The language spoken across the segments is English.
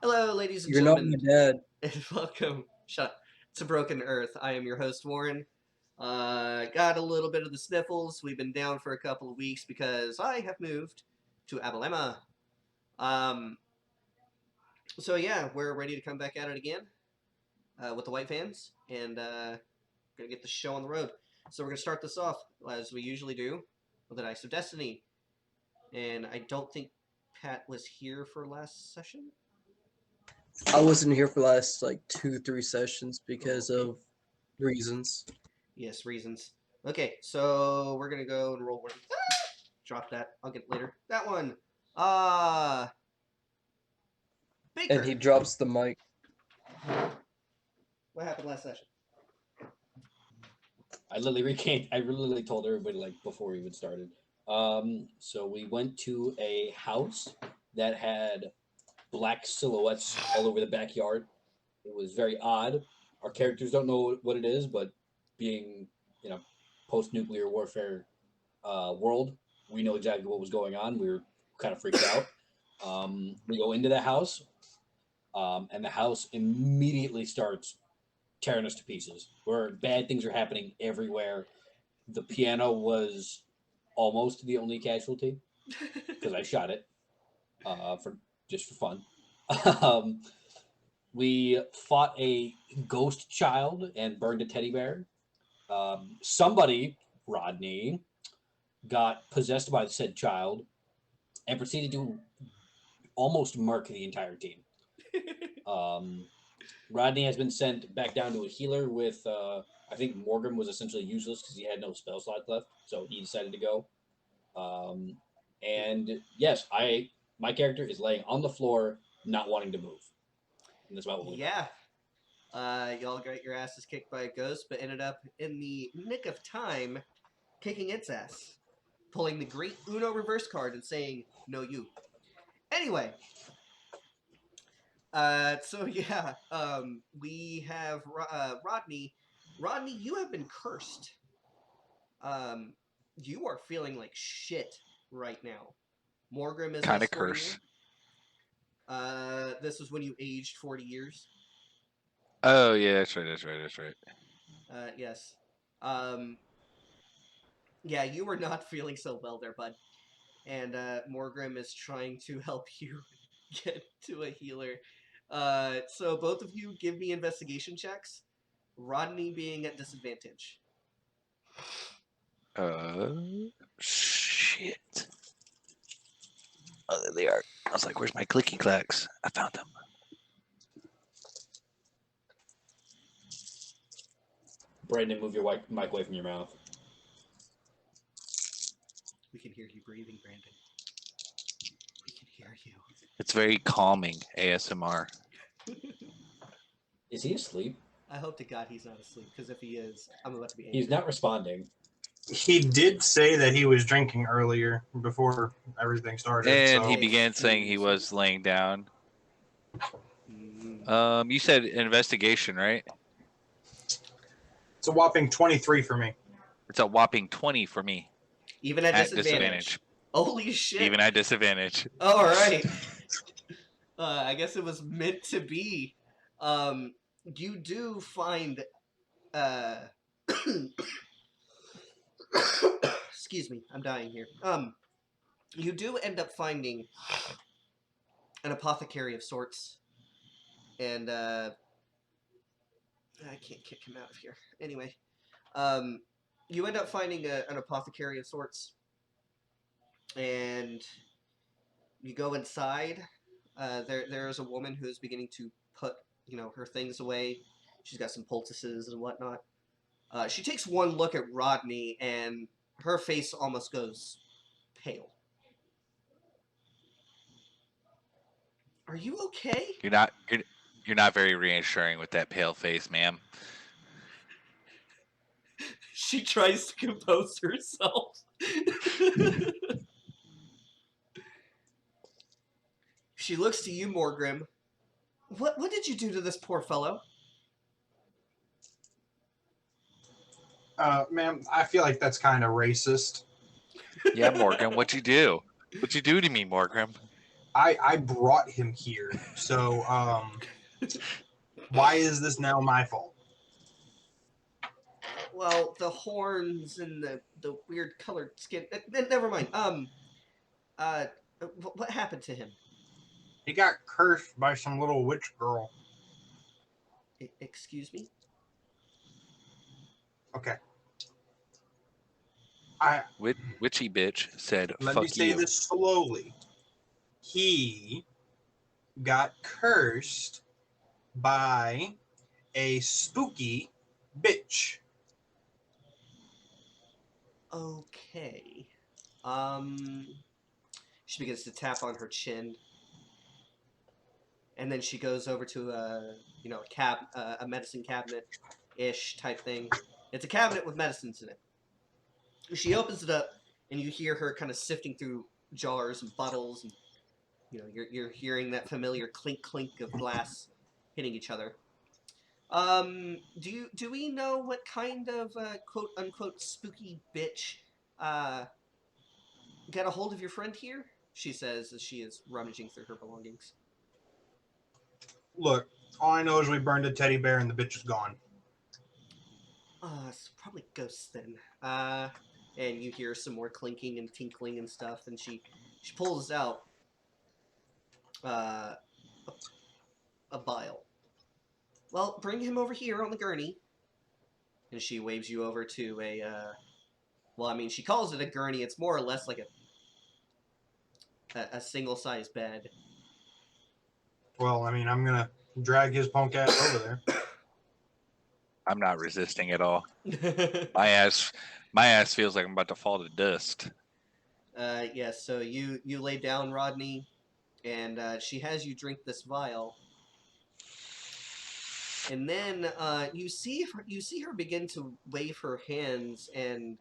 Hello, ladies and You're not my gentlemen, dad. and welcome to Broken Earth. I am your host, Warren. Got a little bit of the sniffles. We've been down for a couple of weeks because I have moved to Abilema. Um, so yeah, we're ready to come back at it again with the White Fans, and gonna get the show on the road. So we're gonna start this off as we usually do with the Dice of Destiny, and I don't think Pat was here for last session. I wasn't here for the last like 2, 3 sessions because Okay. of reasons. Yes, reasons. Okay, so we're gonna go and roll one. Drop that. I'll get it later. That one. Uh And Baker. he drops the mic. What happened last session? I literally told everybody like before we even started. So we went to a house that had black silhouettes all over the backyard. It was very odd. Our characters don't know what it is, but being post-nuclear warfare world, we know exactly what was going on. We were kind of freaked out. We go into the house, and the house immediately starts tearing us to pieces. Where bad things are happening everywhere. The piano was almost the only casualty because I shot it for fun. um, we fought a ghost child and burned a teddy bear. Somebody, Rodney, got possessed by the said child and proceeded to almost murk the entire team. Rodney has been sent back down to a healer with, I think Morgan was essentially useless because he had no spell slots left, so he decided to go. And yes, my character is laying on the floor, not wanting to move. And that's about what we Yeah. Y'all got your asses kicked by a ghost, but ended up in the nick of time kicking its ass, pulling the great Uno reverse card and saying, "No, you." Anyway, so yeah, we have Rodney. Rodney, you have been cursed. Um, you are feeling like shit right now. Morgrim is Kind of escorting curse. you. This was when you aged 40 years. Oh yeah, that's right. Yes. Um, yeah, you were not feeling so well there, bud. And Morgrim is trying to help you get to a healer. So both of you give me investigation checks. Rodney being at disadvantage. Shit. Oh, there they are. I was like, "Where's my clicky clacks?" I found them. Brandon, move your mic away from your mouth. We can hear you breathing, Brandon. We can hear you. It's very calming ASMR. Is he asleep? I hope to God he's not asleep, because if he is, I'm about to be angry. He's not responding. He did say that he was drinking earlier before everything started. And so. he began saying he was laying down. Mm. You said investigation, right? It's a whopping 23 for me. It's a whopping 20 for me. Even at disadvantage. Holy shit. Even at disadvantage. All right. I guess it was meant to be. You do find. Excuse me, I'm dying here. You do end up finding an apothecary of sorts, and I can't kick him out of here. Anyway, you end up finding an apothecary of sorts, and you go inside. There is a woman who is beginning to put her things away. She's got some poultices and whatnot. She takes one look at Rodney, and her face almost goes pale. Are you okay? You're not very reassuring with that pale face, ma'am. She tries to compose herself. She looks to you, Morgrim. What did you do to this poor fellow? Ma'am, I feel like that's kind of racist. Yeah, Morgan, what'd you do? What'd you do to me, Morgan? I brought him here. So why is this now my fault? Well, the horns and the weird colored skin. Never mind. Uh, what happened to him? He got cursed by some little witch girl. Excuse me. Okay. Witchy bitch said, Let me "Fuck say you." this slowly. He got cursed by a spooky bitch. Okay. She begins to tap on her chin, and then she goes over to a medicine cabinet ish type thing. It's a cabinet with medicines in it. She opens it up, and you hear her kind of sifting through jars and bottles, and you're hearing that familiar clink clink of glass hitting each other. Do we know what kind of quote unquote spooky bitch uh got a hold of your friend here? She says as she is rummaging through her belongings. Look, all I know is we burned a teddy bear and the bitch is gone. It's probably ghosts then. And you hear some more clinking and tinkling and stuff, and she pulls out uh a vial. Well, bring him over here on the gurney. And she waves you over to well, I mean, she calls it a gurney. It's more or less like a single size bed. Well, I mean, I'm gonna drag his punk ass over there. I'm not resisting at all. My ass feels like I'm about to fall to dust. Yeah, so you lay down, Rodney, and she has you drink this vial. And then you see her begin to wave her hands, and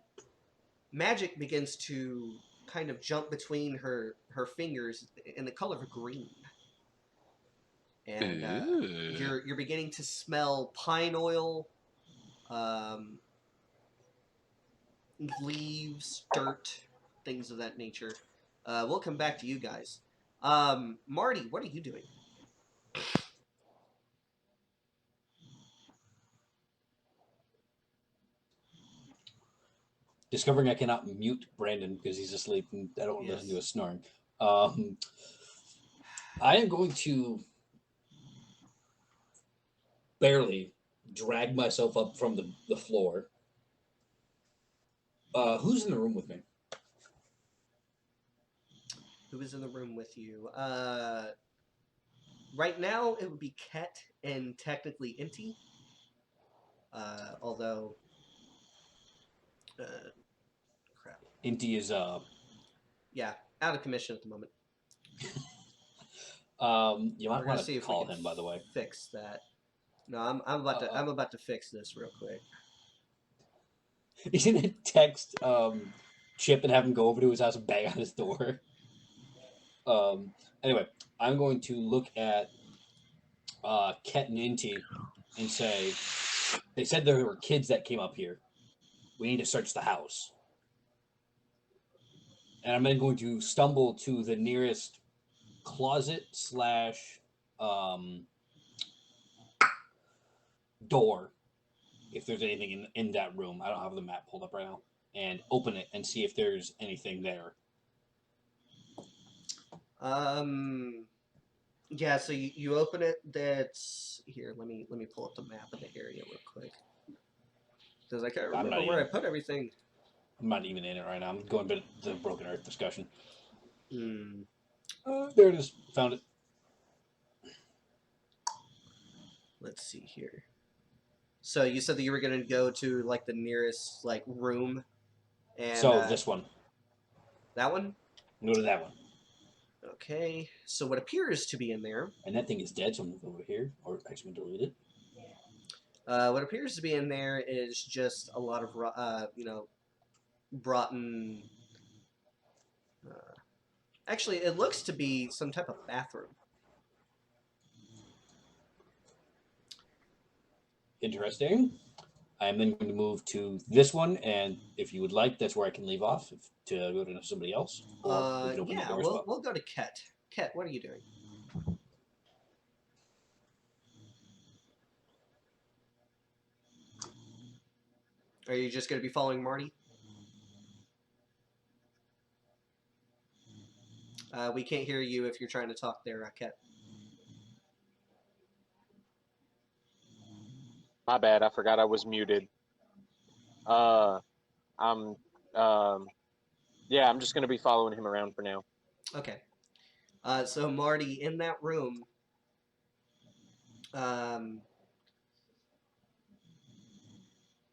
magic begins to kind of jump between her fingers in the color of green. And Ooh. you're beginning to smell pine oil, um, leaves, dirt, things of that nature. We'll come back to you guys. Marty, what are you doing? Discovering I cannot mute Brandon because he's asleep and I don't want to listen to his snoring. I am going to barely drag myself up from the floor. Who's in the room with me? Who is in the room with you? Right now, it would be Ket and technically Inti. Although, crap. Inti is Yeah, out of commission at the moment. you might We're gonna want see to if we call can him, by the way. fix that. No, I'm about to fix this real quick. He's gonna text Chip and have him go over to his house and bang on his door. Anyway, I'm going to look at Ket and Inti and say, they said there were kids that came up here. We need to search the house. And I'm then going to stumble to the nearest closet / door, if there's anything in that room. I don't have the map pulled up right now. And open it and see if there's anything there. Yeah. So you open it. That's here. Let me pull up the map of the area real quick because I can't remember where I put everything. I'm not even in it right now. I'm going to the Broken Earth discussion. Hmm. There it is. Found it. Let's see here. So you said that you were gonna go to like the nearest like room, and So this one. that one. Go to that one. Okay. So what appears to be in there? And that thing is dead, so I'm going to go over here. Or actually, delete it. What appears to be in there is just a lot of rotten. Actually, it looks to be some type of bathroom. Interesting. I'm then going to move to this one, and if you would like, that's where I can leave off to go to somebody else. Or we can open the Yeah, door as well. we'll go to Ket. Ket, what are you doing? Are you just going to be following Marty? We can't hear you if you're trying to talk there, Ket. My bad. I forgot I was muted. I'm yeah, I'm just gonna be following him around for now. Okay. So Marty, in that room,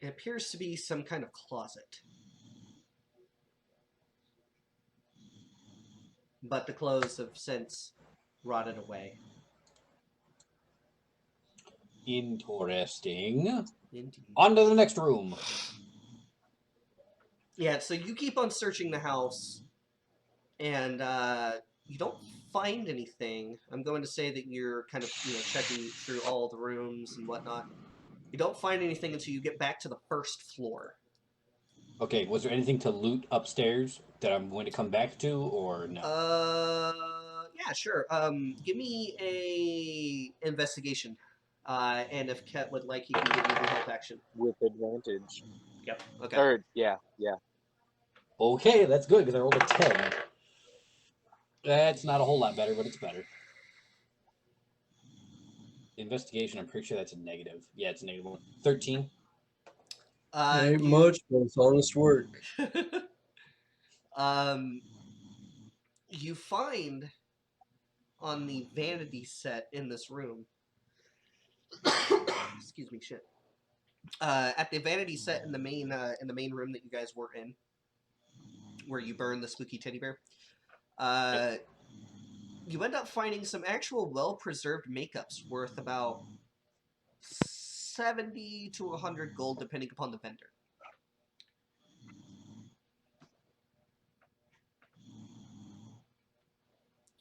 it appears to be some kind of closet. But the clothes have since rotted away. Interesting. Indeed. On to the next room. Yeah, so you keep on searching the house, and you don't find anything. I'm going to say that you're kind of, checking through all the rooms and whatnot. You don't find anything until you get back to the first floor. Okay, was there anything to loot upstairs that I'm going to come back to, or no? Yeah, sure. Give me a investigation. And if Ket would like, he can give you the help action. With advantage. Yep. Okay. Or yeah. Okay, that's good, because I rolled a 10. That's not a whole lot better, but it's better. Investigation, I'm pretty sure that's a negative. Yeah, it's a negative 1. 13. Ain't much, but it's honest work. You find on the vanity set in this room. Excuse me, shit. At the vanity set in the main room that you guys were in, where you burned the spooky teddy bear. You end up finding some actual well-preserved makeups worth about 70 to 100 gold, depending upon the vendor.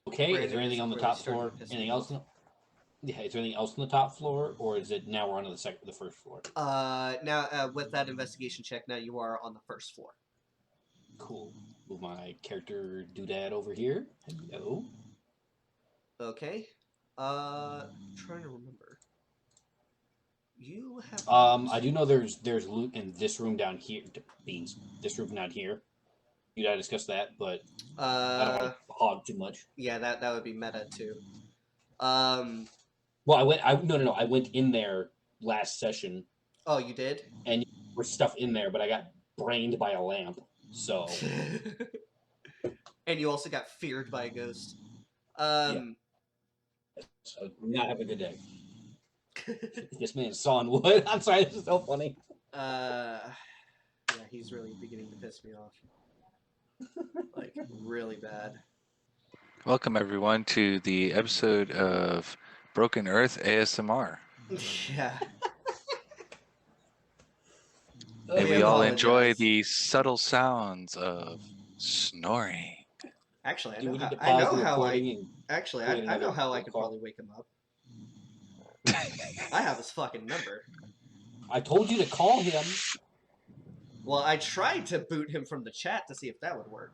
Okay, Brandon is there anything is on the really top starting floor? to piss Anything me else? off. Yeah, is there anything else on the top floor, or is it now we're on to the first floor? Now with that investigation check, now you are on the first floor. Cool. Move my character doodad over here. Hello. Okay. Trying to remember. You have. I do know there's loot in this room down here. Beans. This room down here. You gotta discuss that, but I don't want to hog too much. Yeah, that would be meta too. Well, I went in there last session. Oh, you did? And there was stuff in there, but I got brained by a lamp. So. And you also got feared by a ghost. Yeah. So not have a good day. This man's sawing wood. I'm sorry, this is so funny. Yeah, he's really beginning to piss me off. Like, really bad. Welcome everyone to the episode of Broken Earth ASMR. Yeah. May we all apologize. enjoy the subtle sounds of snoring. Actually, I Do know we need how, to I pause know the how I. recording and Actually, create I know another how I phone could call? probably wake him up. I have his fucking number. I told you to call him. Well, I tried to boot him from the chat to see if that would work.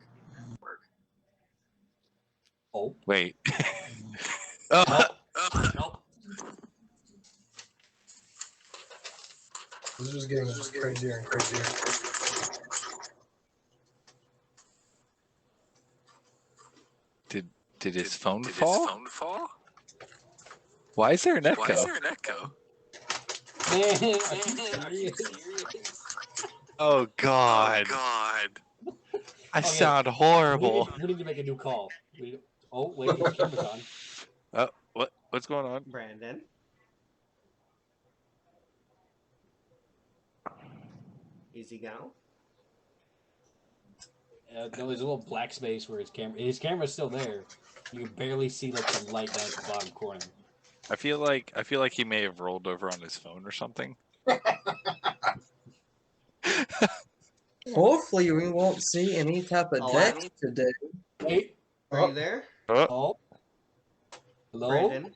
Oh. Wait. Oh. Nope. This is getting crazier and crazier. Did his phone fall? Why is there an echo? Man, are you serious? Oh God. I sound horrible. We need to make a new call. Oh, wait, his camera's on. Oh, what's going on? Brandon. Is he gone? No, there's a little black space where his camera's still there. You can barely see like the light down at the bottom corner. I feel like he may have rolled over on his phone or something. Hopefully, we won't see any type of deck today. Wait. Are you there? Oh. Hello? Brandon?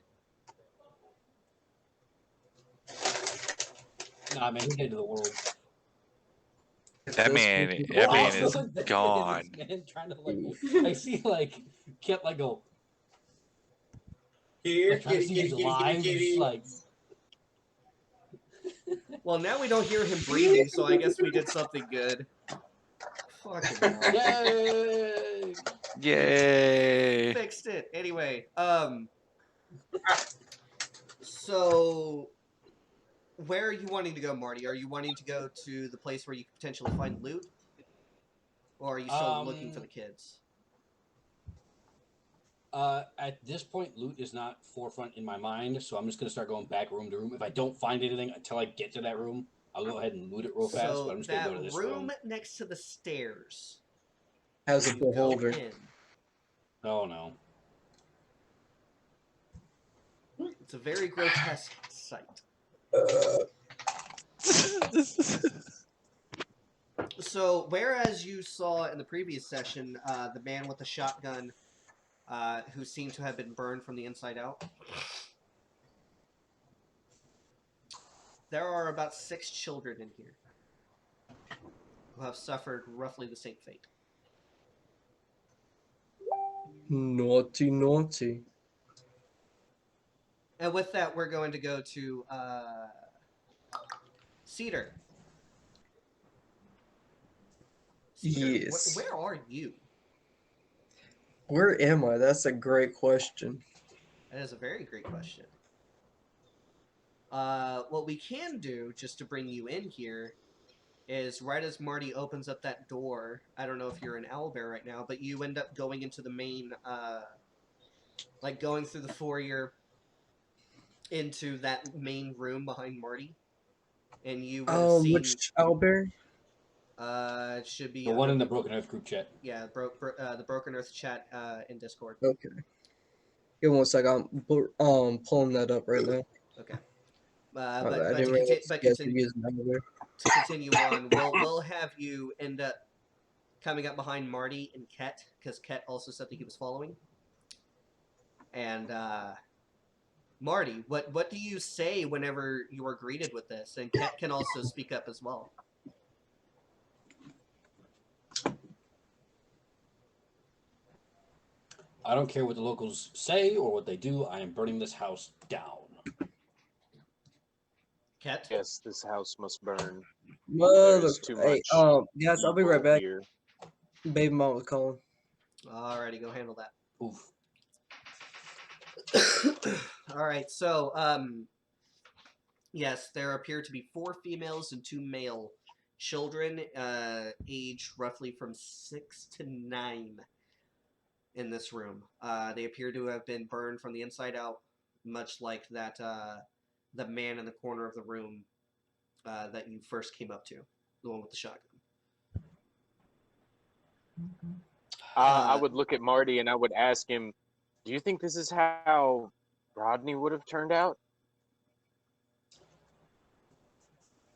Nah, man, he's headed to the world. That man is gone. Man trying to I see kept go. Here, Like trying to kitty, see kitty, these kitty, kitty, lives, kitty. like Well, now we don't hear him breathing, so I guess we did something good. Fucking hell. yay! Yay! Fixed it. Anyway, so where are you wanting to go, Marty? Are you wanting to go to the place where you could potentially find loot? Or are you still looking for the kids? At this point, loot is not forefront in my mind, so I'm just gonna start going back room to room. If I don't find anything until I get to that room, I'll go ahead and loot it real fast. But So I'm just that gonna go to this room next to the stairs. Has a you go beholder. in. Oh no. It's a very grotesque sight. So, whereas you saw in the previous session the man with the shotgun who seemed to have been burned from the inside out, there are about 6 children in here who have suffered roughly the same fate. Naughty, naughty. And with that, we're going to go to Cedar. Cedar, Yes. where are you? Where am I? That's a great question. That is a very great question. What we can do, just to bring you in here, is right as Marty opens up that door, I don't know if you're in Owlbear right now, but you end up going into the main, like going through the foyer into that main room behind Marty. And you would have seen... Which owlbear? It should be... The one in the Broken Earth group chat. Yeah, the Broken Earth chat in Discord. Okay. Give me 1 second. I'm pulling that up right now. Okay. I But didn't to, realize but you guys were continue, using owlbear. to continue on, we'll have you end up coming up behind Marty and Ket, because Ket also said that he was following. And Marty, what do you say whenever you are greeted with this? And Ket can also speak up as well. I don't care what the locals say or what they do. I am burning this house down. Ket? Yes, this house must burn. Mother. There's too Hey, much guys, I'll be evil right back. here. Baby mom was calling. Alrighty, go handle that. Oof. Alright, so, yes, there appear to be 4 females and 2 male children, aged roughly from 6 to 9 in this room. They appear to have been burned from the inside out, much like that, the man in the corner of the room that you first came up to, the one with the shotgun. I would look at Marty and I would ask him, do you think this is how Rodney would have turned out?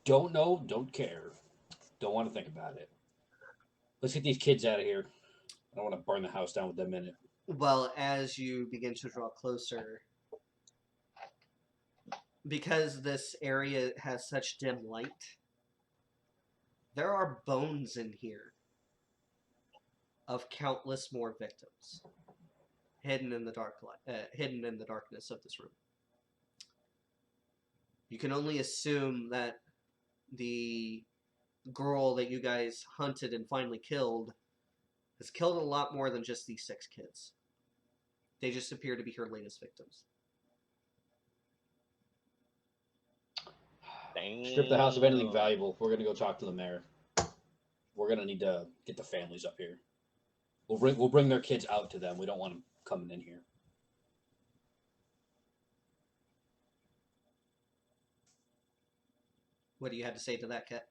Don't know, don't care. Don't want to think about it. Let's get these kids out of here. I don't want to burn the house down with them in it. Well, as you begin to draw closer, because this area has such dim light, there are bones in here of countless more victims hidden in the hidden in the darkness of this room. You can only assume that the girl that you guys hunted and finally killed has killed a lot more than just these 6 kids. They just appear to be her latest victims. Strip the house of anything valuable. We're gonna go talk to the mayor. We're gonna need to get the families up here. We'll bring their kids out to them. We don't want them coming in here. What do you have to say to that, Ket?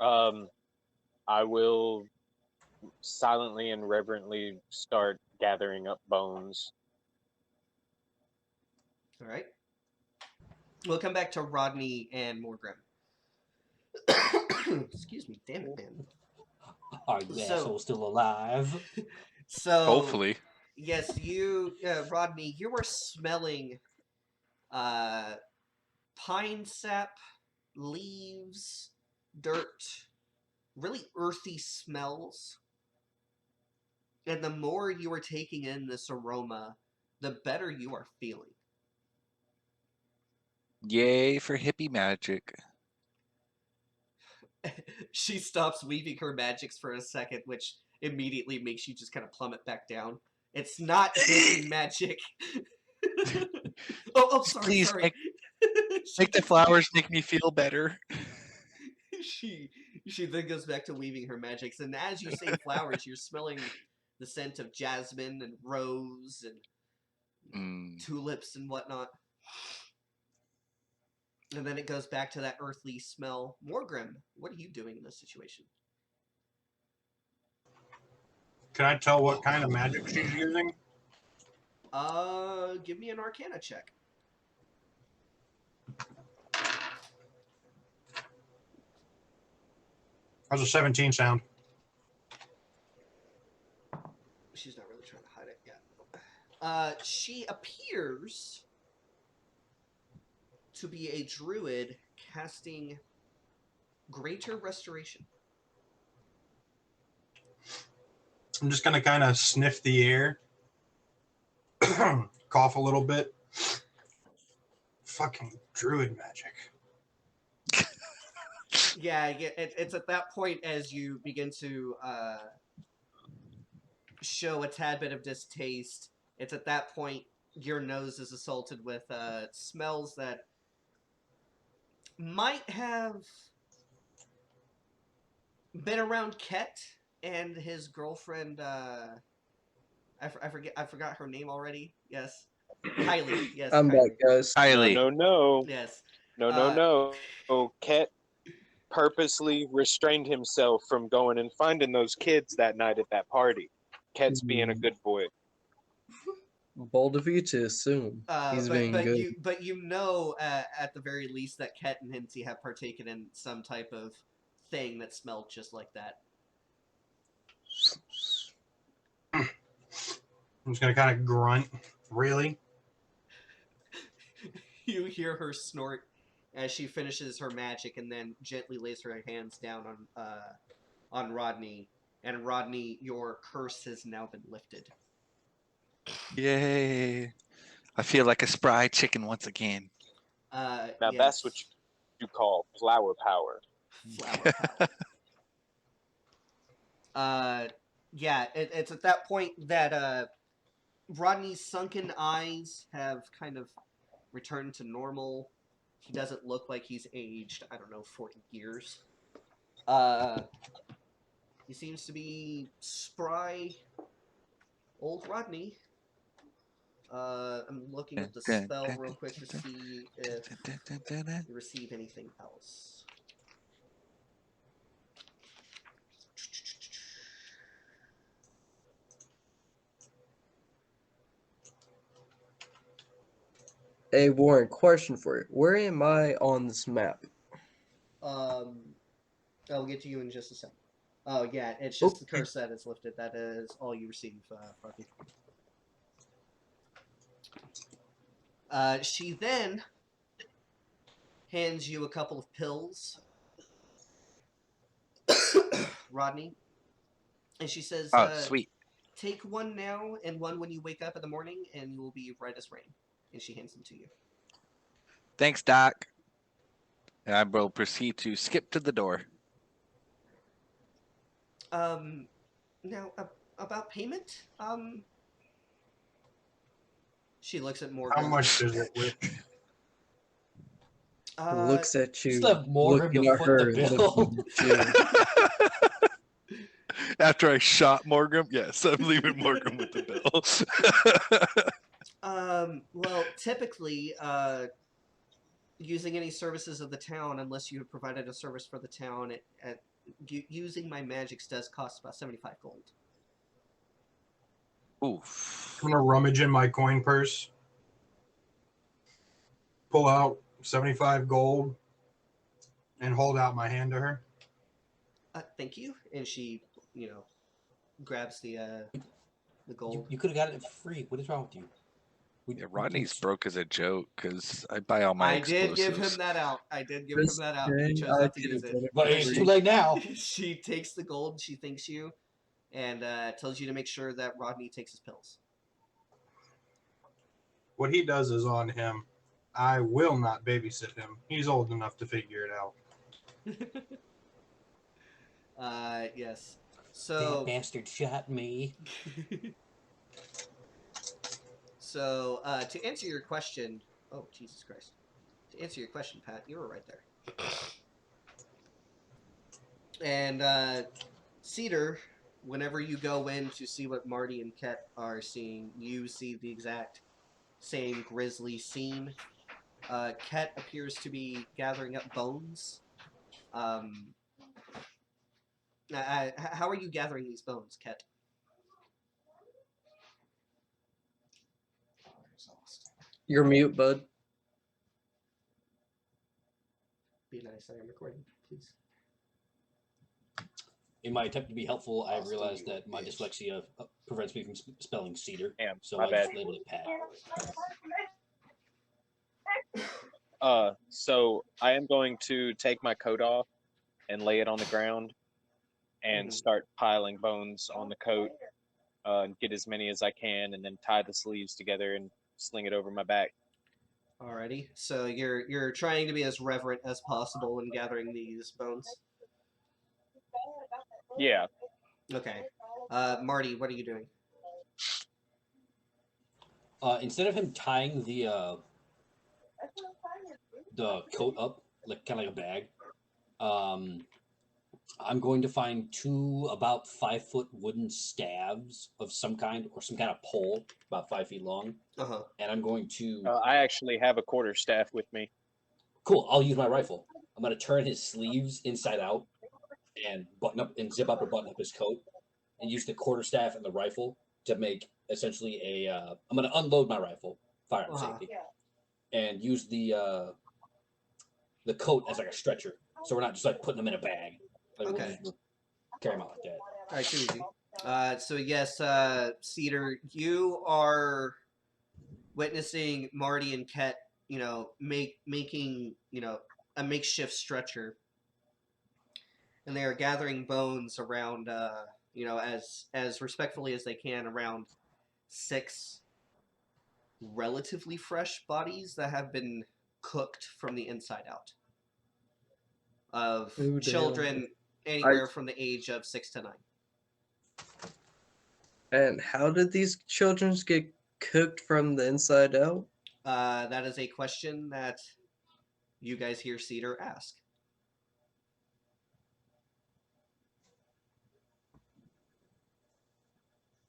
I will silently and reverently start gathering up bones. All right. We'll come back to Rodney and Morgrim. Excuse me, damn it, man. Are you So- assholes still alive? So Hopefully. yes, you, Rodney, you were smelling pine sap, leaves, dirt, really earthy smells. And the more you were taking in this aroma, the better you are feeling. Yay for hippie magic. She stops weaving her magics for a second, which immediately makes you just kind of plummet back down. It's not hippie magic. Sorry, Please sorry. make the flowers make me feel better. she she then goes back to weaving her magics, and as you say flowers, you're smelling the scent of jasmine and rose and tulips and whatnot. And then it goes back to that earthly smell. Morgrim, what are you doing in this situation? Can I tell what kind of magic she's using? Give me an Arcana check. How's a 17 sound? She's not really trying to hide it yet. She appears to be a druid casting Greater Restoration. I'm just gonna kind of sniff the air, cough a little bit. Fucking druid magic. Yeah, it's at that point as you begin to show a tad bit of distaste. It's at that point your nose is assaulted with smells that might have been around Ket and his girlfriend. I forgot her name already. Yes, Kylie. Yes, I'm Kylie. back, guys. Kylie. No. Yes. No. Ket purposely restrained himself from going and finding those kids that night at that party. Ket's being a good boy. Bold of you to assume he's being good. But you know, at the very least, that Ket and Hinty have partaken in some type of thing that smelled just like that. I'm just gonna kind of grunt. Really? You hear her snort as she finishes her magic, and then gently lays her hands down on Rodney. And Rodney, your curse has now been lifted. Yay. I feel like a spry chicken once again. Now yes. that's what you call flower power. Flower power. Yeah, it's at that point that Rodney's sunken eyes have kind of returned to normal. He doesn't look like he's aged, 40 years. He seems to be spry old Rodney. I'm looking at the spell real quick to see if you receive anything else. Hey, Warren, question for you. Where am I on this map? I'll get to you in just a second. Oh, yeah, it's just the curse that is lifted. That is all you receive, Farky. She then hands you a couple of pills, Rodney, and she says, Oh, sweet. take one now and one when you wake up in the morning, and you will be right as rain. And she hands them to you. Thanks, Doc. And I will proceed to skip to the door. Now, about payment? She looks at Morgan. How much does it which? Looks at you. Just let Morgan looking at foot her. the bill. looking at you. After I shot Morgan, yes, I'm leaving Morgan with the bill. Well, typically, using any services of the town, unless you have provided a service for the town, using my magics does cost about 75 gold. Oof. I'm gonna rummage in my coin purse, pull out 75 gold, and hold out my hand to her. Thank you. And she, grabs the gold. You could have got it free. What is wrong with you? Yeah, Rodney's broke as a joke because I buy all my I explosives. did give him that out. He chose I not to did use it. it. But it's too late now. She takes the gold, she thanks you, and tells you to make sure that Rodney takes his pills. What he does is on him. I will not babysit him. He's old enough to figure it out. Yes. That So, bastard shot me. so to answer your question, oh Jesus Christ! To answer your question, Pat, you were right there. And Cedar, whenever you go in to see what Marty and Ket are seeing, you see the exact same grisly scene. Ket appears to be gathering up bones. Um, how are you gathering these bones, Ket? You're mute, bud. Be nice. I am recording, please. In my attempt to be helpful, I Austin, realized you that my bitch. dyslexia prevents me from spelling cedar, Damn, so my I bad. just labeled it Pat. So I am going to take my coat off and lay it on the ground and Mhm. start piling bones on the coat, and get as many as I can, and then tie the sleeves together and sling it over my back. Alrighty. So you're trying to be as reverent as possible when gathering these bones. Yeah. Okay. Marty, what are you doing? Instead of him tying the coat up like kind of like a bag, I'm going to find two about 5 foot wooden staves of some kind or some kind of pole about 5 feet long, Uh-huh. and I'm going to I actually have a quarterstaff with me. cool. I'll use my rifle. I'm going to turn his sleeves inside out and button up and zip up or button up his coat, and use the quarterstaff and the rifle to make essentially a. I'm going to unload my rifle, firearm Uh-huh. safety, and use the coat as like a stretcher, so we're not just like putting them in a bag. Like Okay. we'll carry them out like that. Alright, too easy. So yes, Cedar, you are witnessing Marty and Ket, making, a makeshift stretcher. And they are gathering bones around, as respectfully as they can around 6 relatively fresh bodies that have been cooked from the inside out. Of Ooh, damn. children anywhere from the age of 6 to 9. And how did these children get cooked from the inside out? That is a question that you guys hear Cedar ask.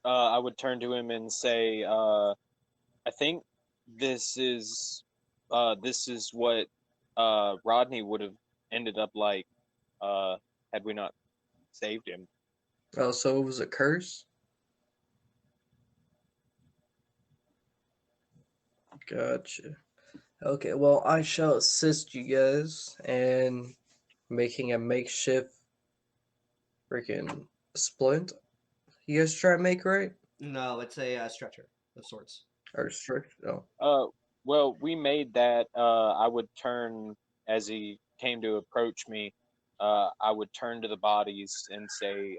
I would turn to him and say, I think this is what Rodney would have ended up like, had we not saved him. Oh, so it was a curse? Gotcha. Okay, well, I shall assist you guys in making a makeshift freaking splint. You guys try to make, right? No, it's a stretcher of sorts. Or strict? Oh. Well, we made that. I would turn as he came to approach me. I would turn to the bodies and say,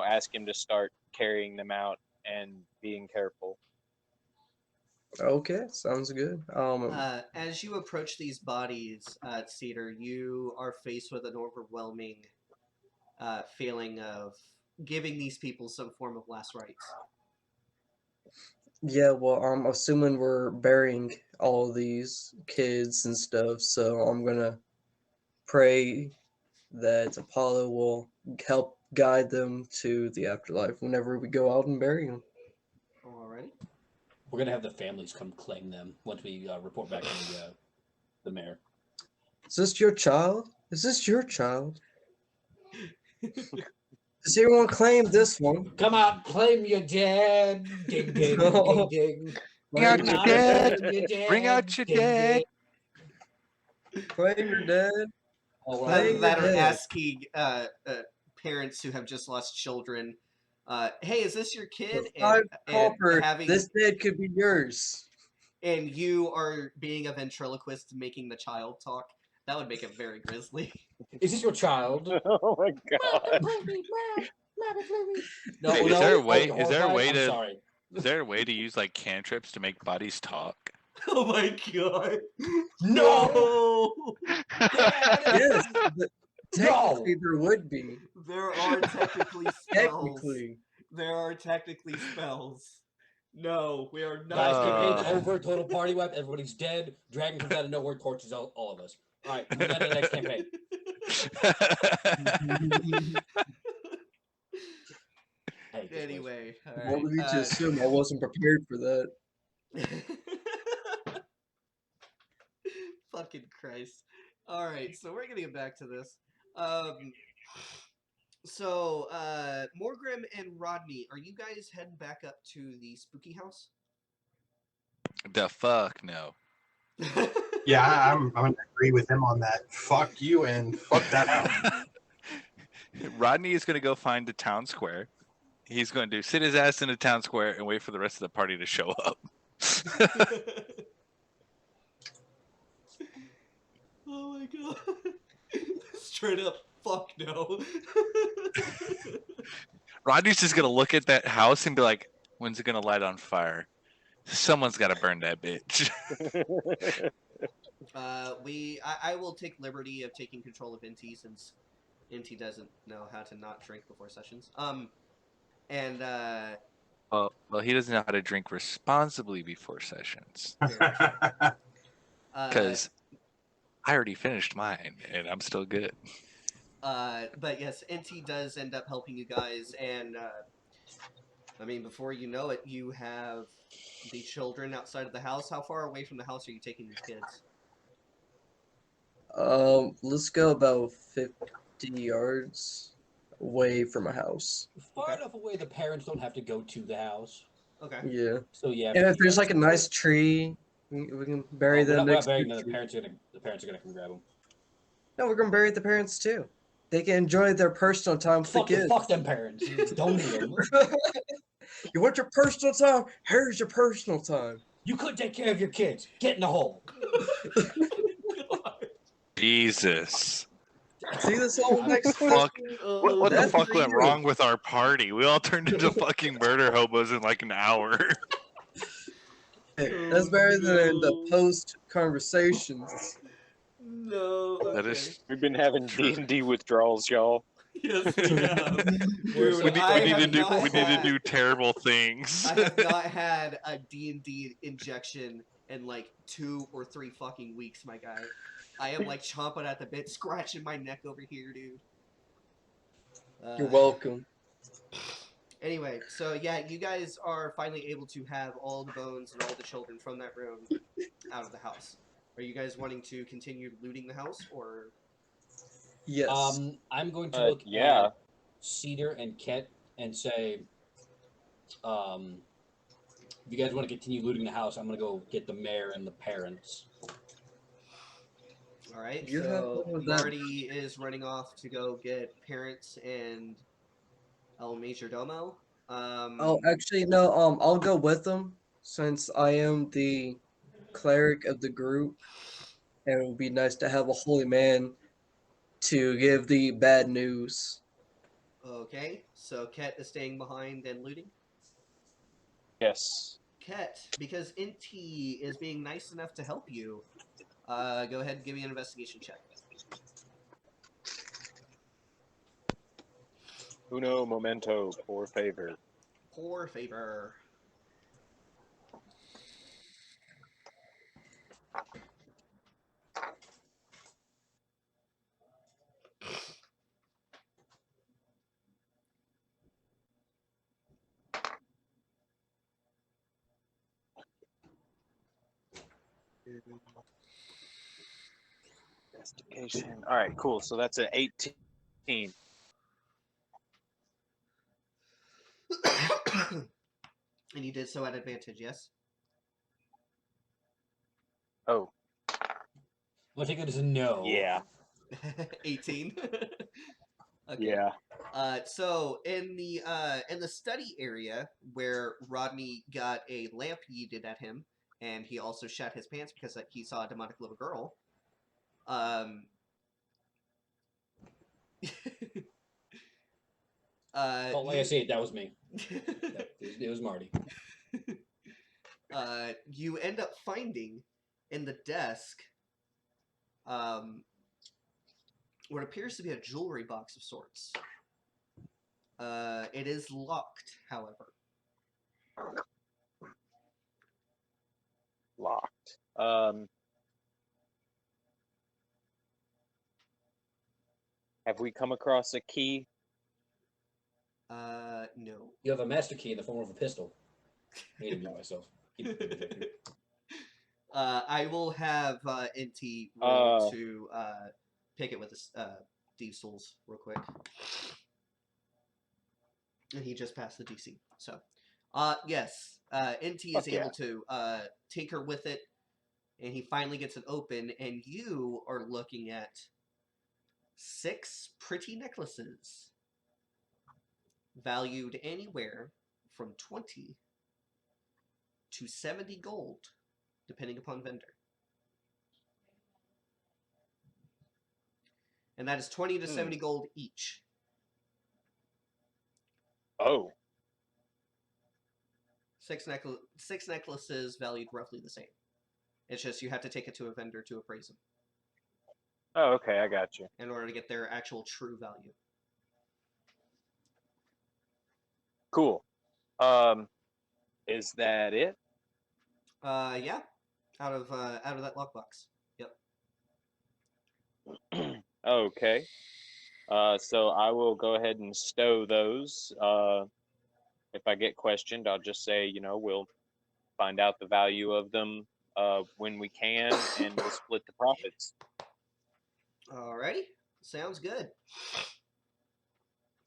ask him to start carrying them out and being careful. Okay, sounds good. As you approach these bodies, Cedar, you are faced with an overwhelming feeling of giving these people some form of last rites. Yeah, well, I'm assuming we're burying all these kids and stuff, so I'm gonna pray that Apollo will help guide them to the afterlife whenever we go out and bury them. Alrighty. We're gonna have the families come claim them once we report back to the mayor. Is this your child? Is this your child? Does anyone claim this one? Come out, claim your dad. Ding ding ding ding. Bring out Come your out, dad. claim your dad. Bring out your Ding, dad. ding. Claim your dad. Oh, we're Claim all- your That are dad. asking parents who have just lost children, hey, is this your kid? For 5 copper, having this dad could be yours. and you are being a ventriloquist making the child talk. That would make it very grisly. Is this your child? Oh my god! No, Is no. there a way- oh, is there a horrified? way I'm to- sorry. Is there a way to use like cantrips to make bodies talk? Oh my god. No! Yes, but No! technically there would be. There are technically spells. Technically. There are technically spells. No, we are not. Guys, doing campaign's that. over, total party wipe, everybody's dead, dragon comes out of nowhere, torches all of us. Alright, moving on to the next campaign. Hey, just Anyway, What would you alright. assume I wasn't prepared for that? Fucking Christ. Alright, so we're gonna get back to this. Morgrim and Rodney, are you guys heading back up to the spooky house? The fuck no. Yeah, I'm gonna agree with him on that. Fuck you and fuck that house. Rodney is going to go find the town square. He's going to sit his ass in the town square and wait for the rest of the party to show up. Oh my god. Straight up, fuck no. Rodney's just going to look at that house and be like, when's it going to light on fire? Someone's got to burn that bitch. I will take liberty of taking control of Inti since Inti doesn't know how to not drink before sessions. Well, he doesn't know how to drink responsibly before sessions. Because I already finished mine and I'm still good. But yes, Inti does end up helping you guys, and I mean, before you know it, you have the children outside of the house. How far away from the house are you taking these kids? Let's go about 50 yards away from a house. Far Okay. enough away the parents don't have to go to the house. Okay. Yeah. So yeah. And if 50 there's yards. like a nice tree, we can bury We're them not next to burying the them, tree. the parents are gonna come grab them. No, we're gonna bury the parents too. They can enjoy their personal time with the kids. Fuck them parents. Don't need them. You want your personal time? Here's your personal time. You could take care of your kids. Get in the hole. Jesus. See this whole next Fuck. What the That's fuck for went you. wrong with our party? We all turned into fucking murder hobos in like an hour. Hey, that's better than the post conversations. No. Okay. That is We've been having True. D&D withdrawals, y'all. Yes, we have. We're Dude, so- I we have need not to had- do terrible things. I have not had a D&D injection in like 2 or 3 fucking weeks, my guy. I am like chomping at the bit, scratching my neck over here, dude. You're welcome. Anyway, so yeah, you guys are finally able to have all the bones and all the children from that room out of the house. Are you guys wanting to continue looting the house, or? Yes. I'm going to look yeah. at Cedar and Ket and say, if you guys want to continue looting the house, I'm gonna go get the mayor and the parents. All right, You have so one of them. Marty is running off to go get parents and El Majordomo. Oh, actually, no. I'll go with them since I am the cleric of the group, and it would be nice to have a holy man to give the bad news. Okay, so Ket is staying behind and looting. Yes. Ket, because Inti is being nice enough to help you, go ahead and give me an investigation check. Uno momento, por favor. Poor favor. Investigation. All right, cool. So that's an 18. And you did so at advantage, yes? Oh, I'll take it as a no. yeah. 18. Okay. Yeah. So in the study area where Rodney got a lamp yeeted at him, and he also shat his pants because he saw a demonic little girl. Well, like I said, that was me. It was Marty. You end up finding in the desk what appears to be a jewelry box of sorts. It is locked, however. Locked. Have we come across a key? No. You have a master key in the form of a pistol. I need to mute myself. I will have NT roll Uh, to pick it with the Thieves' Tools real quick. And he just passed the DC. So, yes, NT is Fuck yeah. able to tinker with it, and he finally gets it open, and you are looking at 6 pretty necklaces valued anywhere from 20 to 70 gold, depending upon vendor. And that is 20 to 70 gold each. Oh, 6 necklaces valued roughly the same. It's just you have to take it to a vendor to appraise them oh, okay, I got you. in order to get their actual true value. Cool. Is that it? Yeah, out of that lockbox. Yep. Okay. So I will go ahead and stow those. If I get questioned, I'll just say, we'll find out the value of them when we can, and we'll split the profits. Alrighty, sounds good.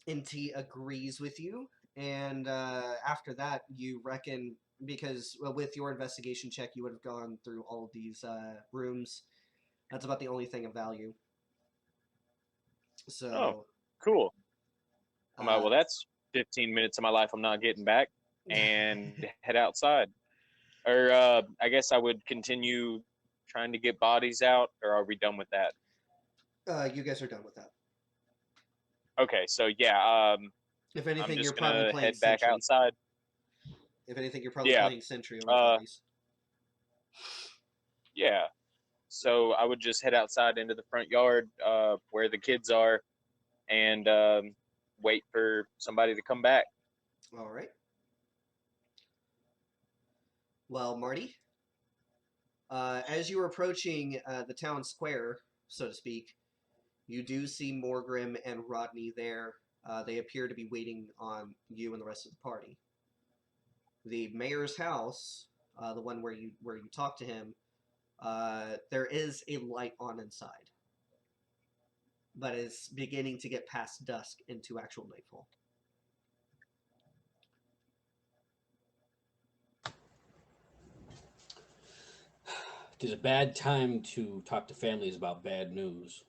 NT agrees with you, and after that, you reckon because with your investigation check, you would have gone through all of these rooms. That's about the only thing of value. So, Oh, cool. I'm like, well, uh, that's 15 minutes of my life I'm not getting back, and head outside. Or I guess I would continue trying to get bodies out, or are we done with that? you guys are done with that. Okay, so yeah, If I'm anything, you're just probably gonna playing head back Sentry. outside. If anything, you're probably Yeah. playing Sentry over the bodies. Yeah. So I would just head outside into the front yard where the kids are and wait for somebody to come back. All right. Well, Marty, as you are approaching the town square, so to speak, you do see Morgrim and Rodney there. They appear to be waiting on you and the rest of the party. The mayor's house, the one where you talk to him, there is a light on inside, but it's beginning to get past dusk into actual nightfall. It is a bad time to talk to families about bad news.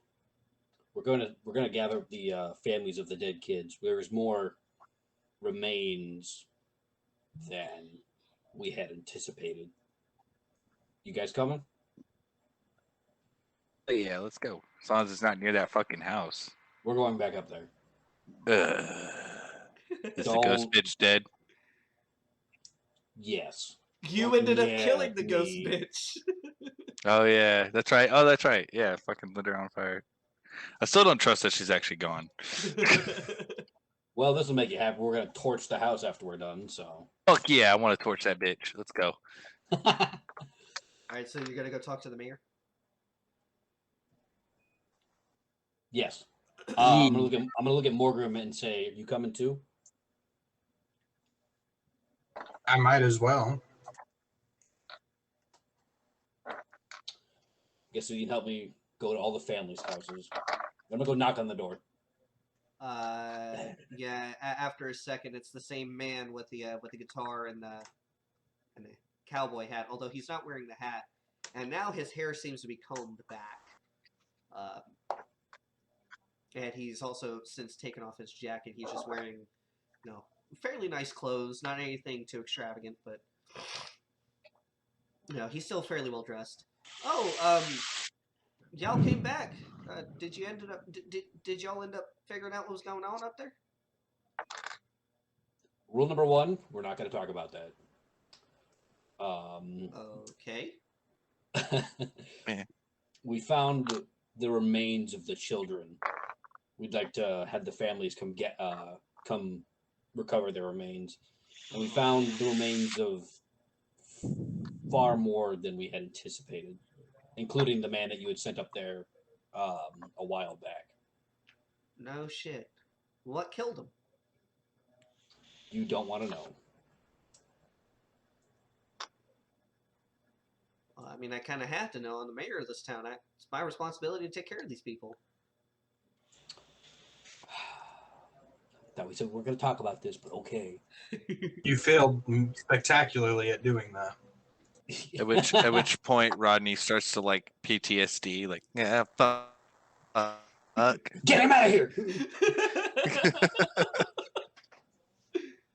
We're gonna gather the families of the dead kids. There's more remains than we had anticipated. You guys coming? Yeah, let's go. As long as it's not near that fucking house. We're going back up there. Is the ghost bitch dead? Yes. You Don't ended up yeah, killing the ghost me. bitch. Oh yeah, that's right. Oh, that's right. Yeah, fucking lit her on fire. I still don't trust that she's actually gone. Well, this will make you happy. We're gonna torch the house after we're done. So. Fuck yeah, I want to torch that bitch. Let's go. All right, so you're gonna go talk to the mayor. Yes. I'm gonna look at Morgrim and say, "Are you coming too?" I might as well. Guess you can help me go to all the families' houses. I'm gonna go knock on the door. Yeah. After a second, it's the same man with the guitar and the cowboy hat. Although he's not wearing the hat, and now his hair seems to be combed back. And he's also since taken off his jacket. He's just wearing, fairly nice clothes. Not anything too extravagant, but he's still fairly well dressed. Oh, y'all came back. Did y'all end up figuring out what was going on up there? Rule number 1: we're not gonna talk about that. Okay. We found the remains of the children. We'd like to have the families come recover their remains, and we found the remains of far more than we had anticipated, including the man that you had sent up there a while back. No shit. What killed him? You don't want to know. Well, I mean, I kind of have to know. I'm the mayor of this town. It's my responsibility to take care of these people. Thought we said we we're going to talk about this, but okay. You failed spectacularly at doing that. At which point Rodney starts to like PTSD, like yeah, fuck. Get him out of here!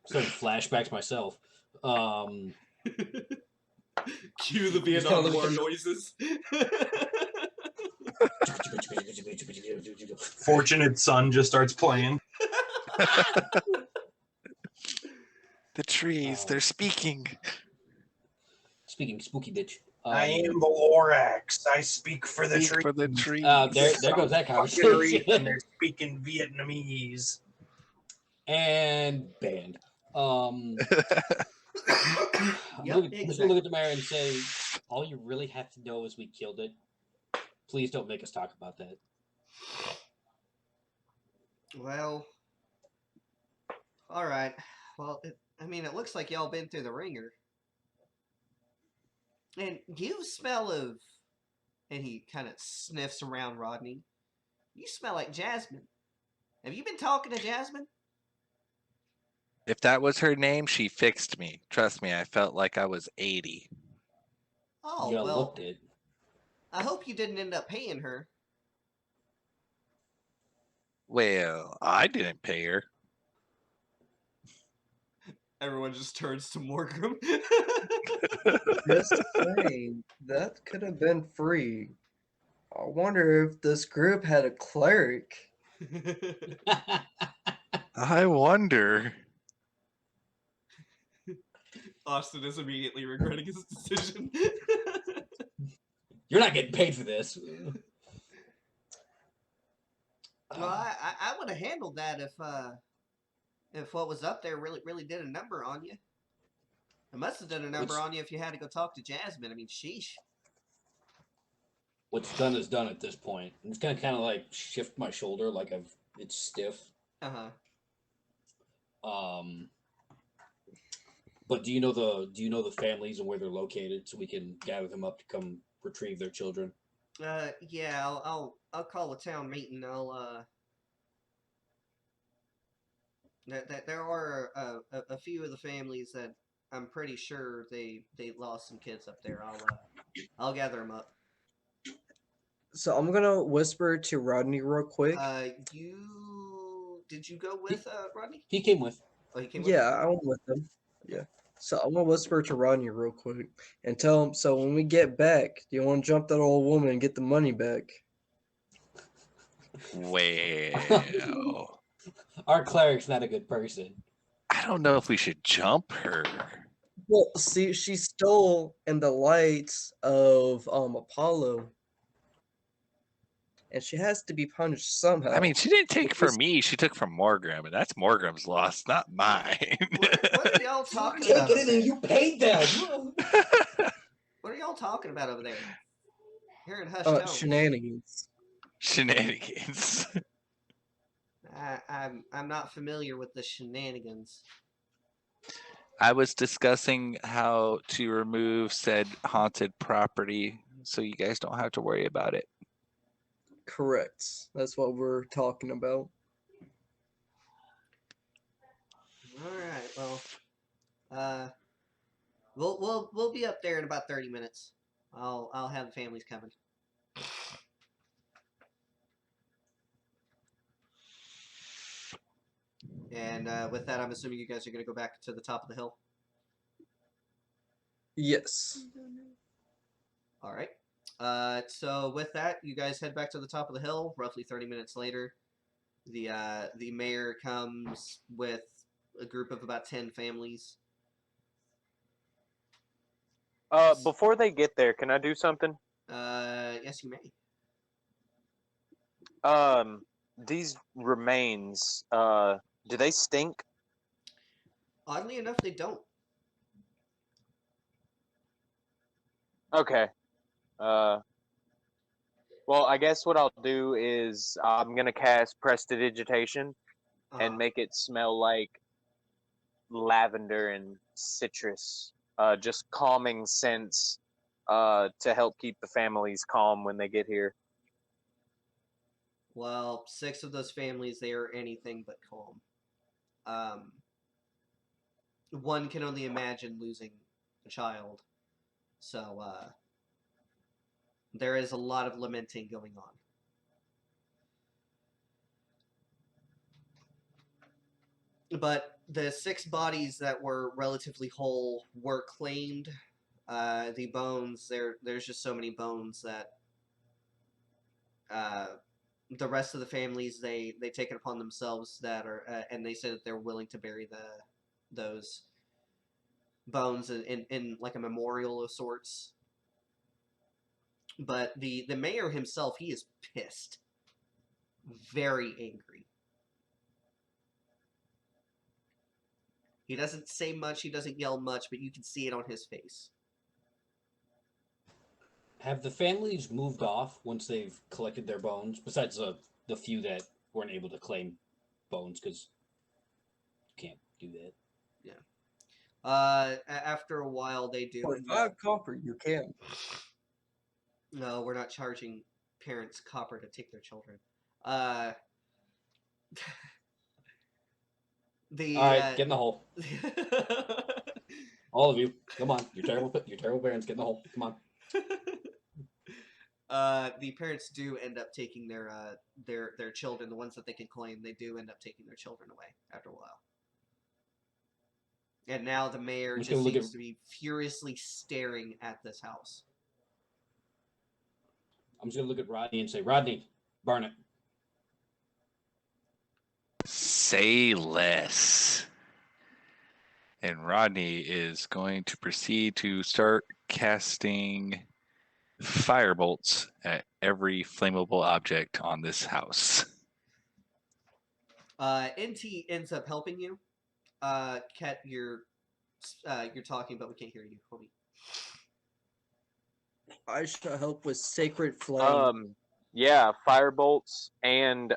Starting flashbacks myself. Cue the He's kinda Vietnam War looking- noises. Fortunate Son just starts playing. The trees, they're speaking. Speaking spooky bitch. I am the Lorax. I speak for the Speak tree. for the trees. There goes that And conversation. they're speaking Vietnamese. And banned. I'm Yep, gonna exactly. look at the mayor and say, all you really have to know is we killed it. Please don't make us talk about that. Well, all right. Well, it looks like y'all been through the ringer. And you smell of, and he kind of sniffs around Rodney. You smell like Jasmine. Have you been talking to Jasmine? If that was her name, she fixed me. Trust me, I felt like I was 80. Oh, You well, looked it. I hope you didn't end up paying her. Well, I didn't pay her. Everyone just turns to Morgan. Just saying, that could have been free. I wonder if this group had a cleric. I wonder. Austin is immediately regretting his decision. You're not getting paid for this. Well, I would have handled that if what was up there really did a number on you. It must have done a number on you if you had to go talk to Jasmine. I mean, sheesh. What's done is done at this point. I'm just gonna kind of like shift my shoulder, like it's stiff. But do you know the families and where they're located, so we can gather them up to come retrieve their children? Yeah, I'll call a town meeting. There are a few of the families that I'm pretty sure they lost some kids up there. I'll gather them up. So I'm gonna whisper to Rodney real quick. Did you go with Rodney? He came with. Oh, he came with. Yeah, I went with them. Yeah. So I'm gonna whisper to Rodney real quick and tell him. So when we get back, do you want to jump that old woman and get the money back? Well, Our cleric's not a good person. I don't know if we should jump her. Well, see, she stole in the lights of Apollo, and she has to be punished somehow. I mean, she didn't take from me. She took from Morgram, and that's Morgram's loss, not mine. What are y'all talking Take about? anything, you paid them. What are y'all talking about over there? Here in Hush Tones. Shenanigans. Shenanigans. I'm not familiar with the shenanigans. I was discussing how to remove said haunted property so you guys don't have to worry about it. Correct. That's what we're talking about. All right. Well, we'll be up there in about 30 minutes. I'll have the families coming. And with that, I'm assuming you guys are going to go back to the top of the hill. Yes. All right. So with that, you guys head back to the top of the hill. Roughly 30 minutes later, the mayor comes with a group of about 10 families. Before they get there, can I do something? Yes, you may. These remains, do they stink? Oddly enough, they don't. Okay. Uh, well, I guess what I'll do is I'm gonna cast Prestidigitation and make it smell like lavender and citrus. Just calming scents, to help keep the families calm when they get here. Well, 6 of those families, they are anything but calm. One can only imagine losing a child. So, there is a lot of lamenting going on. But the 6 bodies that were relatively whole were claimed. The bones, there's just so many bones that the rest of the families they take it upon themselves that are and they said that they're willing to bury those bones in like a memorial of sorts. But the mayor himself, he is pissed, very angry. He doesn't say much, he doesn't yell much, but you can see it on his face. Have the families moved off once they've collected their bones? Besides the few that weren't able to claim bones because you can't do that. After a while, they do. For 5 copper, you can. No, we're not charging parents copper to take their children. All right, get in the hole. All of you, come on. You're terrible parents. Get in the hole. Come on. The parents do end up taking their children, the ones that they can claim. They do end up taking their children away after a while. And now the mayor just seems to be furiously staring at this house. I'm just gonna look at Rodney and say, Rodney, burn it. Say less. And Rodney is going to proceed to start casting firebolts at every flammable object on this house. NT ends up helping you. Ket, you're talking, but we can't hear you, homie. I shall help with Sacred Flame. Yeah, firebolts, and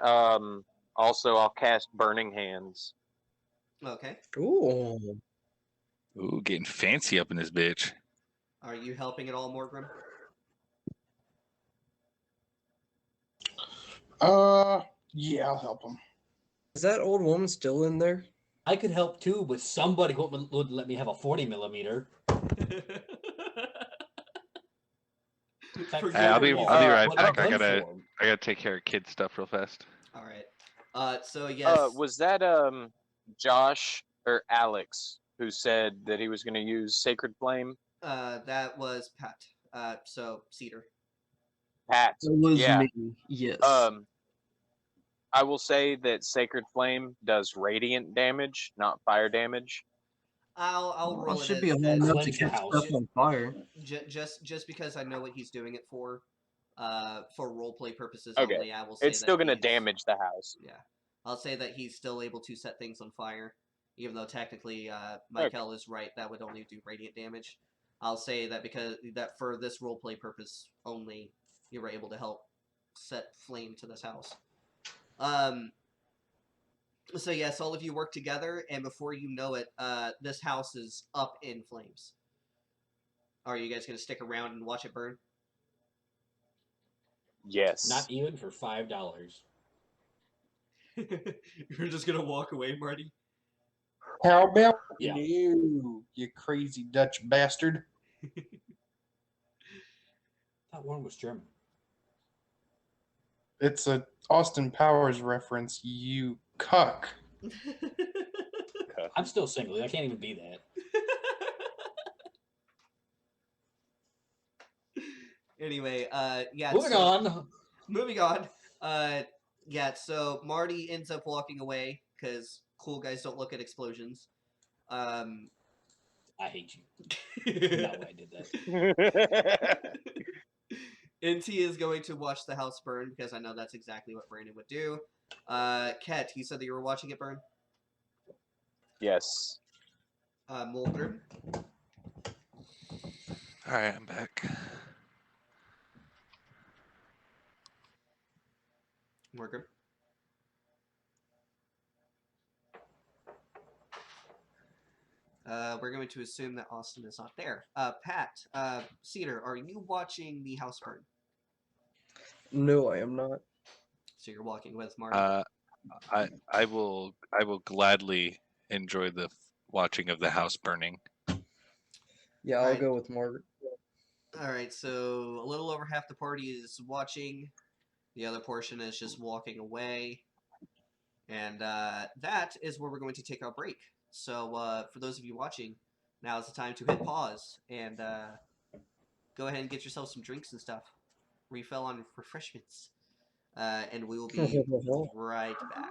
also I'll cast Burning Hands. Okay. Ooh. Ooh, getting fancy up in this bitch. Are you helping at all, Morgrim? Yeah, I'll help him. Is that old woman still in there? I could help too, but somebody would let me have a 40 millimeter. I'll be right back. I gun gotta take care of kid stuff real fast. All right. So yes. Was that Josh or Alex who said that he was going to use Sacred Flame? That was Pat. So Cedar. Pat. It was Yeah. me. Yes. I will say that Sacred Flame does radiant damage, not fire damage. I'll roll it. Should as, be a as, whole enough to cleanse the catch house. stuff on fire. just because I know what he's doing it for roleplay purposes Okay. only. I will say It's still going to he's- damage the house. Yeah, I'll say that he's still able to set things on fire, even though technically Mykel is right. That would only do radiant damage. I'll say that because that for this roleplay purpose only, you were able to help set flame to this house. So yes, all of you work together, and before you know it, this house is up in flames. Are you guys going to stick around and watch it burn? Yes. Not even for $5. You're just going to walk away, Marty? How about Yeah. you crazy Dutch bastard? That one was German. It's a Austin Powers reference, you cuck. I'm still single. I can't even be that. Anyway, yeah. Moving on. Yeah, so Marty ends up walking away because cool guys don't look at explosions. I hate you. Not why I did that. NT is going to watch the house burn because I know that's exactly what Brandon would do. Ket, you said that you were watching it burn. Yes. Mulgrim. All right, I'm back. Morgan. We're going to assume that Austin is not there. Pat, Cedar, are you watching the house burn? No, I am not. So you're walking with Martin. I will gladly enjoy the watching of the house burning. Yeah, I'll Alright. go with Margaret. All right, so a little over half the party is watching. The other portion is just walking away. And that is where we're going to take our break. So for those of you watching, now is the time to hit pause and go ahead and get yourself some drinks and stuff. Refill on refreshments. And we will be right back.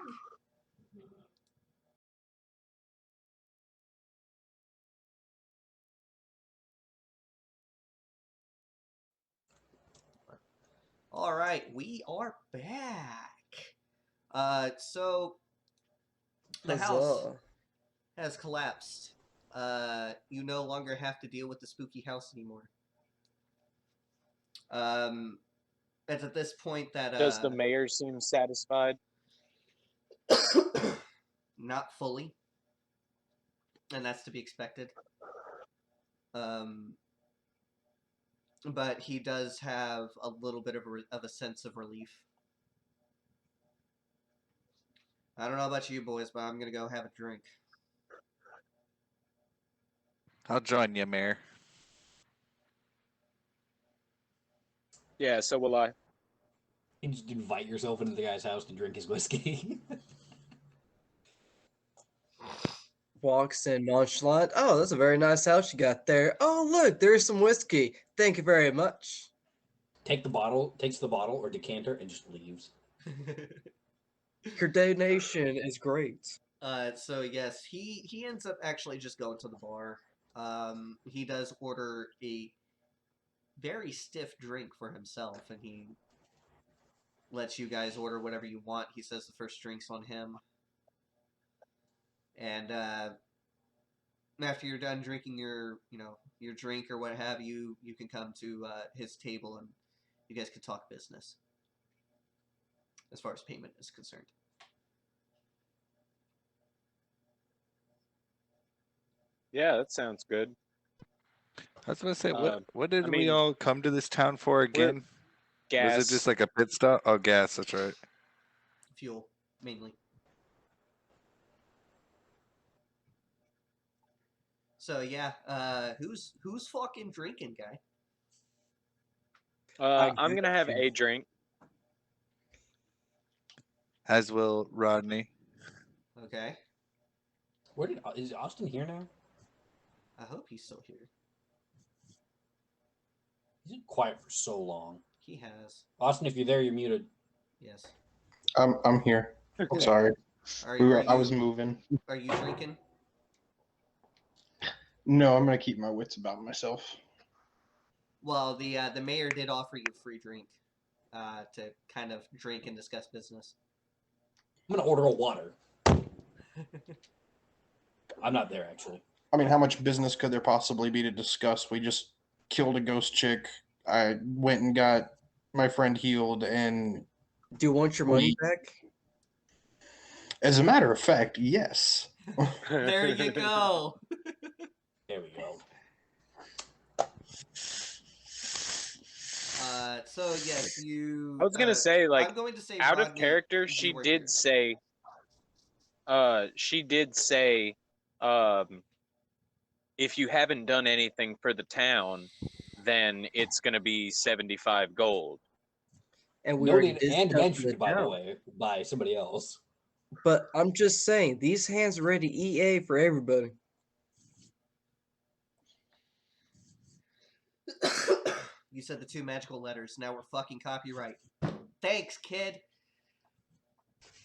All right, we are back. So the house Huzzah. has collapsed. You no longer have to deal with the spooky house anymore. It's at this point that Does the mayor seem satisfied? not fully, and that's to be expected. But he does have a little bit of a sense of relief. I don't know about you boys, but I'm gonna go have a drink. I'll join you, Mayor. Yeah, so will I. You just invite yourself into the guy's house to drink his whiskey. Walks in nonchalant. Oh, that's a very nice house you got there. Oh, look, there's some whiskey. Thank you very much. Takes the bottle or decanter, and just leaves. Your donation is great. So yes, he ends up actually just going to the bar. He does order a very stiff drink for himself, and he lets you guys order whatever you want. He says the first drink's on him. And after you're done drinking your drink or what have you, you can come to his table and you guys can talk business as far as payment is concerned. Yeah, that sounds good. I was gonna say, Uh, what did I we mean, all come to this town for again? gas. Was it just like a pit stop? Oh, gas. That's right. Fuel, mainly. So yeah, who's fucking drinking, guy? I'm gonna have a drink. As will Rodney. Okay. Is Austin here now? I hope he's still here. He's been quiet for so long. He has. Austin, if you're there, you're muted. Yes. I'm here. Okay. Sorry. I was you, moving. Are you drinking? No, I'm gonna keep my wits about myself. Well, the mayor did offer you a free drink to kind of drink and discuss business. I'm gonna order a water. I'm not there actually. I mean, how much business could there possibly be to discuss? We just killed a ghost chick. I went and got my friend healed, and Do you want your money back? as a matter of fact, yes. There you go. There we go. So yes, you. I was gonna say, like, I'm going to say out of Rodney, character, you she were did here. say, if you haven't done anything for the town, then it's gonna be 75 gold. And we already Noted did and stuff in mentioned, the by the town. way, by somebody else. But I'm just saying, these hands are ready EA for everybody. You said the two magical letters. Now we're fucking copyright. Thanks, kid.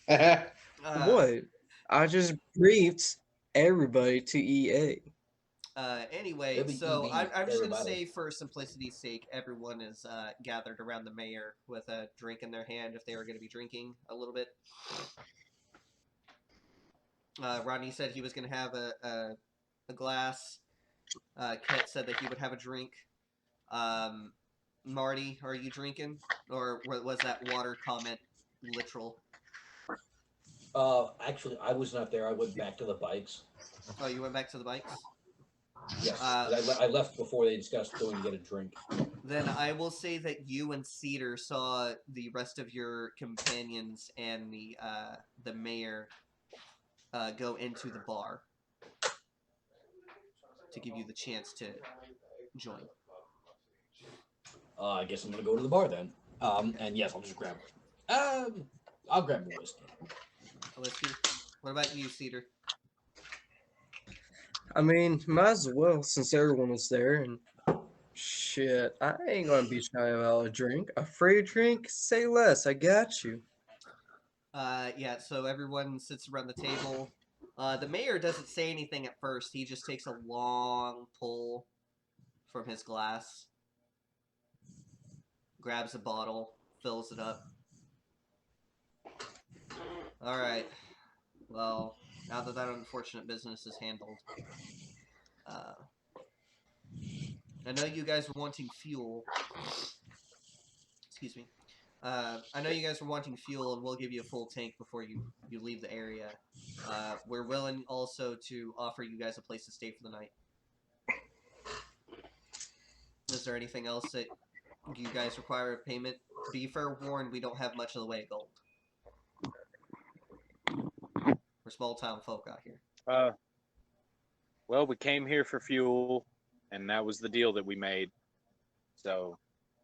What? I just briefed everybody to EA. Anyway, It'll be so EB I'm just gonna everybody. say, for simplicity's sake, everyone is gathered around the mayor with a drink in their hand if they were going to be drinking a little bit. Rodney said he was going to have a glass. Ket said that he would have a drink. Marty, are you drinking, or was that water comment literal? Actually, I was not there. I went back to the bikes. Oh, you went back to the bikes. Yes, Uh, 'cause I left before they discussed going to get a drink. Then I will say that you and Cedar saw the rest of your companions and the mayor go into the bar to give you the chance to join. I guess I'm gonna go to the bar then. And yes, I'll just grab. I'll grab a whiskey. A whiskey. What about you, Cedar? I mean, might as well since everyone was there. And shit, I ain't gonna be shy about a drink. A free drink? Say less. I got you. Yeah. So everyone sits around the table. The mayor doesn't say anything at first. He just takes a long pull from his glass, grabs a bottle, fills it up. All right. Well, now that that unfortunate business is handled, uh, I know you guys were wanting fuel. Excuse me. I know you guys were wanting fuel, and we'll give you a full tank before you leave the area. We're willing also to offer you guys a place to stay for the night. Is there anything else that you guys require a payment? To be fair warned, we don't have much of the way of gold. We're small town folk out here. Well, we came here for fuel, and that was the deal that we made. So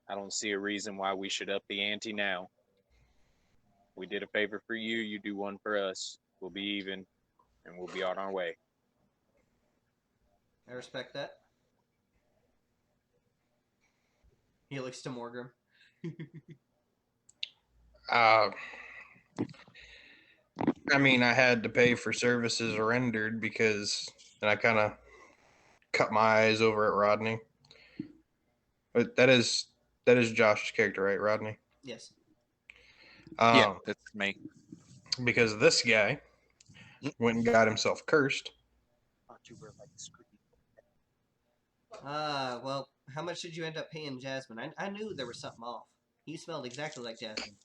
I don't see a reason why we should up the ante now. We did a favor for you, you do one for us. We'll be even, and we'll be on our way. I respect that. He looks to Morgan. I mean, I had to pay for services rendered because, and I kind of cut my eyes over at Rodney. But that is Josh's character, right, Rodney? Yes. Yeah, that's me. Because this guy went and got himself cursed. Well, how much did you end up paying Jasmine? I knew there was something off. He smelled exactly like Jasmine.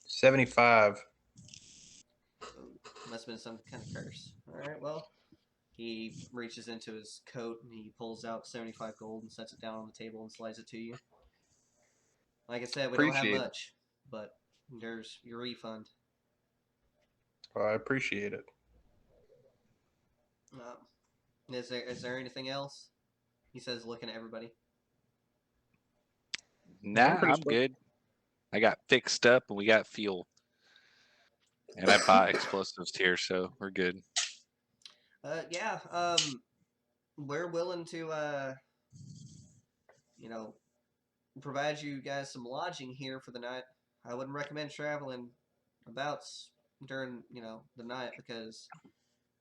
75. Must have been some kind of curse. Alright, well. He reaches into his coat and he pulls out 75 gold and sets it down on the table and slides it to you. Like I said, we don't have Appreciate it. much, but there's your refund. Well, I appreciate it. Is there anything else? He says, looking at everybody. Nah, pretty I'm stoked. good. I got fixed up and we got fuel. And I bought explosives here, so we're good. Yeah, we're willing to, provide you guys some lodging here for the night. I wouldn't recommend traveling abouts during, the night because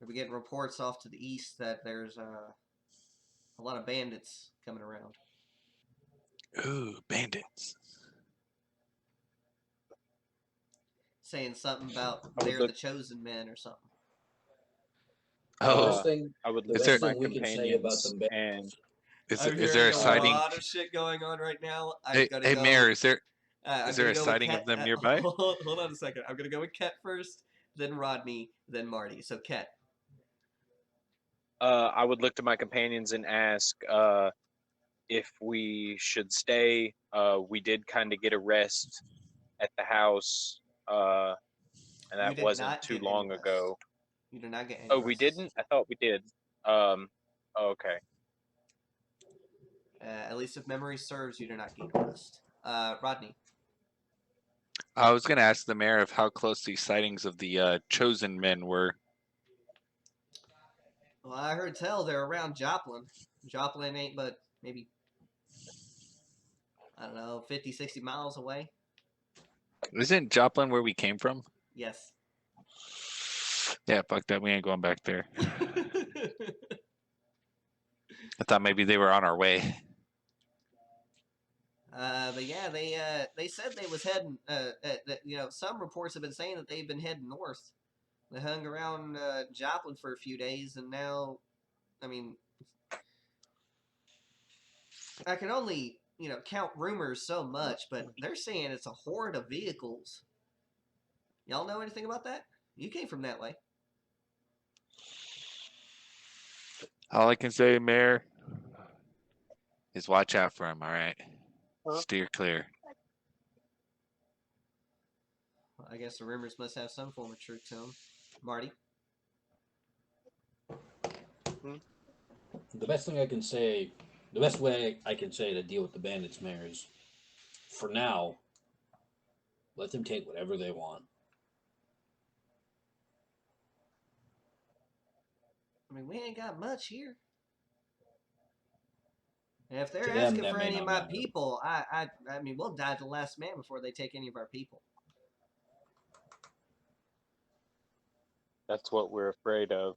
we'll be getting reports off to the east that there's a lot of bandits coming around. Ooh, bandits. Saying something about I would they're look- the chosen men or something. The Uh, best thing, I would the look best at my thing we can say about companions them and Is there a sighting? lot of shit going on right now. I'm Hey, gonna hey, go. Mayor, is there I'm there gonna a go with sighting Ket, of them nearby? Hold on a second. I'm gonna go with Ket first, then Rodney, then Marty. So Ket. I would look to my companions and ask if we should stay. We did kind of get a rest at the house, and You that did wasn't not too get any long rest. ago. You did not get any Oh, rest. we didn't? I thought we did. Okay. At least if memory serves, you do not get rest. Rodney. I was gonna ask the mayor of how close these sightings of the chosen men were. Well, I heard tell they're around Joplin. Joplin ain't but maybe, I don't know, 50, 60 miles away. Isn't Joplin where we came from? Yes. Yeah, fuck that. We ain't going back there. I thought maybe they were on our way. But yeah, they said they was heading. Some reports have been saying that they've been heading north. They hung around Joplin for a few days, and now, I mean, I can only count rumors so much, but they're saying it's a horde of vehicles. Y'all know anything about that? You came from that way. All I can say, Mayor, is watch out for him. All right, Huh? steer clear. I guess the rumors must have some form of truth to them. Marty? The best thing I can say, the best way I can say to deal with the bandits, Mayor, is for now, let them take whatever they want. I mean, we ain't got much here. And if they're To them, asking that for may any of not my matter. people, I mean, we'll die to the last man before they take any of our people. That's what we're afraid of.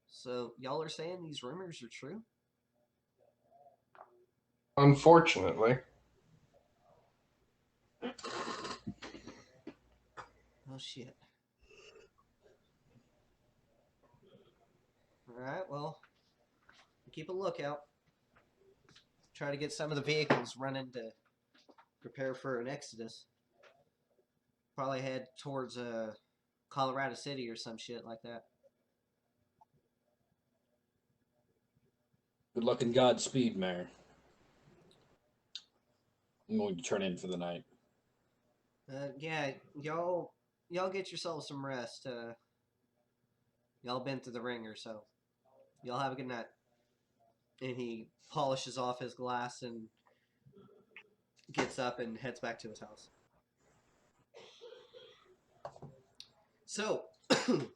So y'all are saying these rumors are true? Unfortunately. Oh shit. Alright, well, keep a lookout. Try to get some of the vehicles running to prepare for an exodus. Probably head towards Colorado City or some shit like that. Good luck and Godspeed, Mayor. I'm going to turn in for the night. Yeah, y'all get yourselves some rest. Y'all been through the ringer, so y'all have a good night. And he polishes off his glass and gets up and heads back to his house. So, God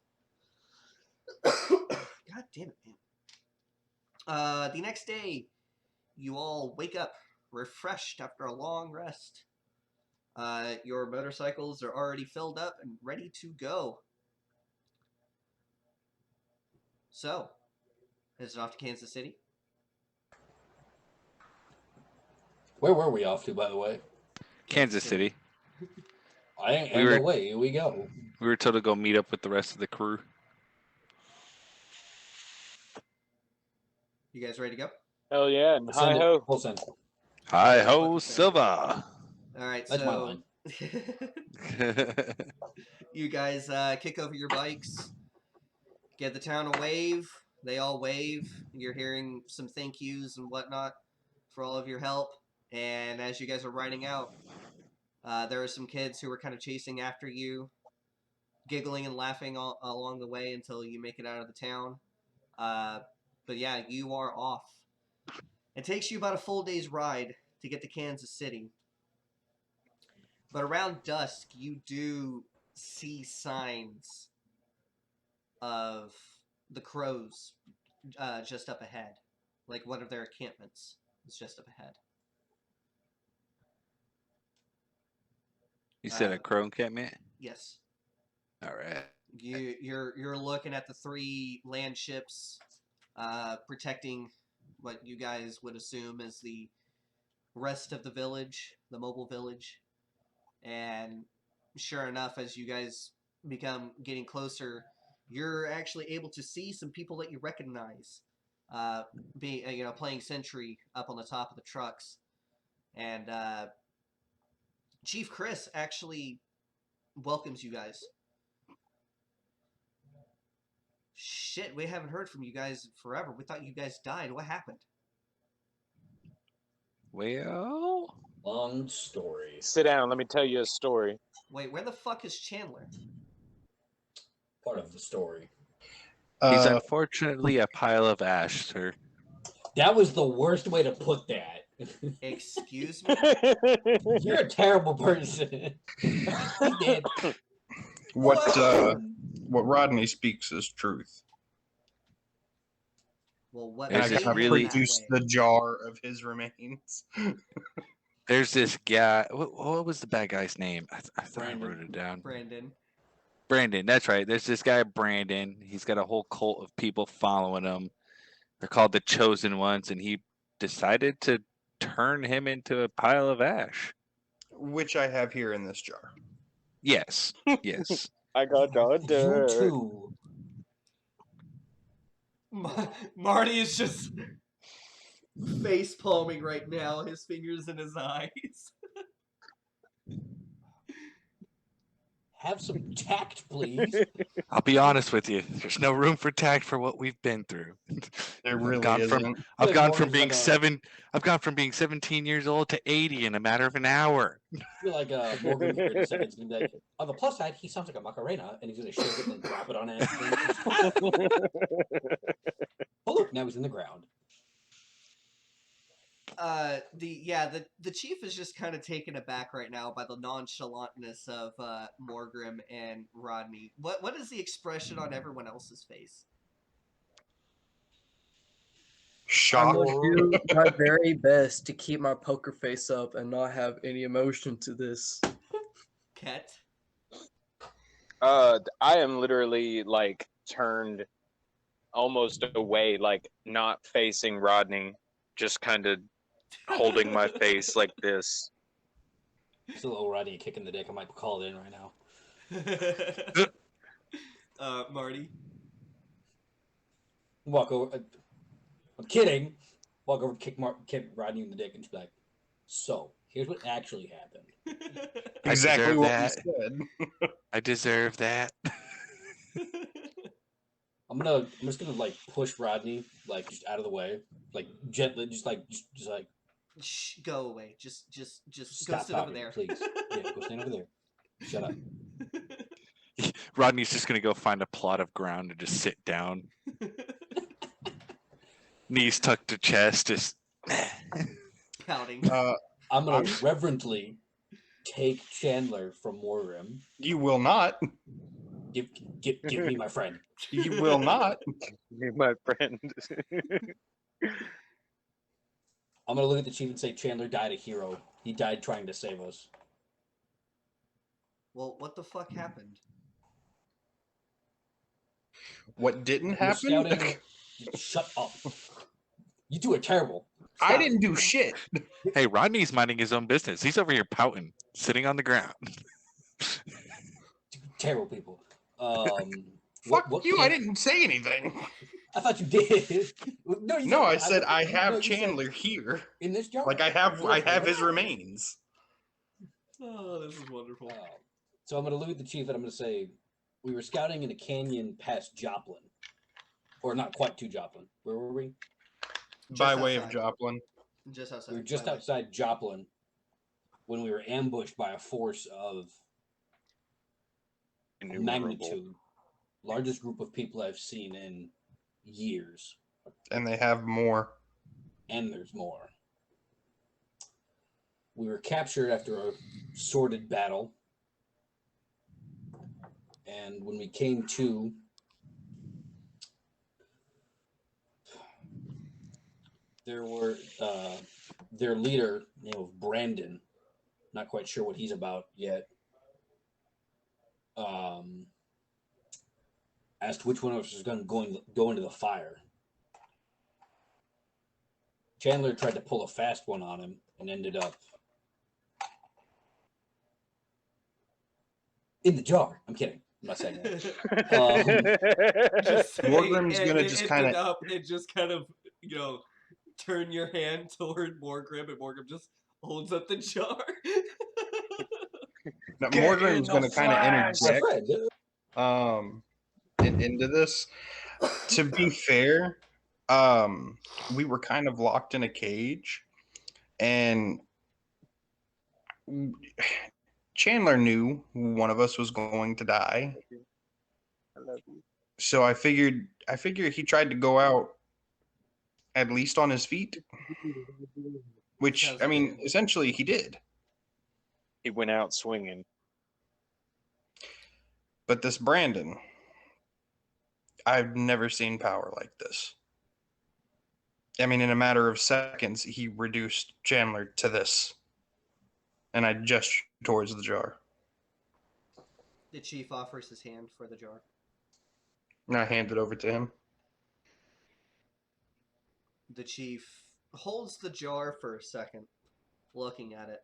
damn it, man. The next day, you all wake up refreshed after a long rest. Your motorcycles are already filled up and ready to go. So, is it off to Kansas City? Where were we off to, by the way? Kansas City. And away we go. We were told to go meet up with the rest of the crew. You guys ready to go? Hell yeah, and We'll hi send ho. it. We'll send it. Hi That's ho, fucking Silva. All right, That's my so line. you guys kick over your bikes, give the town a wave. They all wave. You're hearing some thank yous and whatnot for all of your help. And as you guys are riding out, there are some kids who are kind of chasing after you, giggling and laughing all along the way until you make it out of the town. But yeah, you are off. It takes you about a full day's ride to get to Kansas City. But around dusk, you do see signs of the crows just up ahead. Like one of their encampments is just up ahead. You said a crow encampment? Yes. All right. You're looking at the 3 land ships protecting what you guys would assume is the rest of the village, the mobile village. And sure enough, as you guys become getting closer, you're actually able to see some people that you recognize, playing sentry up on the top of the trucks. And Chief Chris actually welcomes you guys. Shit, we haven't heard from you guys forever. We thought you guys died. What happened? Well, Long story. Sit down, let me tell you a story. Wait, where the fuck is Chandler? Part of the story. he's Uh, unfortunately a pile of ash, sir. That was the worst way to put that. Excuse me? You're a terrible person. He did. what Rodney speaks is truth. Well, what There's I made this gotta him really- that produce way? the jar of his remains. There's this guy. What was the bad guy's name? I thought I Brandon. wrote it down. Brandon. Brandon, that's right. There's this guy Brandon. He's got a whole cult of people following him. They're called the Chosen Ones, and he decided to turn him into a pile of ash. Which I have here in this jar. Yes, yes. I got You dirt. too. Marty is just face palming right now, his fingers in his eyes. Have some tact, please. I'll be honest with you. There's no room for tact for what we've been through. There I've really gone isn't. from I've Like gone from Morgan's being like I've gone from being 17 years old to 80 in a matter of an hour. Feel like Morgan in 30 seconds gonna be like, on the plus side, he sounds like a Macarena, and he's gonna shake it and then drop it on Ashton. Oh look, now he's in the ground. The chief is just kind of taken aback right now by the nonchalantness of Morgrim and Rodney. What is the expression on everyone else's face? I'm Shock. gonna do my very best to keep my poker face up and not have any emotion to this. Ket? I am literally like turned almost away, like not facing Rodney, just kind of holding my face like this. Still owe Rodney a kick in the dick. I might call it in right now. Marty? Walk over. I'm kidding. Walk over, kick Rodney in the dick, and just be like, "So, here's what actually happened." Exactly deserve what that. we said. I deserve that. I'm just gonna like push Rodney like just out of the way, like gently, just like Shh, go away. Just go stop sit over talking, there. please. Yeah, go stand over there. Shut up. Rodney's just gonna go find a plot of ground and just sit down. Knees tucked to chest, just Pouting. I'm gonna reverently take Chandler from Morgrim. You will not. Give me my friend. You will not. You're my friend. I'm gonna look at the chief and say Chandler died a hero. He died trying to save us. Well, what the fuck happened? What didn't We're happen? scouting. Shut up. You two are terrible. I Stop. didn't do shit. hey, Rodney's minding his own business. He's over here pouting, sitting on the ground. Terrible people. Fuck what you! came- I didn't say anything. I thought you did. No, you No, I said said I no, have you said Chandler here. in this jar. Like I have his remains. Oh, this is wonderful. So I'm gonna look at the chief and I'm gonna say, we were scouting in a canyon past Joplin, or not quite to Joplin. Where were we? By way of outside. Joplin. Just outside. We were just by the way. outside Joplin when we were ambushed by a force of magnitude, largest group of people I've seen in years. And they have more. And there's more. We were captured after a sordid battle. And when we came to, there were their leader, name of Brandon, not quite sure what he's about yet, asked which one of us was going to go into the fire. Chandler tried to pull a fast one on him and ended up in the jar. I'm kidding. I'm not saying that. Just Morgrim's saying, gonna and just it kinda- ended up and just kind of, turn your hand toward Morgrim, and Morgrim just holds up the jar. Now, Morgrim's going to kind of My interject friend. into this. To be fair, we were kind of locked in a cage, and Chandler knew one of us was going to die. I love you. So I figured he tried to go out at least on his feet, which Sounds I mean, fair. essentially he did. He went out swinging. But this Brandon, I've never seen power like this. I mean, in a matter of seconds, he reduced Chandler to this. And I gestured towards the jar. The chief offers his hand for the jar. And I hand it over to him. The chief holds the jar for a second, looking at it.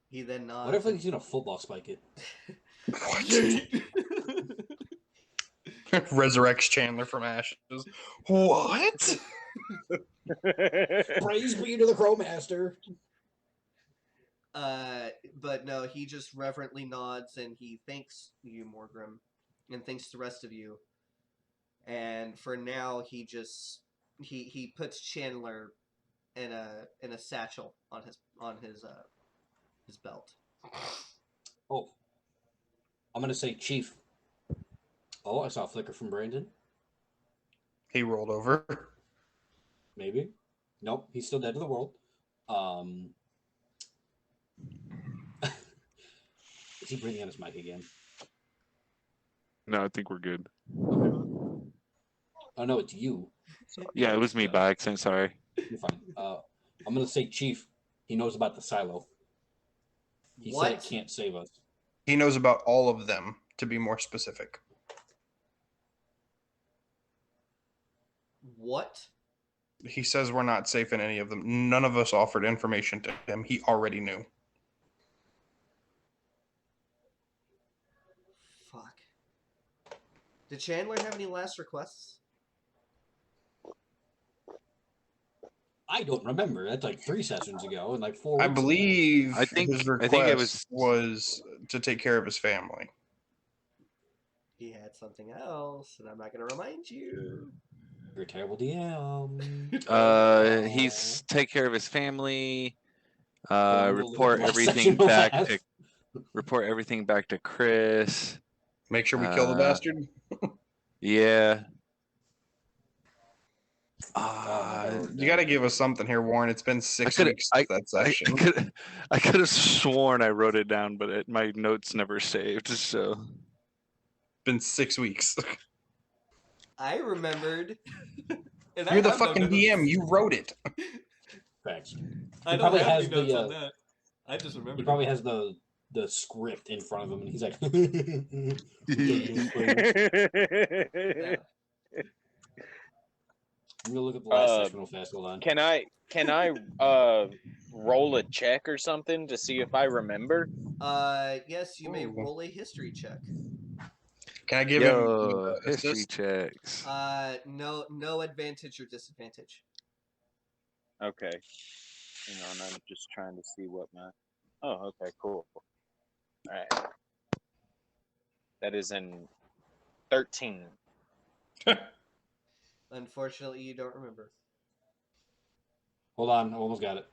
He then nods. What if he's gonna football spike it? Resurrects Chandler from ashes. What? Praise be to the Crowmaster. But no, he just reverently nods and he thanks you, Morgrim, and thanks the rest of you. And for now, he just he puts Chandler in a satchel on his belt. Oh, I'm gonna say Chief. Oh, I saw a flicker from Brandon. He rolled over. Maybe. Nope, he's still dead to the world. Is he bringing on his mic again? No, I think we're good. Okay. Oh no, it's you. Yeah, it was me by accident. Sorry. You're fine. I'm gonna say Chief. He knows about the silo. He said What? it can't save us. He knows about all of them, to be more specific. What? He says we're not safe in any of them. None of us offered information to him. He already knew. Fuck. Did Chandler have any last requests? I don't remember. That's like 3 sessions ago and like 4 I weeks ago. believe I think his request it was to take care of his family. He had something else, and I'm not going to remind you. You're a terrible DM. He's take care of his family. Don't Report last everything section back laugh. to report everything back to Chris. Make sure we kill the bastard. Yeah. You got to give us something here, Warren. It's been 6 weeks since that session. I could have sworn I wrote it down, but my notes never saved. So It's been 6 weeks. I remembered. And You're the have no fucking notes. DM. You wrote it. Facts. I He don't probably have has any notes the, on that. I just remember. He probably has the script in front of him, and he's like, Yeah. I'm gonna look at the last session real fast. Hold on. Can I roll a check or something to see if I remember? Yes, you may Ooh. roll a history check. Can I give Yo, him history assist? checks. No advantage or disadvantage. Okay. Hang on, I'm just trying to see what my. Oh, okay, cool. All right. That is in 13. Unfortunately, you don't remember. Hold on, I almost got it.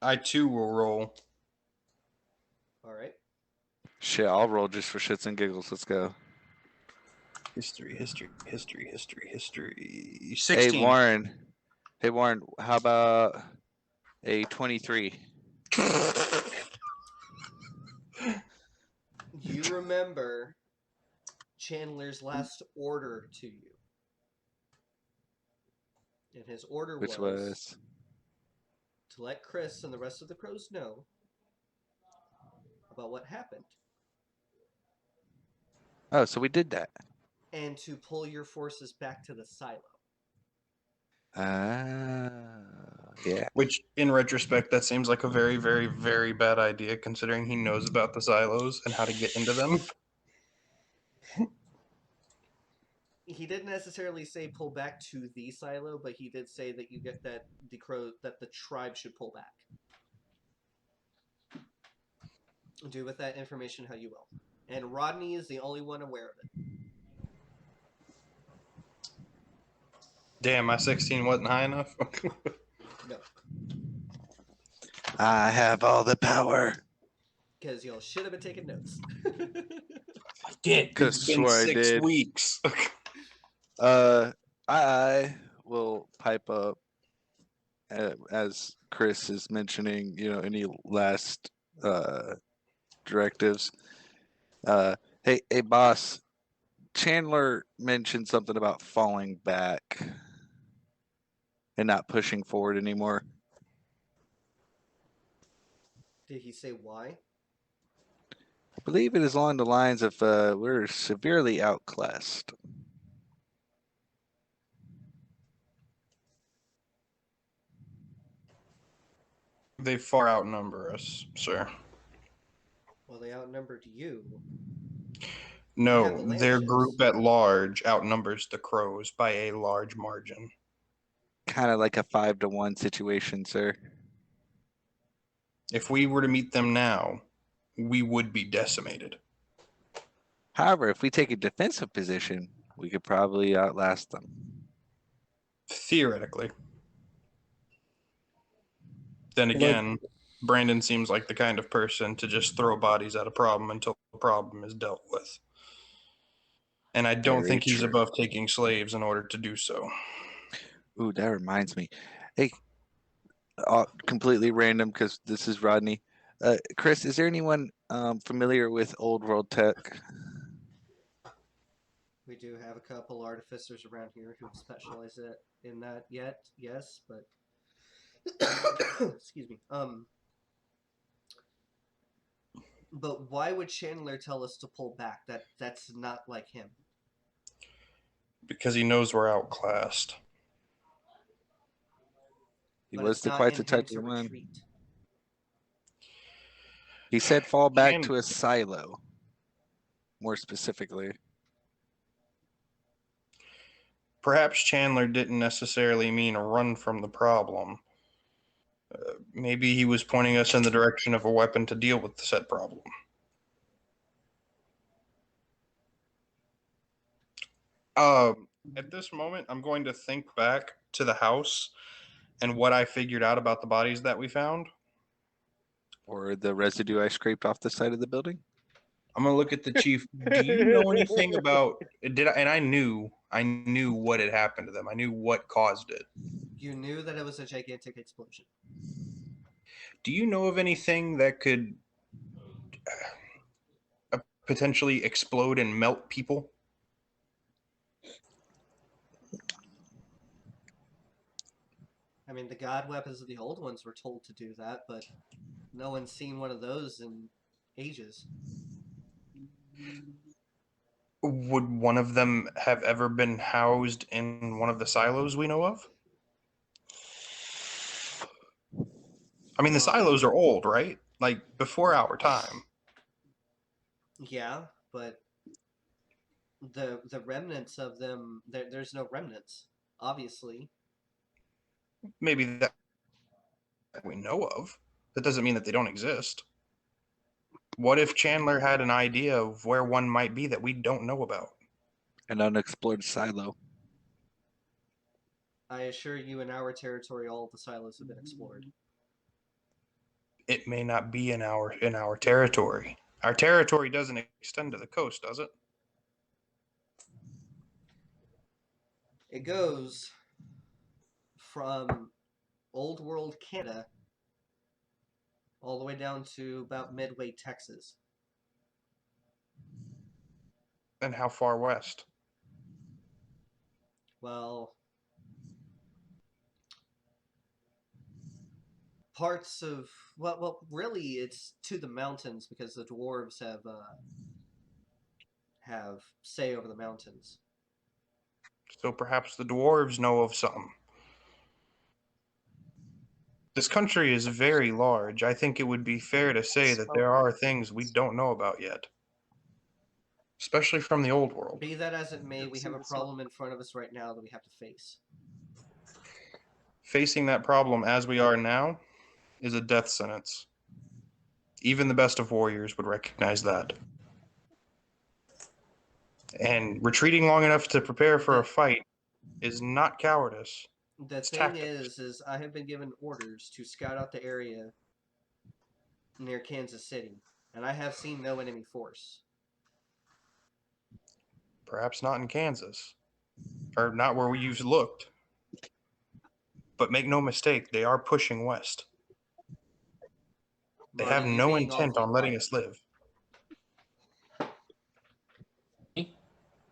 I too will roll. All right. Shit, I'll roll just for shits and giggles. Let's go. History. 16. Hey Warren, how about a 23? You remember Chandler's last order to you. And his order Which was was to let Chris and the rest of the crows know about what happened. oh, so we did that. And to pull your forces back to the silo. Yeah. Which, in retrospect, that seems like a very, very, very bad idea, considering he knows about the silos and how to get into them. He didn't necessarily say pull back to the silo, but he did say that you get that the tribe should pull back. Do with that information how you will. And Rodney is the only one aware of it. Damn, my 16 wasn't high enough. No. I have all the power. Because y'all should have been taking notes. I did. Could It's been swear I 6 did. weeks. I will pipe up as Chris is mentioning, any last directives. Hey, boss. Chandler mentioned something about falling back and not pushing forward anymore. Did he say why? I believe it is along the lines of we're severely outclassed. They far outnumber us, sir. Well, they outnumbered you. have No, the land their ships. group at large outnumbers the crows by a large margin. Kind of like a 5-to-1 situation, sir. If we were to meet them now, we would be decimated. However, if we take a defensive position, we could probably outlast them. Theoretically. Then Look- again, Brandon seems like the kind of person to just throw bodies at a problem until the problem is dealt with. And I don't Very think he's true. above taking slaves in order to do so. Ooh, that reminds me. Hey, completely random because this is Rodney. Chris, is there anyone familiar with Old World tech? We do have a couple artificers around here who specialize in that yet, yes, but excuse me. But why would Chandler tell us to pull back? That's not like him. Because he knows we're outclassed. He But was it's not quite in the him type to of man. retreat. He said fall back Chan- to a silo, more specifically. Perhaps Chandler didn't necessarily mean run from the problem. Maybe he was pointing us in the direction of a weapon to deal with the said problem. At this moment, I'm going to think back to the house and what I figured out about the bodies that we found. Or the residue I scraped off the side of the building. I'm gonna look at the chief. Do you know anything about? Did I? And I knew what had happened to them. I knew what caused it. You knew that it was a gigantic explosion. Do you know of anything that could potentially explode and melt people? I mean, the god weapons of the old ones were told to do that, but no one's seen one of those in ages. Would one of them have ever been housed in one of the silos we know of? I mean, the silos are old, right? Like before our time. Yeah, but the remnants of them, there's no remnants, obviously. Maybe that we know of. That doesn't mean that they don't exist. What if Chandler had an idea of where one might be that we don't know about? An unexplored silo. I assure you, in our territory, all of the silos have been explored. It may not be in our territory. Our territory doesn't extend to the coast, does it? It goes from Old World Canada all the way down to about Midway, Texas. And how far west? Well, parts of really, it's to the mountains because the dwarves have say over the mountains. So perhaps the dwarves know of some. This country is very large. I think it would be fair to say that there are things we don't know about yet. Especially from the old world. Be that as it may, we have a problem in front of us right now that we have to face. Facing that problem as we are now is a death sentence. Even the best of warriors would recognize that. And retreating long enough to prepare for a fight is not cowardice. The It's thing tactics. is I have been given orders to scout out the area near Kansas City, and I have seen no enemy force. Perhaps not in Kansas. Or not where you've looked. But make no mistake, they are pushing west. They have Marty, you're no being intent awfully on letting quiet. us live.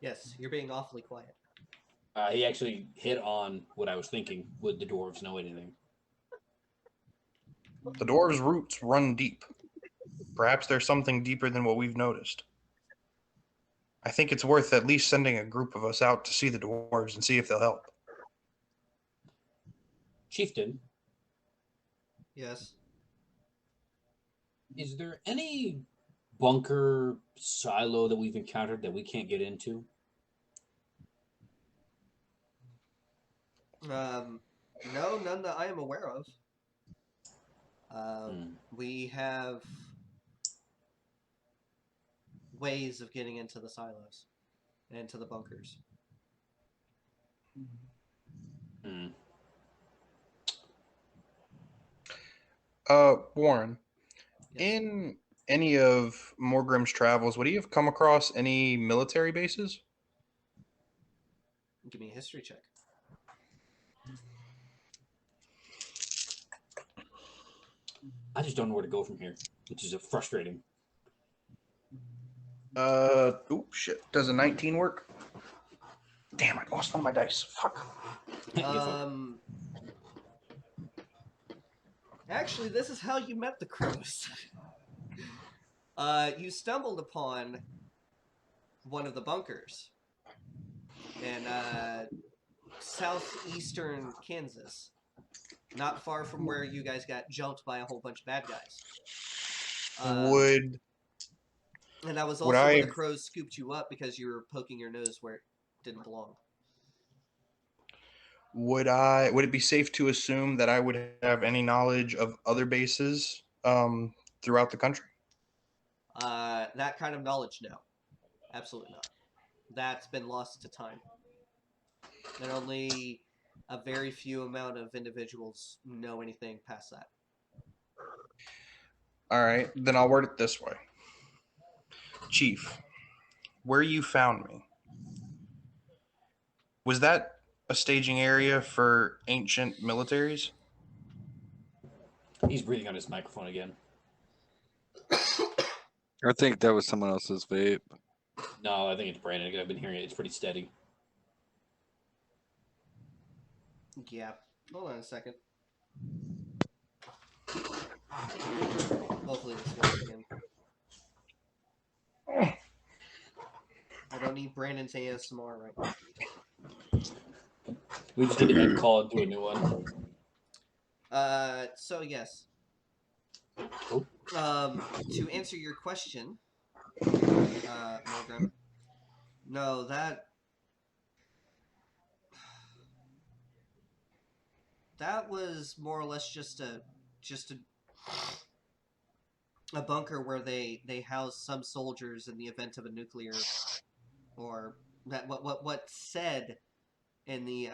Yes, you're being awfully quiet. He actually hit on what I was thinking. Would the dwarves know anything? The dwarves' roots run deep. Perhaps there's something deeper than what we've noticed. I think it's worth at least sending a group of us out to see the dwarves and see if they'll help. Chieftain, Yes. is there any bunker silo that we've encountered that we can't get into? No, none that I am aware of. We have ways of getting into the silos and to the bunkers. Hmm. Warren, Yes. in any of Morgrim's travels, would he have come across any military bases? Give me a history check. I just don't know where to go from here, which is frustrating. Oh shit. Does a 19 work? Damn, I lost one of my dice. Fuck. Actually, this is how you met the crows. You stumbled upon one of the bunkers in southeastern Kansas, not far from where you guys got jumped by a whole bunch of bad guys. Would And that was would also where I the crows scooped you up because you were poking your nose where it didn't belong. would it be safe to assume that I would have any knowledge of other bases throughout the country? That kind of knowledge, no. Absolutely not. That's been lost to time. And only a very few amount of individuals know anything past that. All right, then I'll word it this way. Chief, where you found me, was that a staging area for ancient militaries? He's breathing on his microphone again. I think that was someone else's vape. No, I think it's Brandon. I've been hearing it. It's pretty steady. Yeah. Hold on a second. Hopefully this works again. I don't need Brandon's ASMR right now. We just need to end call and do a new one. So yes. Oh. To answer your question, Morgan, no, that was more or less just a bunker where they house some soldiers in the event of a nuclear, or that what said in the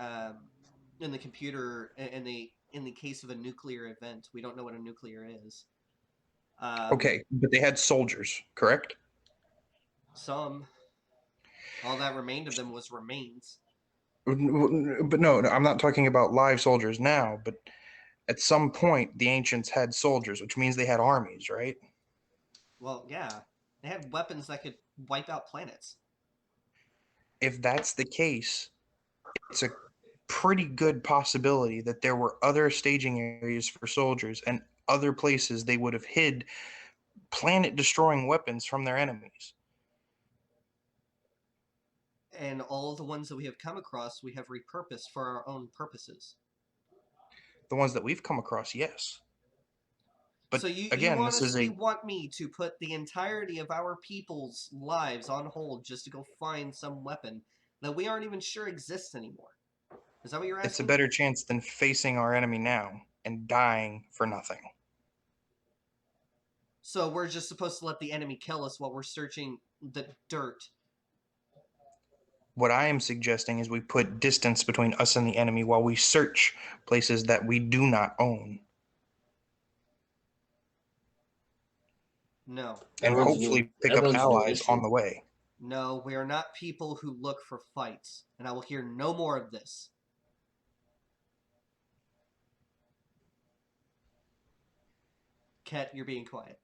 computer in the case of a nuclear event. We don't know what a nuclear is. Okay, but they had soldiers, correct? Some. All that remained of them was remains. But no, I'm not talking about live soldiers now, but at some point the ancients had soldiers, which means they had armies, right? Well, yeah. They had weapons that could wipe out planets. If that's the case, it's a pretty good possibility that there were other staging areas for soldiers and other places they would have hid planet destroying weapons from their enemies. And all of the ones that we have come across, we have repurposed for our own purposes. The ones that we've come across, yes. But so you again, honestly want me to put the entirety of our people's lives on hold just to go find some weapon that we aren't even sure exists anymore? Is that what you're asking? It's a better chance than facing our enemy now and dying for nothing. So we're just supposed to let the enemy kill us while we're searching the dirt? What I am suggesting is we put distance between us and the enemy while we search places that we do not own. No. And hopefully pick up allies on the way. No, we are not people who look for fights, and I will hear no more of this. Ket, you're being quiet.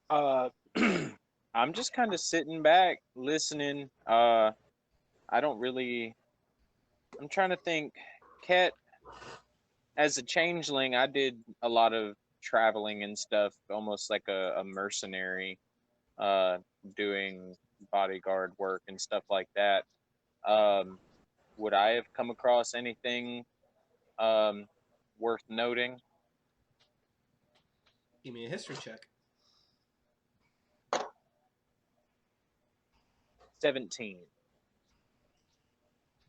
I'm just kind of sitting back, listening. I don't really. I'm trying to think. Ket, as a changeling, I did a lot of traveling and stuff, almost like a mercenary, uh, doing bodyguard work and stuff like that. Um, would I have come across anything um, worth noting? Give me a history check. 17.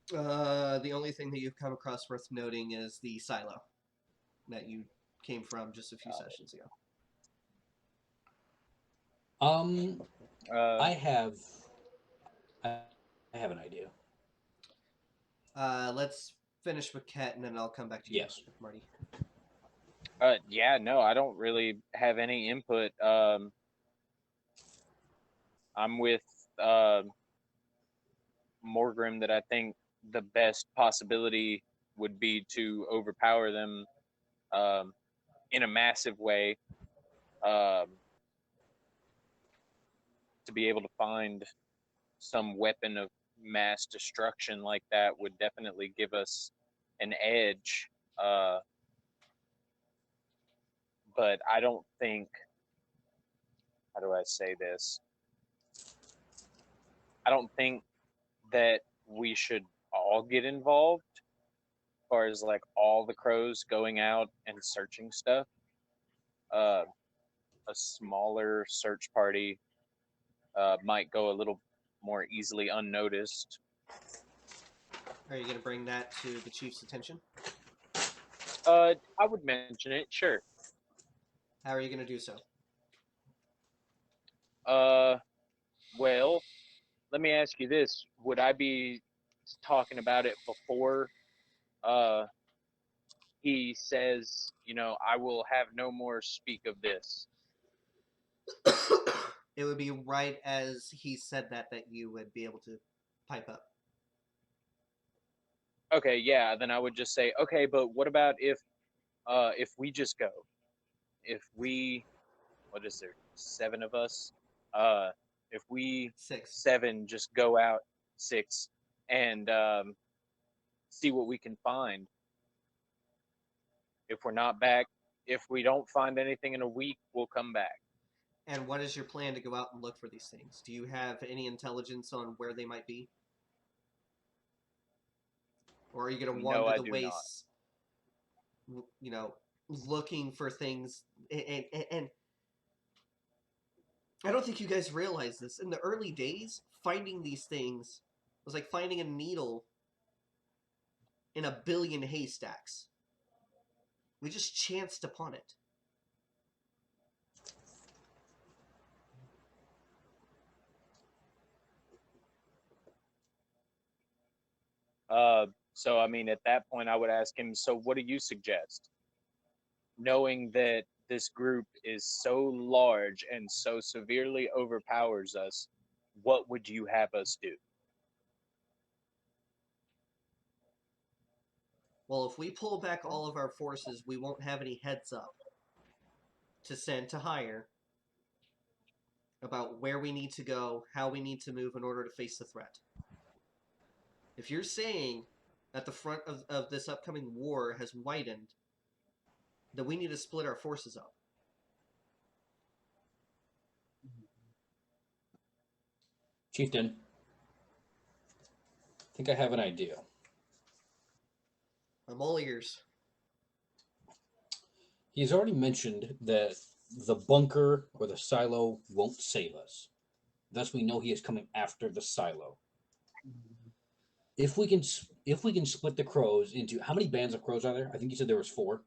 The only thing that you've come across worth noting is the silo that you came from just a few sessions ago. I have I I have an idea. Let's finish with Ket, and then I'll come back to you, Yes. Marty. Yeah, no, I don't really have any input. I'm with uh, Morgrim that I think the best possibility would be to overpower them um, in a massive way, um, to be able to find some weapon of mass destruction like that would definitely give us an edge. Uh, but I don't think, how do I say this? I don't think that we should all get involved as far as like all the crows going out and searching stuff. Uh, a smaller search party might go a little more easily unnoticed. Are you going to bring that to the chief's attention? I would mention it, sure. How are you going to do so? Uh, well, let me ask you this: would I be talking about it before uh, he says, I will have no more speak of this? It would be right as he said that you would be able to pipe up. Okay, yeah. Then I would just say, okay, but what about if we just go? If we, what is there, 7 of us? Uh, if we 6. 7 just go out, 6, and see what we can find. If we're not back, if we don't find anything in a week, we'll come back. And what is your plan to go out and look for these things? Do you have any intelligence on where they might be? Or are you going to No, wander I the do not. wastes, looking for things? And I don't think you guys realize this. In the early days, finding these things was like finding a needle in a billion haystacks. We just chanced upon it. So I mean, at that point, I would ask him. So, what do you suggest? Knowing that this group is so large and so severely overpowers us, what would you have us do? Well, if we pull back all of our forces, we won't have any heads up to send to hire about where we need to go, how we need to move in order to face the threat. If you're saying that the front of this upcoming war has widened, then we need to split our forces up. Chieftain, I think I have an idea. I'm all ears. He's already mentioned that the bunker or the silo won't save us. Thus, we know he is coming after the silo. If we can split the crows into how many bands of crows are there? I think you said there was 4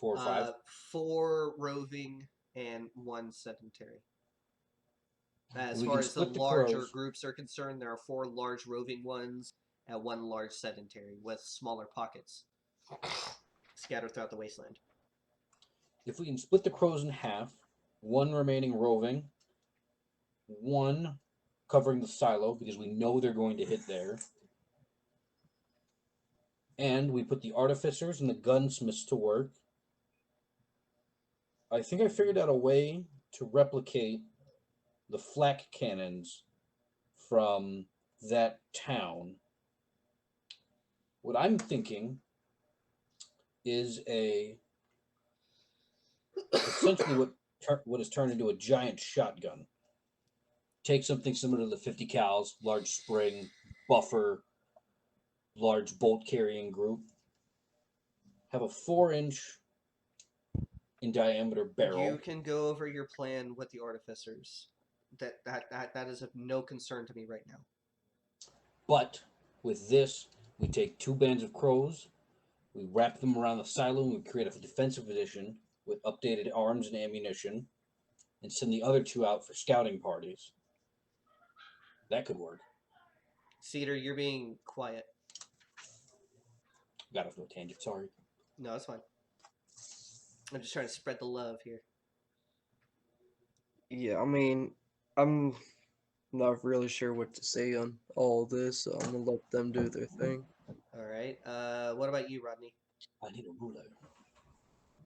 or 5. 4 roving and 1 sedentary. As We far can as the split the larger crows. groups are concerned, there are 4 large roving ones and 1 large sedentary with smaller pockets scattered throughout the wasteland. If we can split the crows in half, 1 remaining roving, 1 covering the silo because we know they're going to hit there, and we put the artificers and the gunsmiths to work. I think I figured out a way to replicate the flak cannons from that town. What I'm thinking is essentially what is turned into a giant shotgun. Take something similar to the 50 cals, large spring, buffer, large bolt carrying group. Have a 4-inch in diameter barrel. You can go over your plan with the artificers. That is of no concern to me right now. But with this, we take 2 bands of crows, we wrap them around the silo, and we create a defensive edition with updated arms and ammunition, and send the other 2 out for scouting parties. That could work. Cedar, you're being quiet. Got off no tangent, sorry. No, that's fine. I'm just trying to spread the love here. Yeah, I mean, I'm not really sure what to say on all this, so I'm gonna let them do their thing. All right. What about you, Rodney? I need a ruler.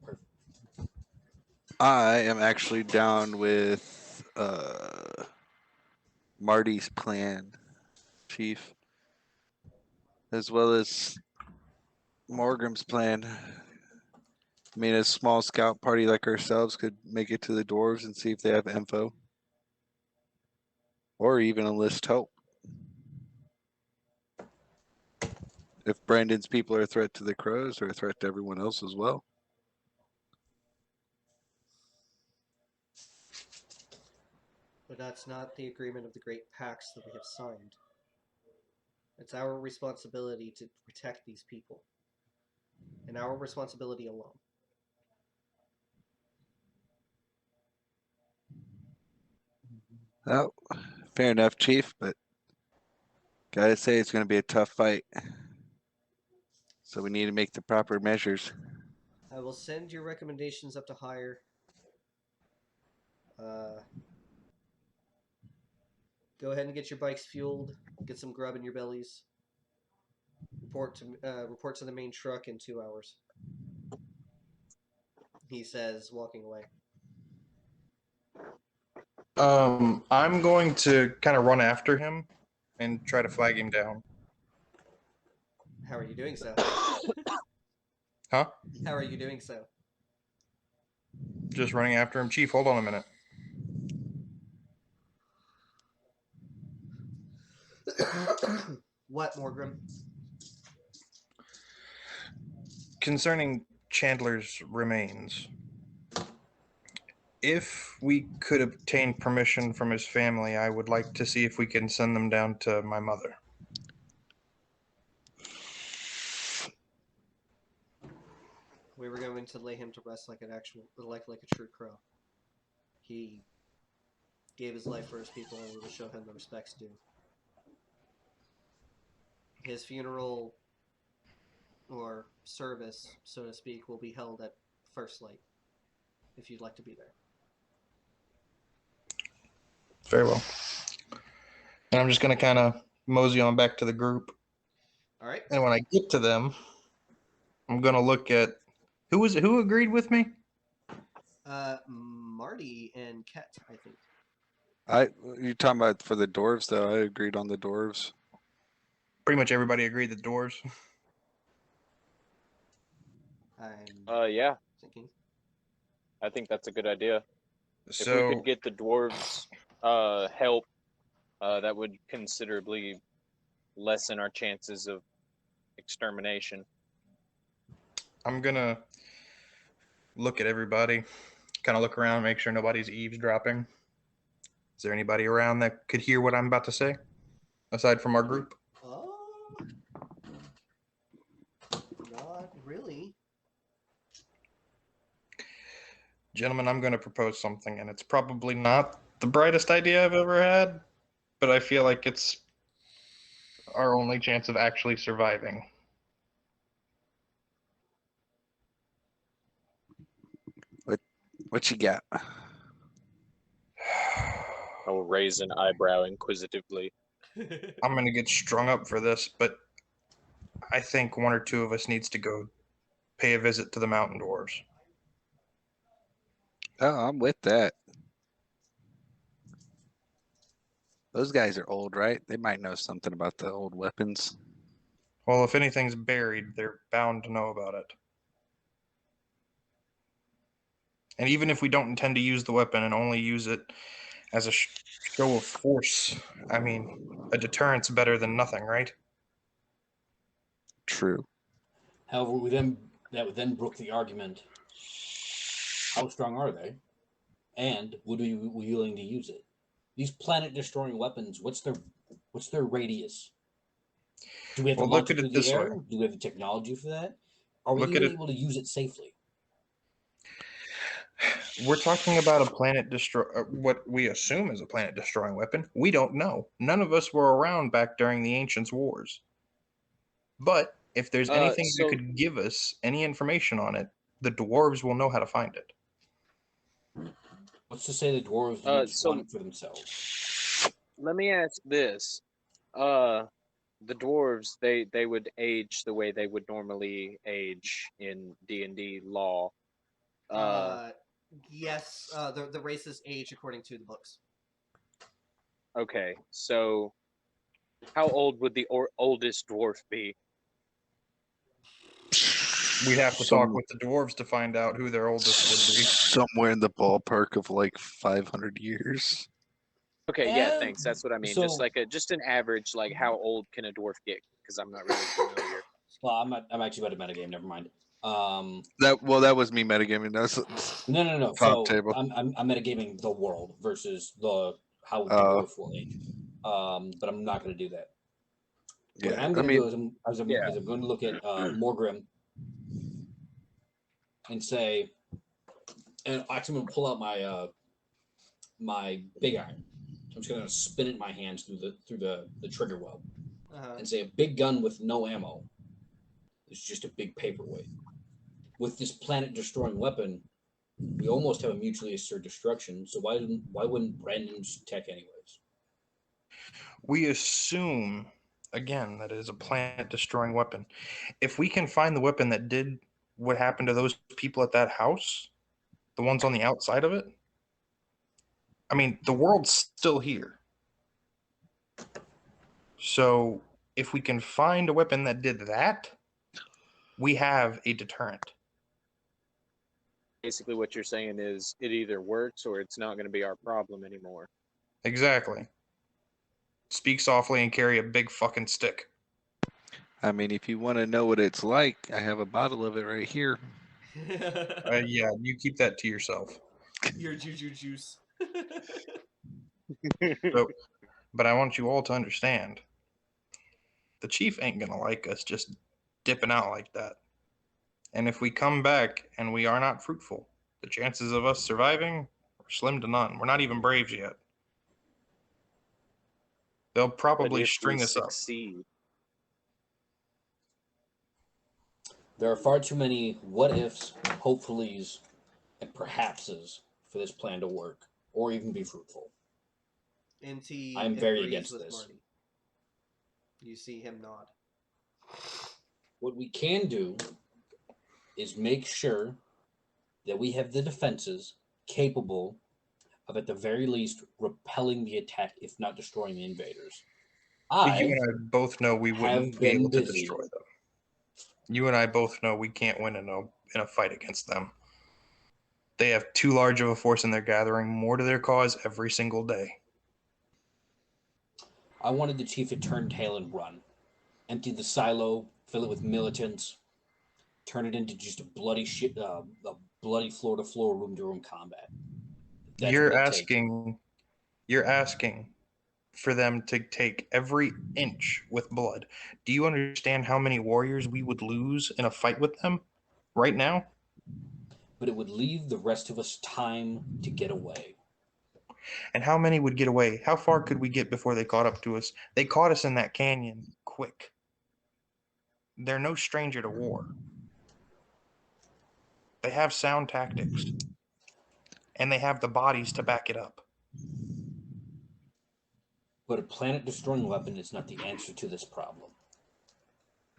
Perfect. I am actually down with Marty's plan, Chief, as well as Morgrim's plan. I mean, a small scout party like ourselves could make it to the dwarves and see if they have info, or even enlist help. If Brandon's people are a threat to the crows, they're a threat to everyone else as well. But that's not the agreement of the Great Pacts that we have signed. It's our responsibility to protect these people, and our responsibility alone. Well, fair enough, Chief, but gotta say it's going to be a tough fight. So we need to make the proper measures. I will send your recommendations up to higher. Go ahead and get your bikes fueled. Get some grub in your bellies. Report to the main truck in 2 hours. He says, walking away. I'm going to kind of run after him and try to flag him down. How are you doing so? Huh? How are you doing so? Just running after him. Chief, hold on a minute. What, Morgrim? Concerning Chandler's remains, if we could obtain permission from his family, I would like to see if we can send them down to my mother. We were going to lay him to rest like a true crow. He gave his life for his people, and we will show him the respects due. His funeral, or service, so to speak, will be held at first light, if you'd like to be there. Very well. And I'm just going to kind of mosey on back to the group. All right. And when I get to them, I'm going to look at who agreed with me? Marty and Ket, I think. You're talking about for the dwarves, though. I agreed on the dwarves. Pretty much everybody agreed that dwarves. I'm Yeah, thinking. I think that's a good idea. If we So could get the dwarves help, that would considerably lessen our chances of extermination. I'm going to look at everybody, kind of look around, make sure nobody's eavesdropping. Is there anybody around that could hear what I'm about to say, aside from our group? Not really. Gentlemen, I'm going to propose something, and it's probably not the brightest idea I've ever had, but I feel like it's our only chance of actually surviving. What you got? I will raise an eyebrow inquisitively. I'm going to get strung up for this, but I think one or two of us needs to go pay a visit to the mountain dwarves. Oh, I'm with that. Those guys are old, right? They might know something about the old weapons. Well, if anything's buried, they're bound to know about it. And even if we don't intend to use the weapon and only use it as a show of force, I mean, a deterrent's better than nothing, right? True. However, that then broke the argument. How strong are they? And would we be willing to use it? These planet-destroying weapons, what's their radius? Do we have to Well, launch look it at through it the this air? way. Do we have the technology for that? Are we Look at even it. able to use it safely? We're talking about a planet destroy. What we assume is a planet-destroying weapon. We don't know. None of us were around back during the Ancients' Wars. But if there's anything that So could give us any information on it, the dwarves will know how to find it. What's to say the dwarves didn't just so want it for themselves? let me ask this. The dwarves, they would age the way they would normally age in D&D law. Yes, the races age according to the books. Okay, so how old would the oldest dwarf be? We'd have to Some- talk with the dwarves to find out who their oldest would be. Somewhere in the ballpark of like 500 years. Okay, yeah, And thanks. That's what I mean. so- Just like just an average, like how old can a dwarf get? Because I'm not really familiar. Well, I'm actually about to metagame. Never mind. That was me metagaming. That's No. Top So table. I'm metagaming the world versus how the Oh. dwarf will age. But I'm not going to do that. What yeah. I'm I going to mean, do is I'm going to look at Morgrim and say, and actually I'm going to pull out my big iron. I'm just going to spin it in my hands through the trigger well and say a big gun with no ammo is just a big paperweight. With this planet-destroying weapon, we almost have a mutually assured destruction. So why wouldn't Brandon's tech anyways? We assume, again, that it is a planet-destroying weapon. If we can find the weapon that did what happened to those people at that house, the ones on the outside of it, I mean, the world's still here. So if we can find a weapon that did that, we have a deterrent. Basically, what you're saying is it either works or it's not going to be our problem anymore. Exactly. Speak softly and carry a big fucking stick. I mean, if you want to know what it's like, I have a bottle of it right here. Yeah, you keep that to yourself. Your juju juice. But I want you all to understand, the chief ain't gonna like us just dipping out like that. And if we come back and we are not fruitful, the chances of us surviving are slim to none. We're not even braves yet. They'll But probably if string we us up. succeed, There are far too many what ifs, hopefullys, and perhapses for this plan to work or even be fruitful. NT I'm very agrees against with this. Marty. You see him nod. What we can do is make sure that we have the defenses capable of, at the very least, repelling the attack, if not destroying the invaders. You and I both know we wouldn't have be been able to busy. destroy them. You and I both know we can't win in a fight against them. They have too large of a force and they're gathering more to their cause every single day. I wanted the chief to turn tail and run. Empty the silo, fill it with militants, turn it into just a bloody shit, a bloody floor-to-floor, room-to-room combat. That's You're what it takes. asking for them to take every inch with blood. Do you understand how many warriors we would lose in a fight with them right now? But it would leave the rest of us time to get away. And how many would get away? How far could we get before they caught up to us? They caught us in that canyon quick. They're no stranger to war. They have sound tactics. And they have the bodies to back it up. But a planet-destroying weapon is not the answer to this problem.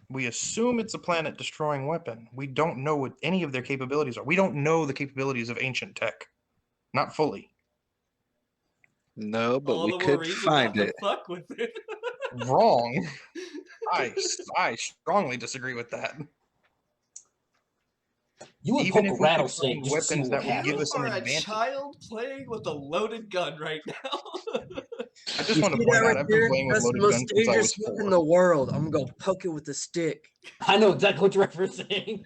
We assume it's a planet-destroying weapon. We don't know what any of their capabilities are. We don't know the capabilities of ancient tech. Not fully. No, but All we the more could reason find not it. to fuck with it. Wrong. I strongly disagree with that. You would Even poke if a we could rattlesnake find just to see weapons what that would would give You happen. us an are a advantage. child playing with a loaded gun right now. I just You want to see point that out right I've been there? playing with That's the loaded most guns since I was dangerous weapon in 4. the world. I'm gonna go poke it with a stick. I know exactly what you're referencing.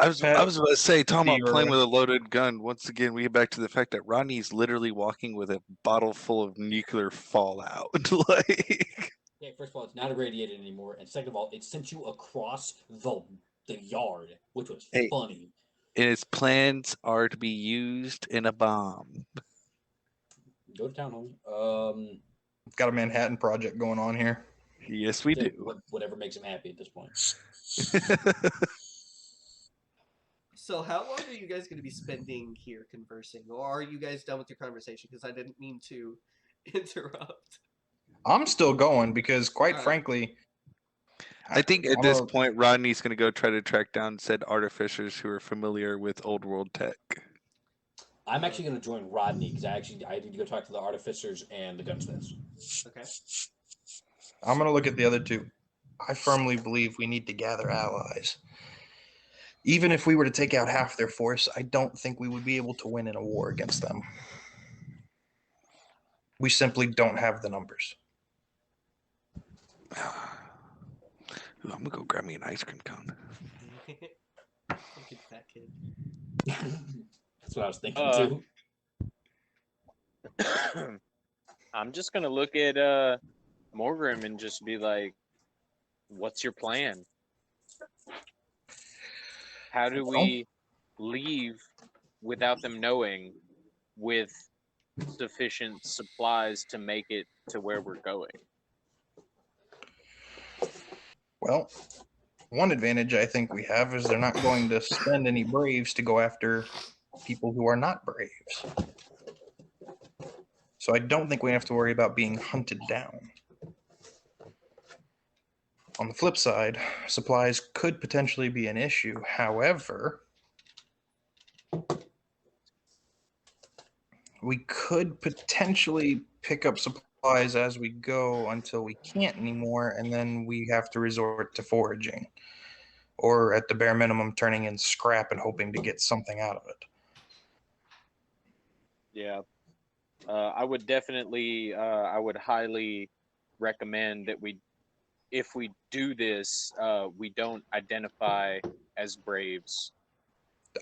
I was about to say, talking about playing Zero. with a loaded gun. Once again, we get back to the fact that Rodney's literally walking with a bottle full of nuclear fallout. Like, Okay, first of all, it's not irradiated anymore, and second of all, it sent you across the yard, which was Hey. funny. and its plans are to be used in a bomb. Go to town, homie. Got a Manhattan Project going on here. Yes, we do. Whatever makes him happy at this point. So how long are you guys going to be spending here conversing? Or are you guys done with your conversation? Because I didn't mean to interrupt. I'm still going because, quite All right. frankly, I think at I'm this a- point, Rodney's going to go try to track down said artificers who are familiar with old world tech. I'm actually going to join Rodney because I need to go talk to the artificers and the gunsmiths. Okay. I'm going to look at the other two. I firmly believe we need to gather allies. Even if we were to take out half their force, I don't think we would be able to win in a war against them. We simply don't have the numbers. Ooh, I'm gonna go grab me an ice cream cone. Fucking fat kid. That's what I was thinking too. I'm just gonna look at Morgrim and just be like, "What's your plan? How do we leave without them knowing, with sufficient supplies to make it to where we're going?" Well, one advantage I think we have is they're not going to spend any braves to go after people who are not braves. So I don't think we have to worry about being hunted down. On the flip side, supplies could potentially be an issue. However, we could potentially pick up supplies as we go until we can't anymore, and then we have to resort to foraging. Or at the bare minimum, turning in scrap and hoping to get something out of it. Yeah, I would definitely, I would highly recommend that if we do this, we don't identify as braves.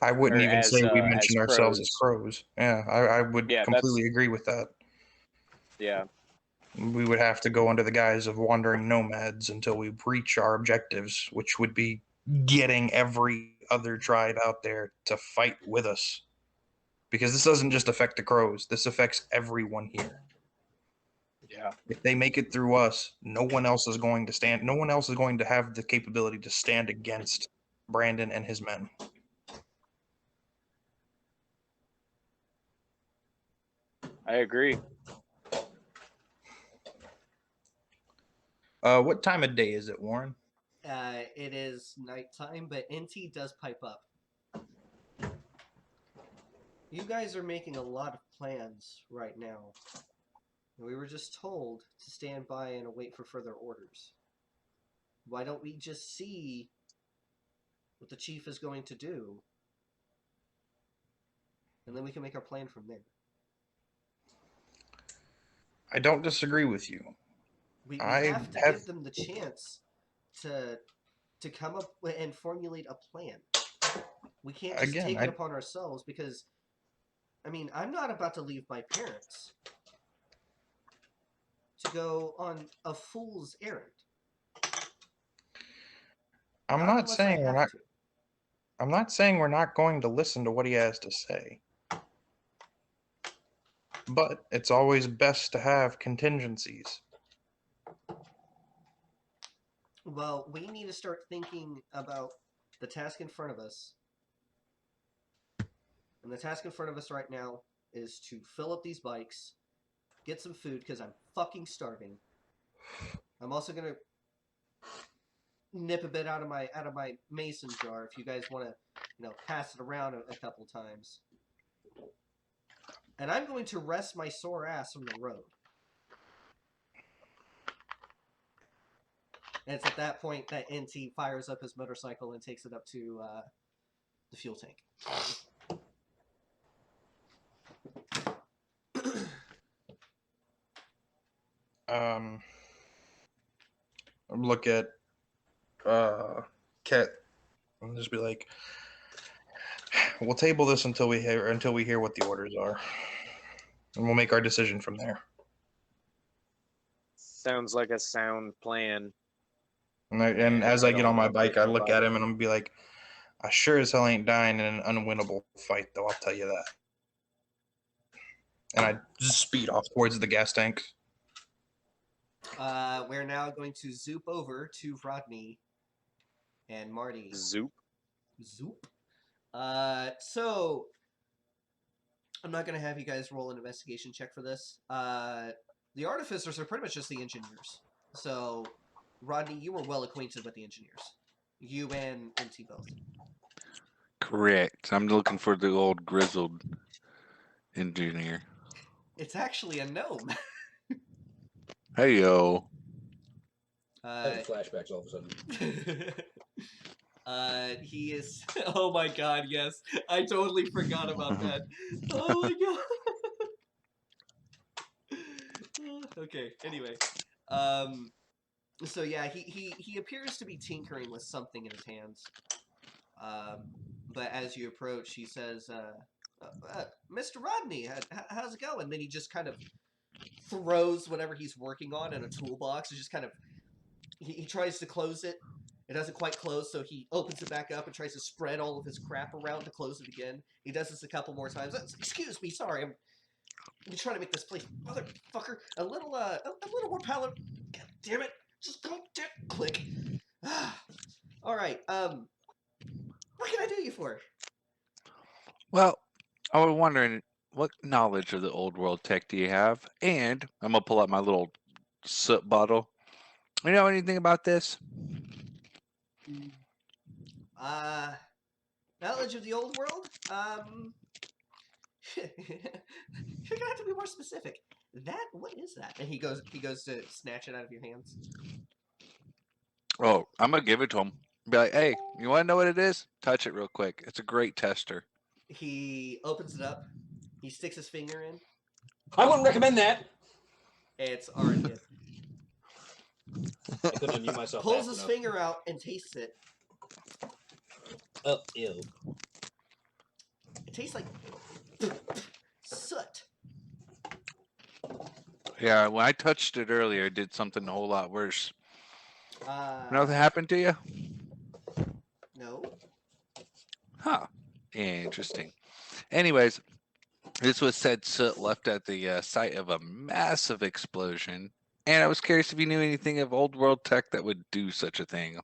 I wouldn't Or even as, say we as mentioned ourselves as crows. crows. Yeah, I would Yeah, completely agree with that. Yeah, We would have to go under the guise of wandering nomads until we reach our objectives, which would be getting every other tribe out there to fight with us. Because this doesn't just affect the crows, this affects everyone here. yeah. If they make it through us, no one else is going to have the capability to stand against Brandon and his men. I agree. What time of day is it, Warren? It is nighttime, but NT does pipe up. You guys are making a lot of plans right now. We were just told to stand by and await for further orders. Why don't we just see what the chief is going to do? And then we can make our plan from there. I don't disagree with you. We I have to have- give them the chance to come up and formulate a plan. We can't just Again, take I- it upon ourselves because, I mean, I'm not about to leave my parents to go on a fool's errand. I'm not unless I saying we're have not. to. I'm not saying we're not going to listen to what he has to say. But it's always best to have contingencies. Well, we need to start thinking about the task in front of us. And the task in front of us right now is to fill up these bikes, get some food because I'm fucking starving. I'm also gonna nip a bit out of my mason jar if you guys want to, pass it around a couple times. And I'm going to rest my sore ass from the road. And it's at that point that NT fires up his motorcycle and takes it up to the fuel tank. Look at Cat and just be like, we'll table this until we hear what the orders are, and we'll make our decision from there. Sounds like a sound plan. And as I get on my bike, I look nobody. at him and I'm be like, I sure as hell ain't dying in an unwinnable fight, though. I'll tell you that. And I just speed off towards the gas tank. We're now going to zoop over to Rodney and Marty. Zoop. Zoop. So I'm not gonna have you guys roll an investigation check for this. The artificers are pretty much just the engineers. So, Rodney, you were well acquainted with the engineers. You and MT both. Correct. I'm looking for the old grizzled engineer. It's actually a gnome. Hey yo. Having flashbacks all of a sudden. He is. Oh my god, yes. I totally forgot about that. Oh my god. Okay, anyway. So yeah, he appears to be tinkering with something in his hands. But as you approach, he says, Mr. Rodney, how's it going? And then he just kind of throws whatever he's working on in a toolbox and just kind of he tries to close it. It doesn't quite close, so he opens it back up and tries to spread all of his crap around to close it again. He does this a couple more times. Excuse me, sorry, I'm trying to make this place, motherfucker, a little more palatable. God damn it! Just don't click. All right. What can I do you for? Well, I was wondering what knowledge of the old world tech do you have? And I'm gonna pull out my little soot bottle. You know anything about this? Knowledge of the old world? You're gonna have to be more specific. What is that? And he goes to snatch it out of your hands. Oh, I'm gonna give it to him. Be like, hey, you want to know what it is? Touch it real quick. It's a great tester. He opens it up. He sticks his finger in. I wouldn't recommend that. It's already in. I couldn't unmute myself. Pulls fast his enough. finger out and tastes it. Oh, ew. It tastes like soot. Yeah, when I touched it earlier, it did something a whole lot worse. Nothing Uh, happened to you? no. Huh. Interesting. Anyways, this was said soot left at the site of a massive explosion. And I was curious if you knew anything of old world tech that would do such a thing.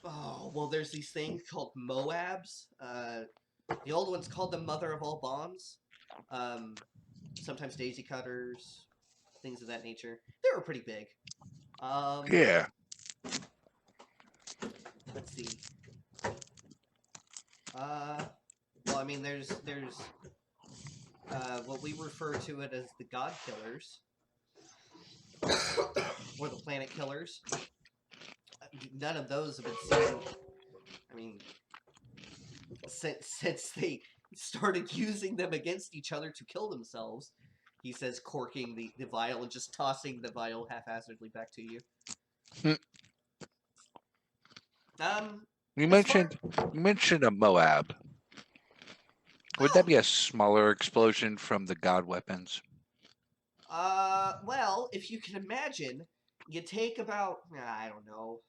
Oh, well, there's these things called Moabs. The old one's called the mother of all bombs. Sometimes daisy cutters, things of that nature. They were pretty big. Yeah. Let's see. Well, I mean, there's what we refer to it as the God Killers, or the Planet Killers. None of those have been seen. I mean, since they started using them against each other to kill themselves. He says, corking the vial and just tossing the vial haphazardly back to you. You mentioned a Moab. Would that be a smaller explosion from the god weapons? Well, if you can imagine, you take about, I don't know,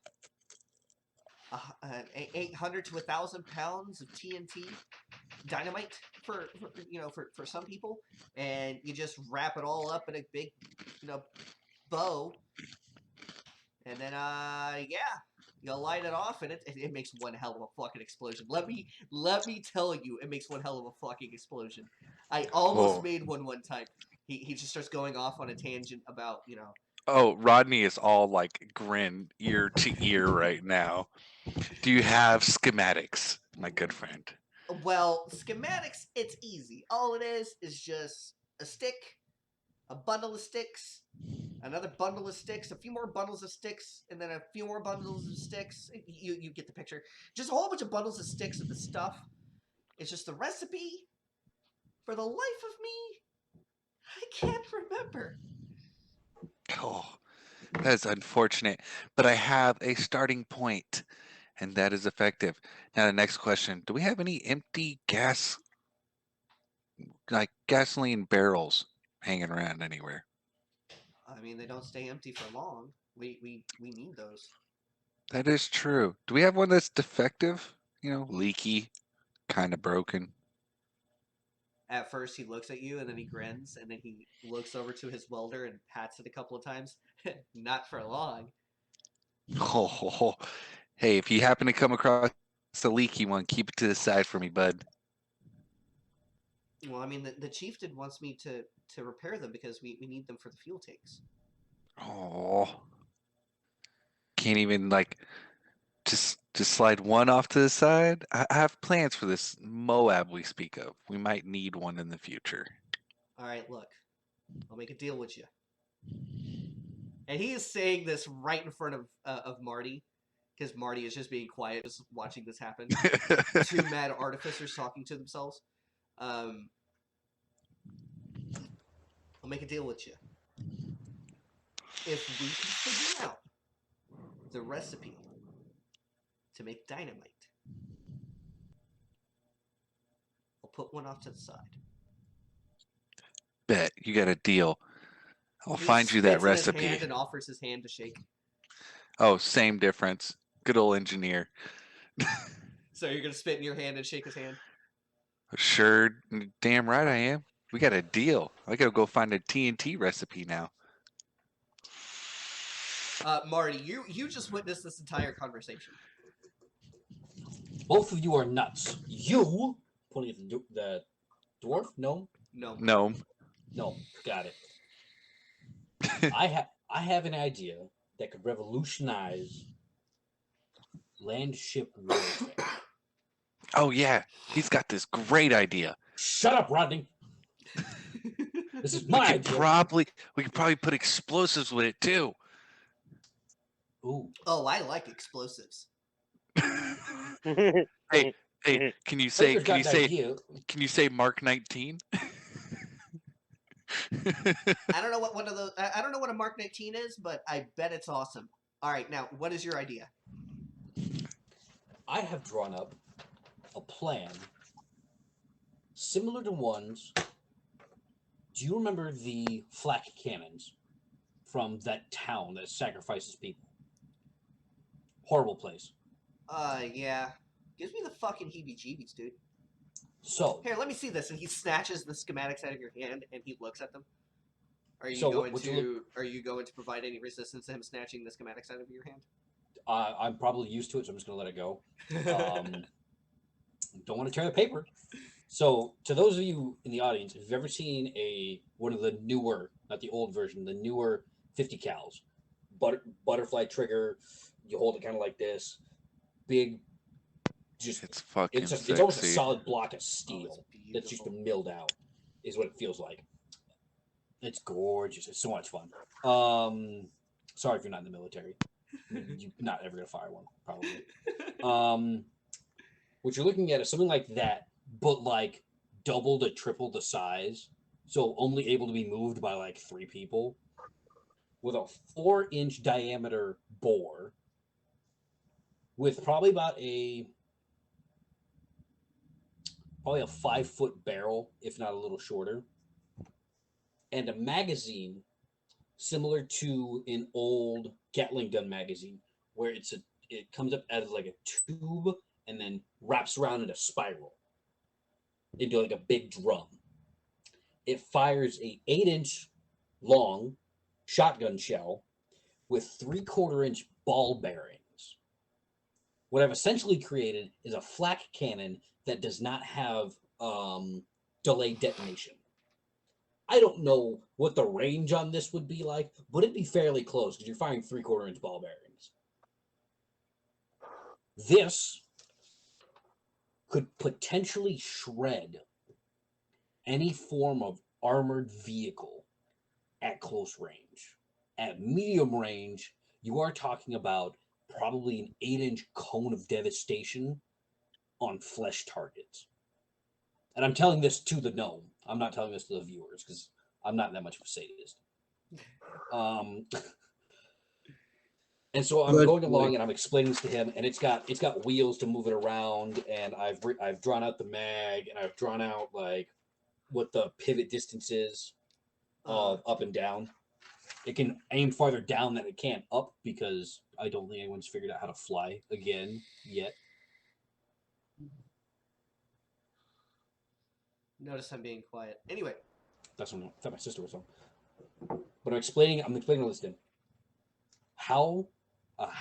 800 to 1,000 pounds of TNT dynamite for some people, and you just wrap it all up in a big, bow, and then you light it off, and it makes one hell of a fucking explosion. Let me tell you, it makes one hell of a fucking explosion. I almost made one time. He just starts going off on a tangent about Oh, Rodney is all like grin ear to ear right now. Do you have schematics, my good friend? Well, schematics, it's easy. All it is just a stick, a bundle of sticks, another bundle of sticks, a few more bundles of sticks, and then a few more bundles of sticks. You get the picture. Just a whole bunch of bundles of sticks of the stuff. It's just the recipe. For the life of me, I can't remember. Oh, that is unfortunate. But I have a starting point, and that is effective. Now, the next question: do we have any empty gas, like gasoline barrels, hanging around anywhere? I mean, they don't stay empty for long. We need those. That is true. Do we have one that's defective? Leaky, kind of broken. At first, he looks at you and then he grins and then he looks over to his welder and pats it a couple of times. Not for long. Oh, hey, if you happen to come across a leaky one, keep it to the side for me, bud. Well, I mean, the chieftain wants me to repair them because we need them for the fuel tanks. Oh, can't even like just slide one off to the side. I have plans for this Moab we speak of. We might need one in the future. All right, look, I'll make a deal with you. And he is saying this right in front of Marty, because Marty is just being quiet, just watching this happen. Two mad artificers talking to themselves. I'll make a deal with you. If we can figure out the recipe to make dynamite, I'll put one off to the side. Bet you got a deal. I'll He find you that spits in his recipe. hand and offers his hand to shake. Oh, same difference. Good old engineer. So you're gonna spit in your hand and shake his hand? Sure, damn right I am. We got a deal. I gotta go find a TNT recipe now. Marty, you just witnessed this entire conversation. Both of you are nuts. You, pointing at the dwarf? No, No. no, got it. I have an idea that could revolutionize land ship warfare. Oh yeah, he's got this great idea. Shut up, Rodney. This is We my could idea. probably put explosives with it too. Ooh, Oh, I like explosives. Hey, can you say Baker's got an idea. can you say Mark 19? I don't know what one of those. I don't know what a Mark 19 is, but I bet it's awesome. All right, now what is your idea? I have drawn up a plan similar to ones. Do you remember the flak cannons from that town that sacrifices people? Horrible place. Yeah. Gives me the fucking heebie-jeebies, dude. So, Here, let me see this. And he snatches the schematics out of your hand and he looks at them. Are you So going would to you are you going to provide any resistance to him snatching the schematics out of your hand? I'm probably used to it, so I'm just gonna let it go. Don't want to tear the paper. So, to those of you in the audience, if you've ever seen one of the newer, not the old version, the newer 50 cals, butterfly trigger, you hold it kind of like this, big, just It's fucking it's almost a sexy. solid block of Oh, steel it's that's just beautiful. been milled out, is what it feels like. It's gorgeous. It's so much fun. Sorry if you're not in the military. You're not ever gonna fire one, probably. What you're looking at is something like that, but like double to triple the size, so only able to be moved by like 3 people, with a 4-inch diameter bore, with probably a 5-foot barrel, if not a little shorter, and a magazine similar to an old Gatling gun magazine, where it comes up as like a tube and then wraps around in a spiral into like a big drum. It fires a 8-inch long shotgun shell with 3/4-inch ball bearings. What I've essentially created is a flak cannon that does not have delayed detonation. I don't know what the range on this would be like, but it'd be fairly close because you're firing 3/4-inch ball bearings. This could potentially shred any form of armored vehicle at close range. At medium range, you are talking about probably an 8-inch cone of devastation on flesh targets. And I'm telling this to the gnome. I'm not telling this to the viewers because I'm not that much of a sadist. And so I'm going along and I'm explaining this to him, and it's got wheels to move it around, and I've drawn out the mag, and I've drawn out like what the pivot distance is of up and down. It can aim farther down than it can up because I don't think anyone's figured out how to fly again yet. Notice I'm being quiet. Anyway, That's when I thought my sister was on. But I'm explaining all this to him. How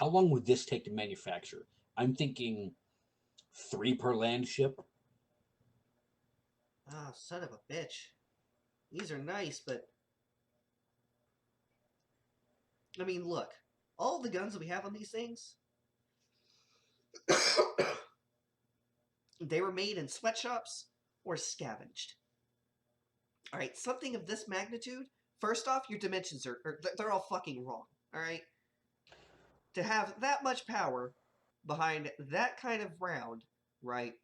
long would this take to manufacture? I'm thinking 3 per land ship. oh, son of a bitch. These are nice, but I mean, look, all the guns that we have on these things, they were made in sweatshops or scavenged. All right, something of this magnitude. First off, your dimensions they're all fucking wrong. All right, to have that much power behind that kind of round, right,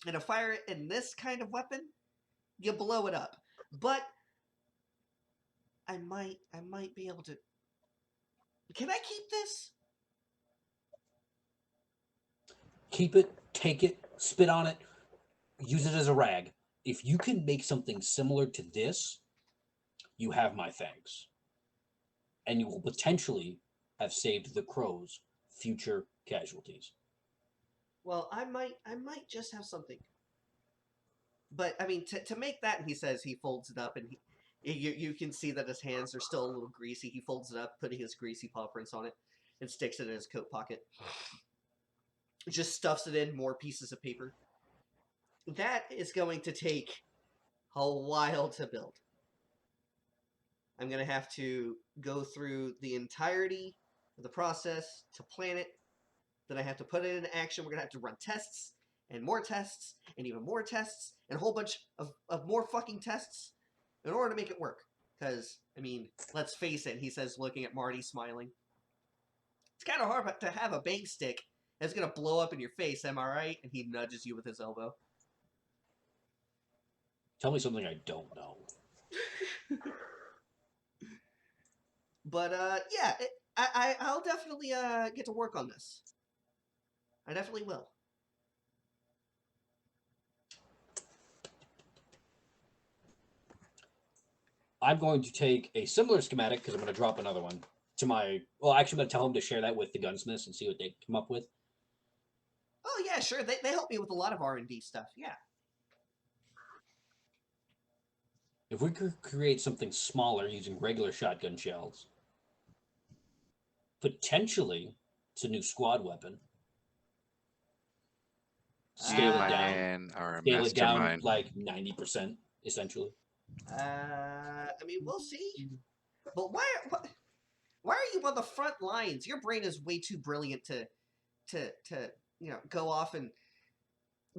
and to fire it in this kind of weapon, you blow it up. But I might be able to. Can I keep this? Keep it, take it, spit on it, use it as a rag. If you can make something similar to this, you have my thanks. And you will potentially have saved the crows future casualties. Well, I might just have something. But I mean, to make that, he says he folds it up, and you can see that his hands are still a little greasy. He folds it up, putting his greasy paw prints on it, and sticks it in his coat pocket. Just stuffs it in more pieces of paper. That is going to take a while to build. I'm going to have to go through the entirety of the process to plan it. Then I have to put it into action. We're going to have to run tests and more tests and even more tests and a whole bunch of more fucking tests in order to make it work. Because, I mean, let's face it, he says, looking at Marty smiling. It's kind of hard to have a bang stick that's going to blow up in your face, am I right? And he nudges you with his elbow. Tell me something I don't know. But, yeah, I'll definitely get to work on this. I definitely will. I'm going to take a similar schematic because I'm going to drop another one to my. Well, actually, I'm going to tell him to share that with the gunsmiths and see what they come up with. Oh yeah, sure. They help me with a lot of R&D stuff. Yeah. If we could create something smaller using regular shotgun shells, potentially it's a new squad weapon. Scale You, it my down. man, are a Scale it down mastermind. like 90%, essentially. I mean, we'll see. But why are you on the front lines? Your brain is way too brilliant to go off and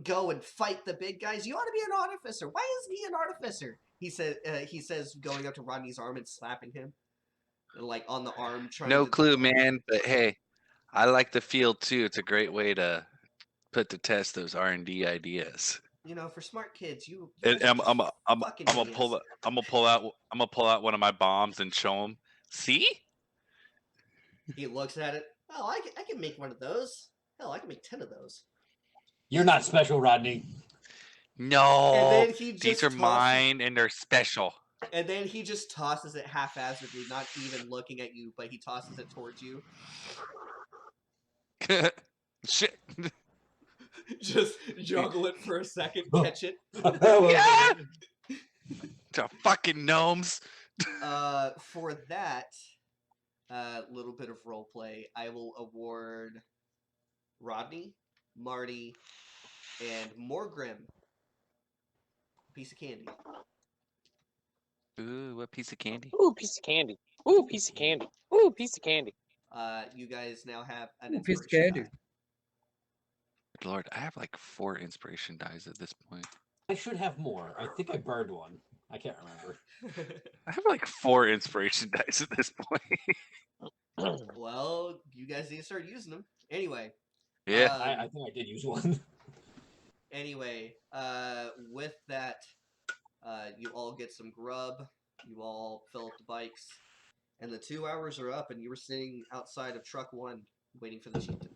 go and fight the big guys. You ought to be an artificer. Why isn't he an artificer? He says going up to Rodney's arm and slapping him, like on the arm, trying No to. clue, man. But hey, I like the field too. It's a great way to put to test those R&D ideas. You know, for smart kids, you And guys are just fucking I'm idiots. gonna pull out one of my bombs and show them. See? He looks at it. Oh, I can make one of those. Hell, I can make 10 of those. You're not special, Rodney. No, And then he these just are tosses, mine and they're special. and then he just tosses it haphazardly, not even looking at you, but he tosses it towards you. Shit. Just juggle it for a second, catch it. Yeah! To fucking gnomes. For that little bit of role play, I will award Rodney, Marty, and Morgrim a piece of candy. Ooh, what piece of candy? Ooh, piece of candy. Ooh, piece of candy. Ooh, piece of candy. You guys now have an Ooh, piece of inspiration candy. die. Lord, I have like 4 inspiration dies at this point. I should have more. I think I burned one. I can't remember. I have like 4 inspiration dice at this point. Well, you guys need to start using them. Anyway. Yeah. I think I did use one. Anyway, with that, you all get some grub. You all fill up the bikes, and the 2 hours are up, and you were sitting outside of truck 1 waiting for the chieftain.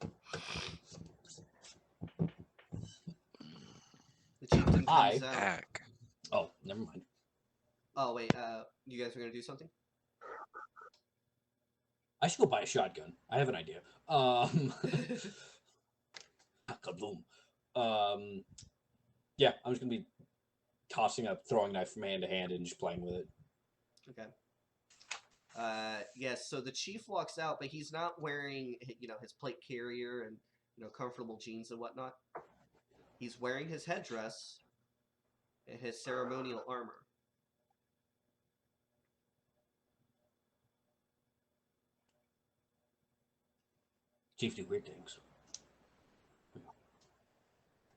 The chieftain comes out. Back. Oh, never mind. Oh wait, you guys are gonna do something? I should go buy a shotgun. I have an idea. Kaboom. Yeah, I'm just gonna be tossing a throwing knife from hand to hand and just playing with it. Okay. Yes. So the chief walks out, but he's not wearing, his plate carrier and comfortable jeans and whatnot. He's wearing his headdress and his ceremonial armor. Chief do weird things.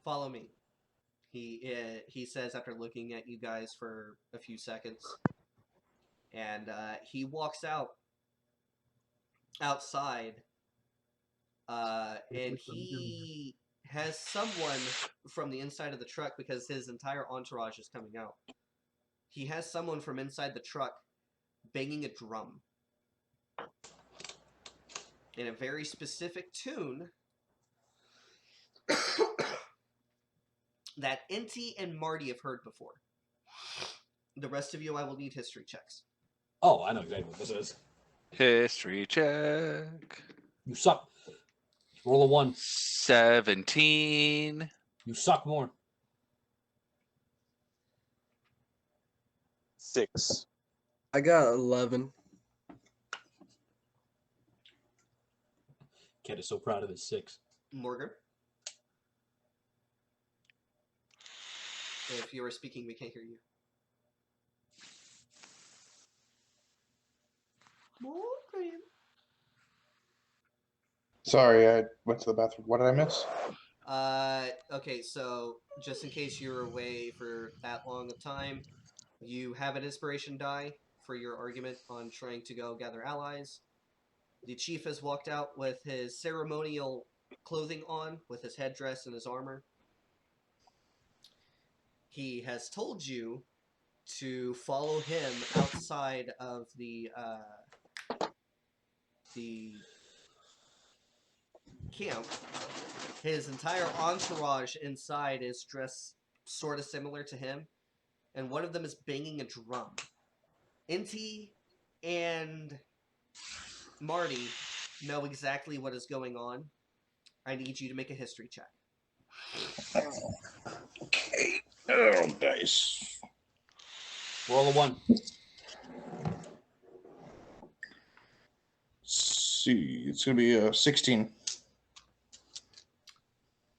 Follow me. He says after looking at you guys for a few seconds, and he walks outside, and he has someone from the inside of the truck because his entire entourage is coming out. He has someone from inside the truck banging a drum in a very specific tune that Inti and Marty have heard before. The rest of you, I will need history checks. Oh, I know exactly what this is. History check. You suck. Roll a 1. 17. You suck more. 6. I got 11. Kid is so proud of his 6. Morgan? If you are speaking, we can't hear you. Morgan. Sorry, I went to the bathroom. What did I miss? Okay, so just in case you were away for that long of time, you have an inspiration die for your argument on trying to go gather allies. The chief has walked out with his ceremonial clothing on, with his headdress and his armor. He has told you to follow him outside of the camp. His entire entourage inside is dressed sort of similar to him, and one of them is banging a drum. Inti and Marty know exactly what is going on. I need you to make a history check. Okay. Oh, dice. Roll a 1. See, it's gonna be 16.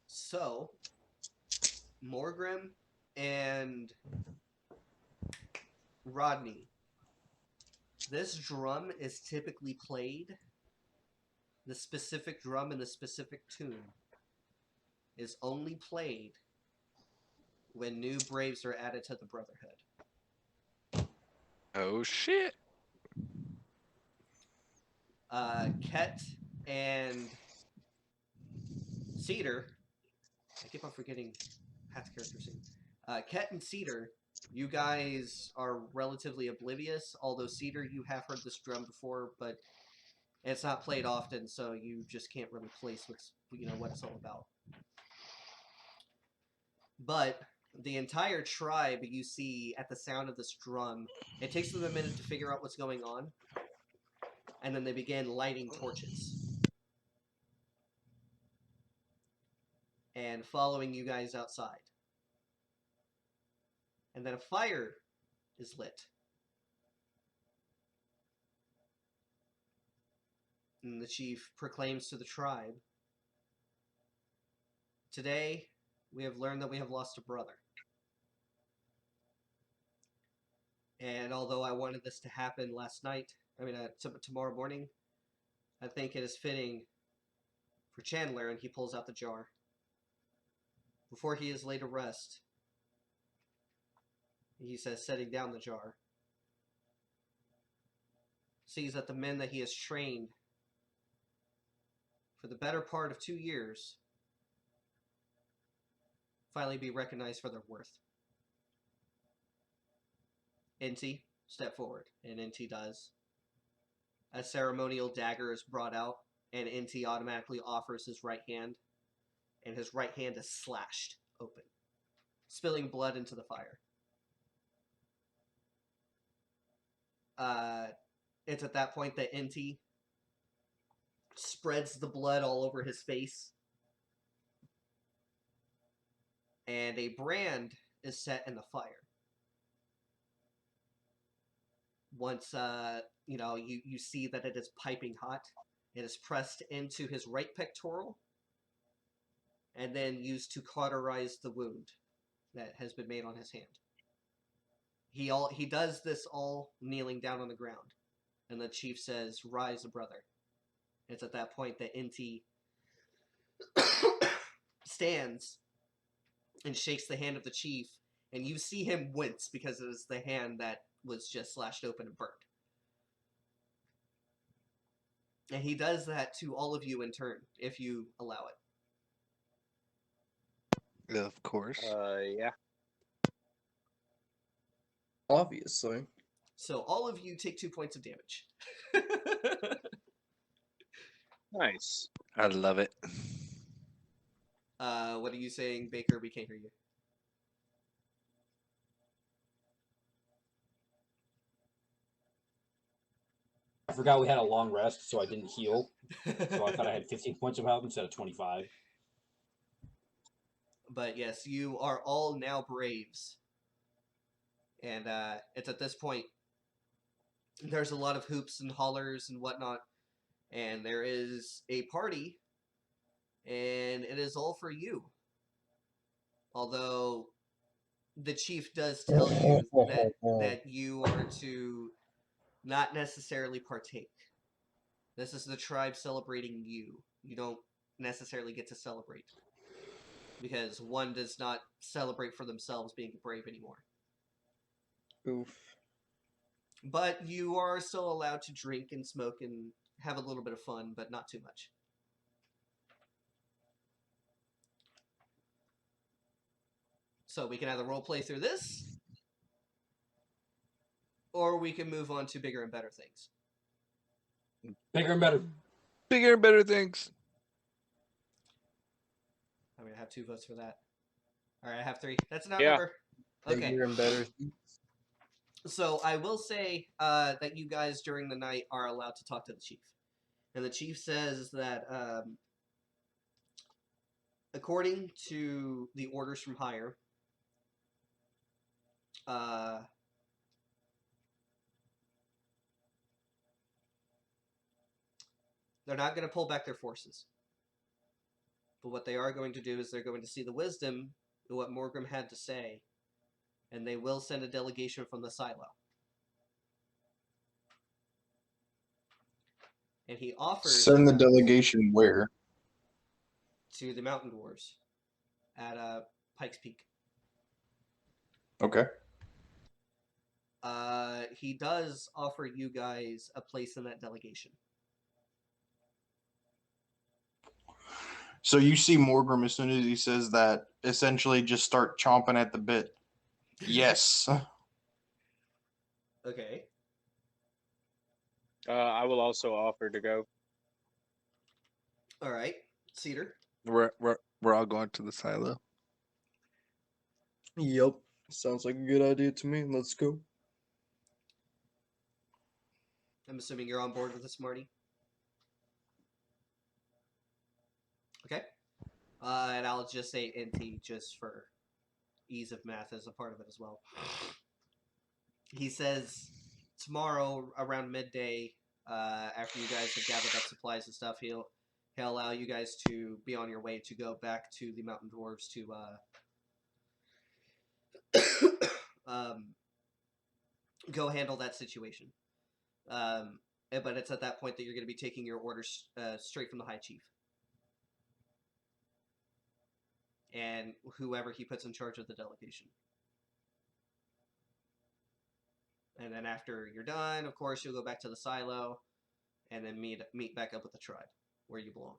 So, Morgrim and Rodney, this drum is typically played. The specific drum and the specific tune is only played when new Braves are added to the Brotherhood. Oh shit. Ket and Cedar, I keep on forgetting Pat's character's name. Ket and Cedar, you guys are relatively oblivious, although Cedar, you have heard this drum before, but it's not played often, so you just can't really place what it's all about. But the entire tribe, you see at the sound of this drum, it takes them a minute to figure out what's going on, and then they begin lighting torches and following you guys outside. And then a fire is lit. And the chief proclaims to the tribe, "Today, we have learned that we have lost a brother. And although I wanted this to happen tomorrow morning, I think it is fitting for Chandler," and he pulls out the jar, "before he is laid to rest, He says, setting down the jar, sees that the men that he has trained for the better part of 2 years finally be recognized for their worth. Inti, step forward. And Inti does. A ceremonial dagger is brought out, and Inti automatically offers his right hand, and his right hand is slashed open, spilling blood into the fire. It's at that point that Inti spreads the blood all over his face, and a brand is set in the fire. Once you see that it is piping hot, it is pressed into his right pectoral, and then used to cauterize the wound that has been made on his hand. He does this all kneeling down on the ground, and the chief says, "Rise, brother." It's at that point that Inti stands and shakes the hand of the chief, and you see him wince because it is the hand that was just slashed open and burned. And he does that to all of you in turn, if you allow it. Of course. Yeah. Obviously. So all of you take 2 points of damage. Nice. I love it. What are you saying, Baker? We can't hear you. I forgot we had a long rest, so I didn't heal. So I thought I had 15 points of health instead of 25. But yes, you are all now braves. And it's at this point, there's a lot of hoops and hollers and whatnot. And there is a party, and it is all for you. Although the chief does tell you that you are to not necessarily partake. This is the tribe celebrating you. You don't necessarily get to celebrate, because one does not celebrate for themselves being brave anymore. Oof. But you are still allowed to drink and smoke and have a little bit of fun, but not too much. So we can either role play through this, or we can move on to bigger and better things. Bigger and better. Bigger and better things. I'm going to have 2 votes for that. All right, I have 3. That's an Yeah. outnumber. Okay. Bigger and better. So I will say that you guys during the night are allowed to talk to the chief. And the chief says that according to the orders from higher, they're not going to pull back their forces. But what they are going to do is they're going to see the wisdom of what Morgrim had to say, and they will send a delegation from the silo. And he offers Send the delegation where? to the mountain dwarves at Pike's Peak. Okay. He does offer you guys a place in that delegation. So you see Morgrim as soon as he says that, essentially just start chomping at the bit. Yes. Okay. I will also offer to go. All right. Cedar. We're all going to the silo. Yep. Sounds like a good idea to me. Let's go. I'm assuming you're on board with this, Marty. Okay. And I'll just say NT just for ease of math as a part of it as well. He says tomorrow around midday, after you guys have gathered up supplies and stuff, he'll allow you guys to be on your way to go back to the mountain dwarves to go handle that situation. But it's at that point that you're going to be taking your orders straight from the High Chief. And whoever he puts in charge of the delegation. And then after you're done, of course, you'll go back to the silo, and then meet back up with the tribe where you belong.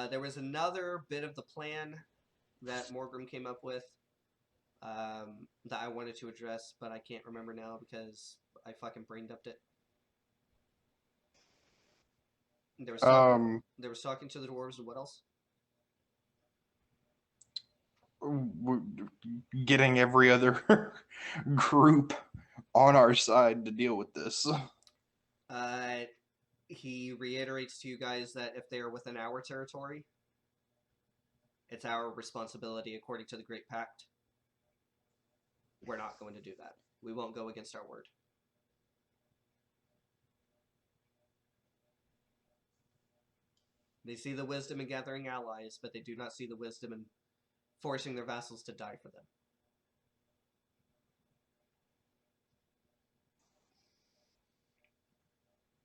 There was another bit of the plan that Morgrim came up with that I wanted to address, but I can't remember now because I fucking brain dumped it. There was talking to the dwarves, and what else? Getting every other group on our side to deal with this. He reiterates to you guys that if they are within our territory, it's our responsibility according to the Great Pact. We're not going to do that. We won't go against our word. They see the wisdom in gathering allies, but they do not see the wisdom in forcing their vassals to die for them.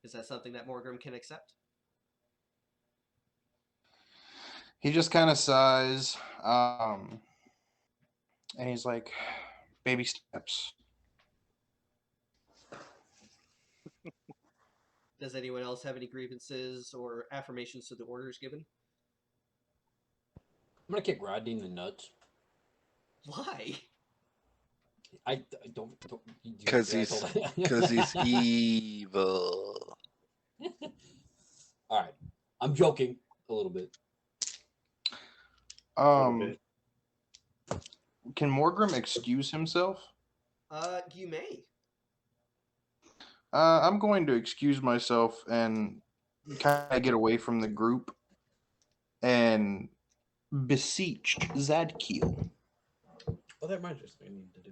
Is that something that Morgrim can accept? He just kind of sighs, and he's like, baby steps. Does anyone else have any grievances or affirmations to the orders given? I'm gonna kick Rodney in the nuts. Why? I don't. Because he's evil. All right, I'm joking a little bit. Can Morgrim excuse himself? You may. I'm going to excuse myself and kind of get away from the group and beseech Zadkiel. Oh, that reminds me of something I need to do.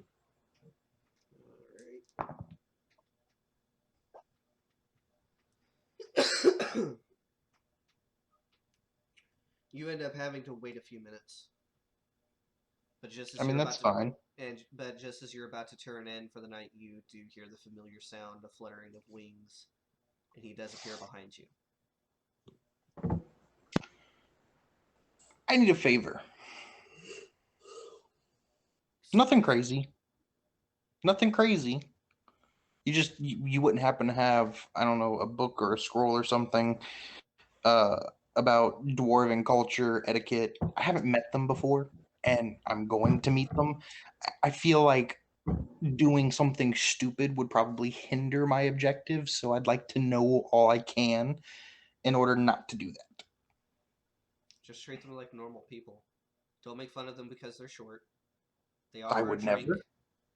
Alright. You end up having to wait a few minutes. But just as I mean, you're that's about to, fine. but just as you're about to turn in for the night, you do hear the familiar sound of fluttering of wings, and he does appear behind you. I need a favor. Nothing crazy. Nothing crazy. You wouldn't happen to have, I don't know, a book or a scroll or something about dwarven culture, etiquette. I haven't met them before, and I'm going to meet them. I feel like doing something stupid would probably hinder my objectives, so I'd like to know all I can in order not to do that. Just treat them like normal people. Don't make fun of them because they're short. They I offer would a drink. never.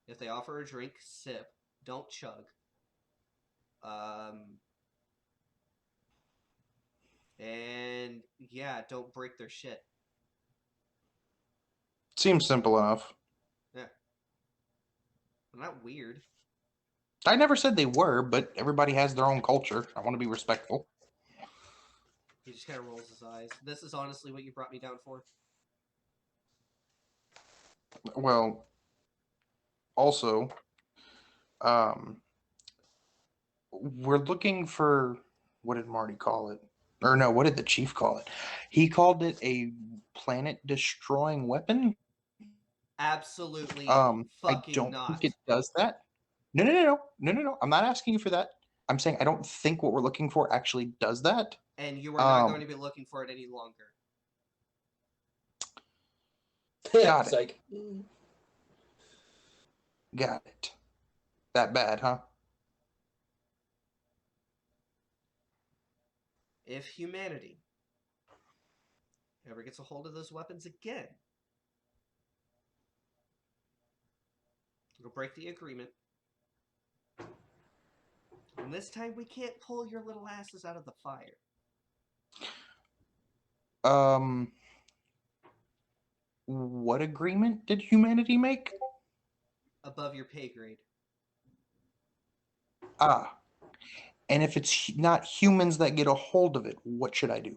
If they offer a drink, sip. Don't chug. And yeah, don't break their shit. Seems simple enough. Yeah. They're not weird. I never said they were, but everybody has their own culture. I want to be respectful. He just kind of rolls his eyes. This is honestly what you brought me down for? Well, also, we're looking for, what did Marty call it? Or no, what did the chief call it? He called it a planet-destroying weapon. Absolutely I fucking don't not. think it does that. No. I'm not asking you for that. I'm saying I don't think what we're looking for actually does that. And you are not going to be looking for it any longer. Got it. Like, Got it. That bad, huh? If humanity ever gets a hold of those weapons again, it'll break the agreement. And this time we can't pull your little asses out of the fire. What agreement did humanity make? Above your pay grade. Ah. And if it's not humans that get a hold of it, what should I do?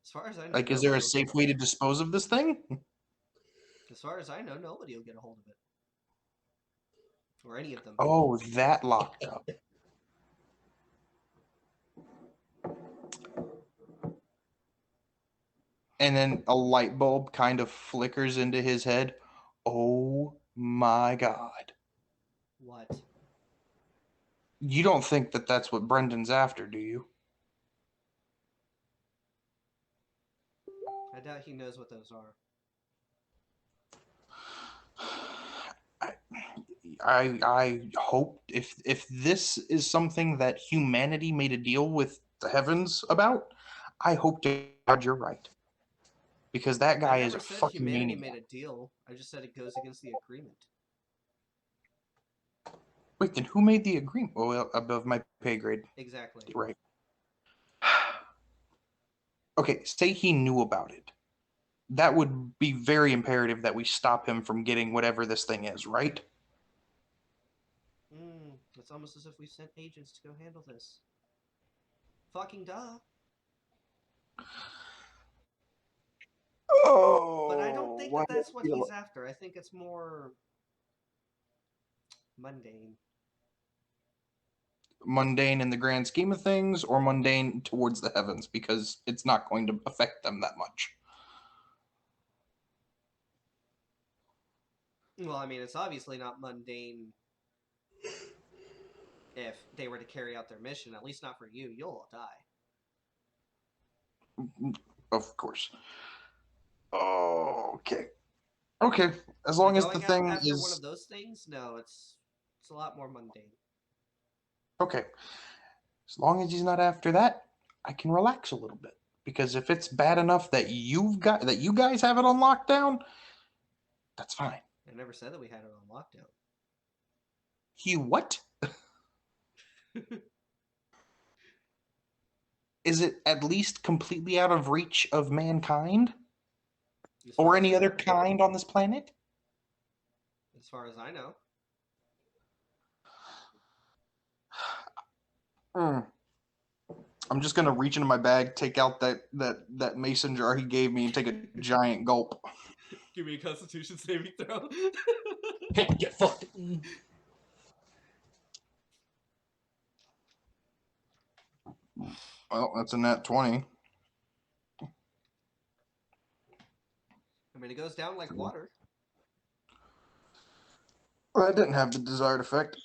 As far as I know, Like, is there a safe way to dispose of this thing? As far as I know, nobody will get a hold of it. Or any of them. Oh, that locked up. and then a light bulb kind of flickers into his head. Oh my god. What? You don't think that that's what Brendan's after, do you? I doubt he knows what those are. I hope if this is something that humanity made a deal with the heavens about, I hope to God you're right. Because that I guy is never a said fucking humanity maniac. made a deal. I just said it goes against the agreement. Wait, then who made the agreement? Well, above my pay grade. Exactly. Right. Okay, say he knew about it. That would be very imperative that we stop him from getting whatever this thing is, right? It's almost as if we sent agents to go handle this. Fucking duh. Oh, But I don't think why that do I that's what feel he's after. I think it's more mundane. mundane in the grand scheme of things, or mundane towards the heavens because it's not going to affect them that much? Well, I mean, it's obviously not mundane if they were to carry out their mission. At least not for you. You'll all die. Of course. Oh, okay. Okay. As But long as the going out thing after one is of those things, no, it's a lot more mundane. okay. As long as he's not after that, I can relax a little bit. Because if it's bad enough that you guys have it on lockdown, that's fine. I never said that we had it on lockdown. You what? Is it at least completely out of reach of mankind? As far Or as any I other know. kind on this planet? As far as I know. Mm. I'm just gonna reach into my bag, take out that mason jar he gave me, and take a giant gulp. Give me a Constitution saving throw. Get fucked. Well, that's a nat 20. I mean, it goes down like water. Well, that didn't have the desired effect.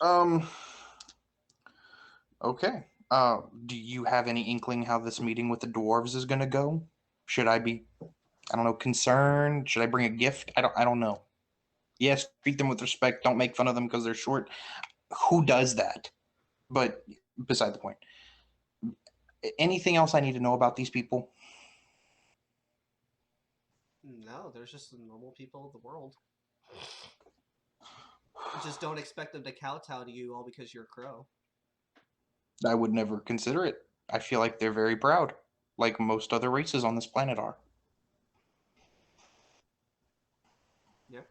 Okay. Do you have any inkling how this meeting with the dwarves is gonna go? Should I be, I don't know, concerned? Should I bring a gift? I don't know. Yes, treat them with respect. Don't make fun of them because they're short. Who does that? But beside the point. Anything else I need to know about these people? No, they're just the normal people of the world. Just don't expect them to kowtow to you all because you're a crow. I would never consider it. I feel like they're very proud, like most other races on this planet are. Yep.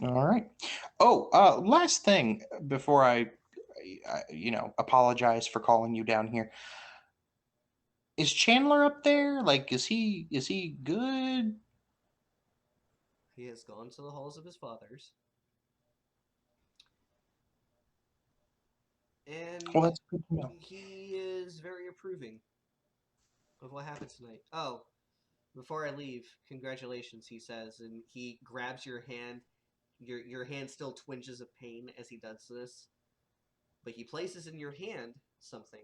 All right. Oh, last thing before I apologize for calling you down here. Is Chandler up there? Like, is he good? He has gone to the halls of his fathers. And Well, that's good to know. he is very approving of what happened tonight. Oh, before I leave, congratulations, he says, and he grabs your hand. Your hand still twinges of pain as he does this, but he places in your hand something.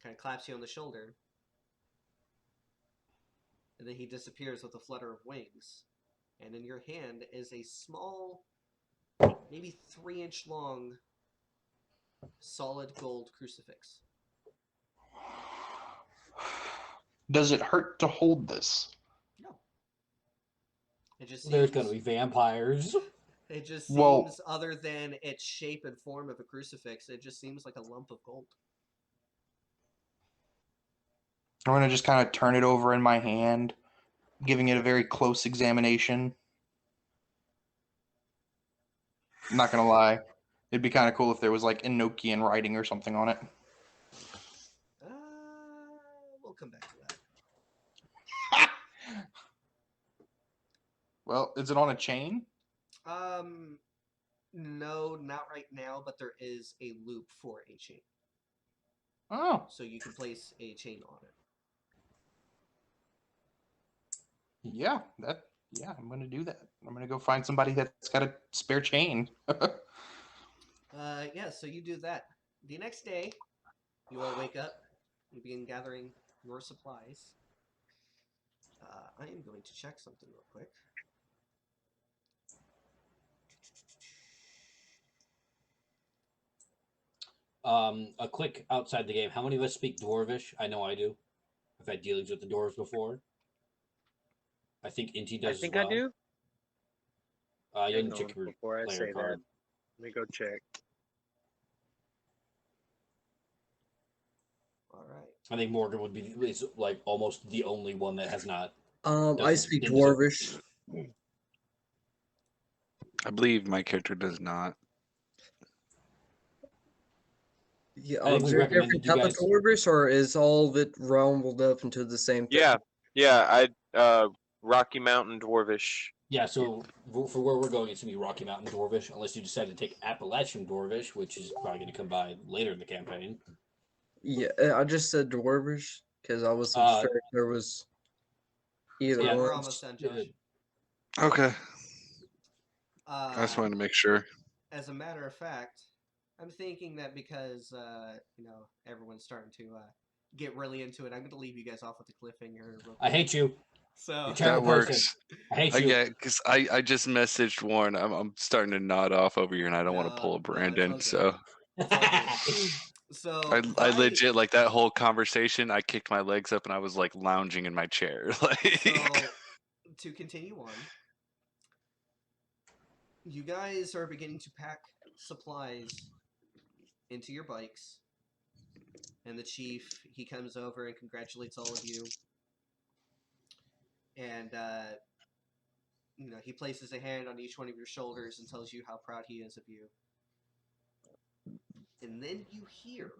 Kind of claps you on the shoulder, and then he disappears with a flutter of wings. And in your hand is a small, maybe 3-inch long, solid gold crucifix. Does it hurt to hold this? No. It just There's seems. gonna be vampires. It just Well- seems, other than its shape and form of a crucifix, it just seems like a lump of gold. I'm gonna just kind of turn it over in my hand, giving it a very close examination. I'm not gonna lie. It'd be kind of cool if there was like Enochian writing or something on it. We'll come back to that. Well, is it on a chain? No, not right now, but there is a loop for a chain. Oh, So you can place a chain on it. yeah, I'm gonna do that. I'm gonna go find somebody that's got a spare chain. Yeah, so you do that. The next day, you all wake up. You begin gathering your supplies. I am going to check something real quick. A quick outside the game. How many of us speak Dwarvish? I know I do. I've had dealings with the dwarves before. I think Inti I does as think I well. do. You Hang can check on, your before I player say card. that, let me go check. All right. I think Morgan would be is like almost the only one that has not. I speak didn't deserve- Dwarvish. I believe my character does not. Yeah, I think is we there a recommended different you type of guys. Dwarvish, or is all of it rolled up into the same thing? Yeah. Rocky Mountain Dwarvish. Yeah, so for where we're going, it's gonna be Rocky Mountain Dwarvish, unless you decide to take Appalachian Dwarvish, which is probably gonna come by later in the campaign. Yeah, I just said Dwarvish because I wasn't Uh, sure if there was either Yeah, We're one. almost done, Josh. Okay. I just wanted to make sure. As a matter of fact, I'm thinking that because everyone's starting to get really into it, I'm going to leave you guys off with a cliffhanger. Real I quick. hate you. So You're a That terrible person. works. I hate you. Yeah, because I just messaged Warren. I'm starting to nod off over here, and I don't want to pull a No, it's all Brandon. good. So It's all good. So I legit like that whole conversation. I kicked my legs up and I was like lounging in my chair. Like So to continue on, you guys are beginning to pack supplies into your bikes, and the chief he comes over and congratulates all of you, and he places a hand on each one of your shoulders and tells you how proud he is of you. And then you hear,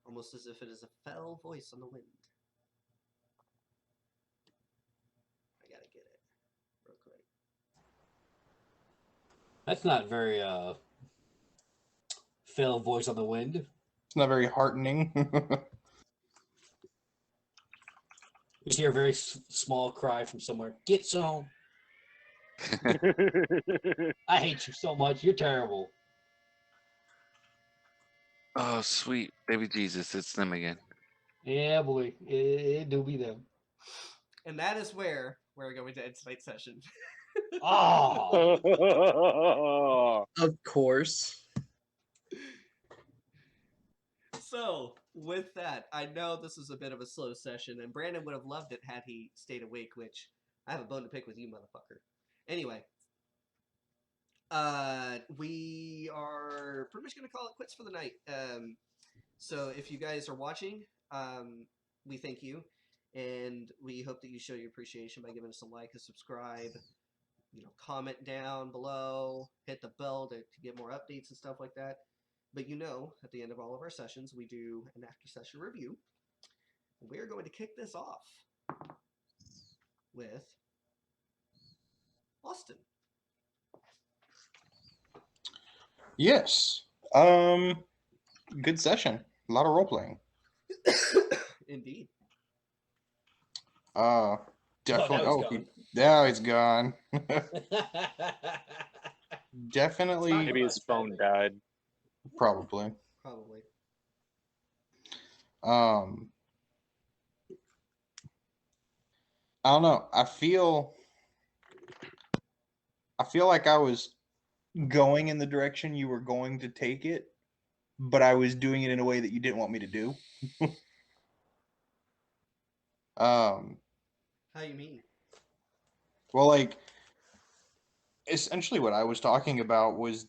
almost as if it is a fell voice on the wind. I gotta get it real quick. That's not very fail voice on the wind. It's not very heartening. You just hear a very small cry from somewhere. Get some. I hate you so much. You're terrible. oh sweet baby Jesus, it's them again. Yeah, boy. It do be them. And that is where we're going to end tonight's session. Oh. Of course. So, with that, I know this is a bit of a slow session, and Brandon would have loved it had he stayed awake, which I have a bone to pick with you, motherfucker. Anyway, we are pretty much going to call it quits for the night. So, if you guys are watching, we thank you, and we hope that you show your appreciation by giving us a like, a subscribe, comment down below, hit the bell to get more updates and stuff like that. But at the end of all of our sessions, we do an after-session review. We are going to kick this off with Austin. Yes. Good session. A lot of role playing. Indeed. Definitely. now Oh, he's gone. now he's gone. Definitely. Maybe his phone died. Probably. Probably. I don't know. I feel like I was going in the direction you were going to take it, but I was doing it in a way that you didn't want me to do. How you mean? Well, like, essentially what I was talking about was,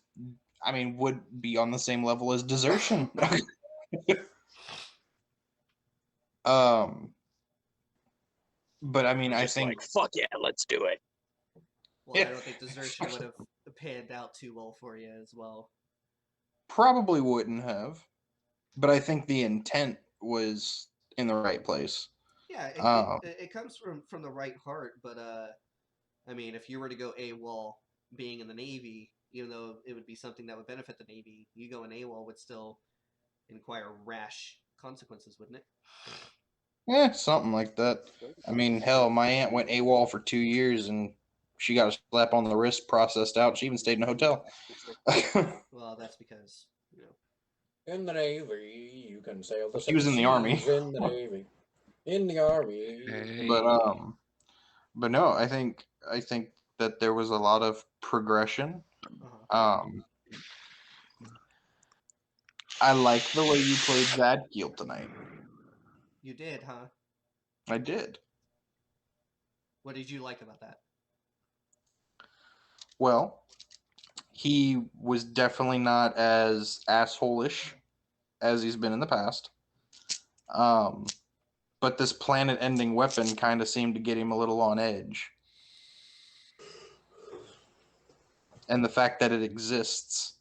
would be on the same level as desertion. But I mean, I Just think like, fuck yeah, let's do it. Well, I don't think desertion would have panned out too well for you as well. probably wouldn't have, but I think the intent was in the right place. Yeah, it comes from the right heart, but I mean, if you were to go AWOL being in the Navy, even though it would be something that would benefit the Navy, you going AWOL would still inquire rash consequences, wouldn't it? Something like that. I mean, hell, my aunt went AWOL for 2 years and she got a slap on the wrist, processed out. She even stayed in a hotel. Well, that's because, you know. In the Navy, you can sail the He was in the seas Army. In the Navy, in the Army. Hey. But no, I think that there was a lot of progression. I like the way you played Zadkiel tonight. You did, huh? I did. What did you like about that? Well, he was definitely not as asshole-ish as he's been in the past. But this planet-ending weapon kind of seemed to get him a little on edge. And the fact that it exists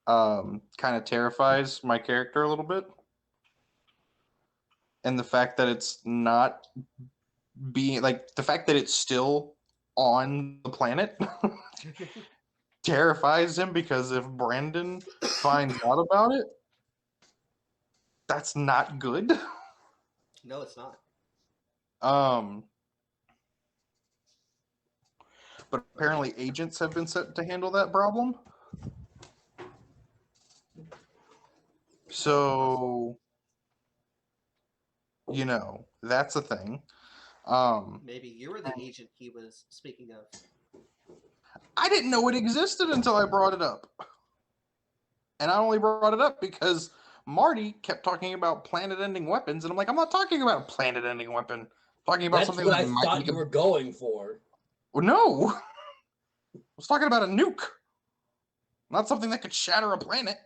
kind of terrifies my character a little bit. And the fact that it's not being, like, the fact that it's still on the planet terrifies him, because if Brandon finds out about it, that's not good. No, it's not. But apparently agents have been set to handle that problem. So, you know, that's a thing. Maybe you were the agent he was speaking of. I didn't know it existed until I brought it up. And I only brought it up because Marty kept talking about planet-ending weapons, and I'm like, I'm not talking about a planet-ending weapon. I'm talking about That's something what that I might thought you were going for. Well, no. I was talking about a nuke. Not something that could shatter a planet.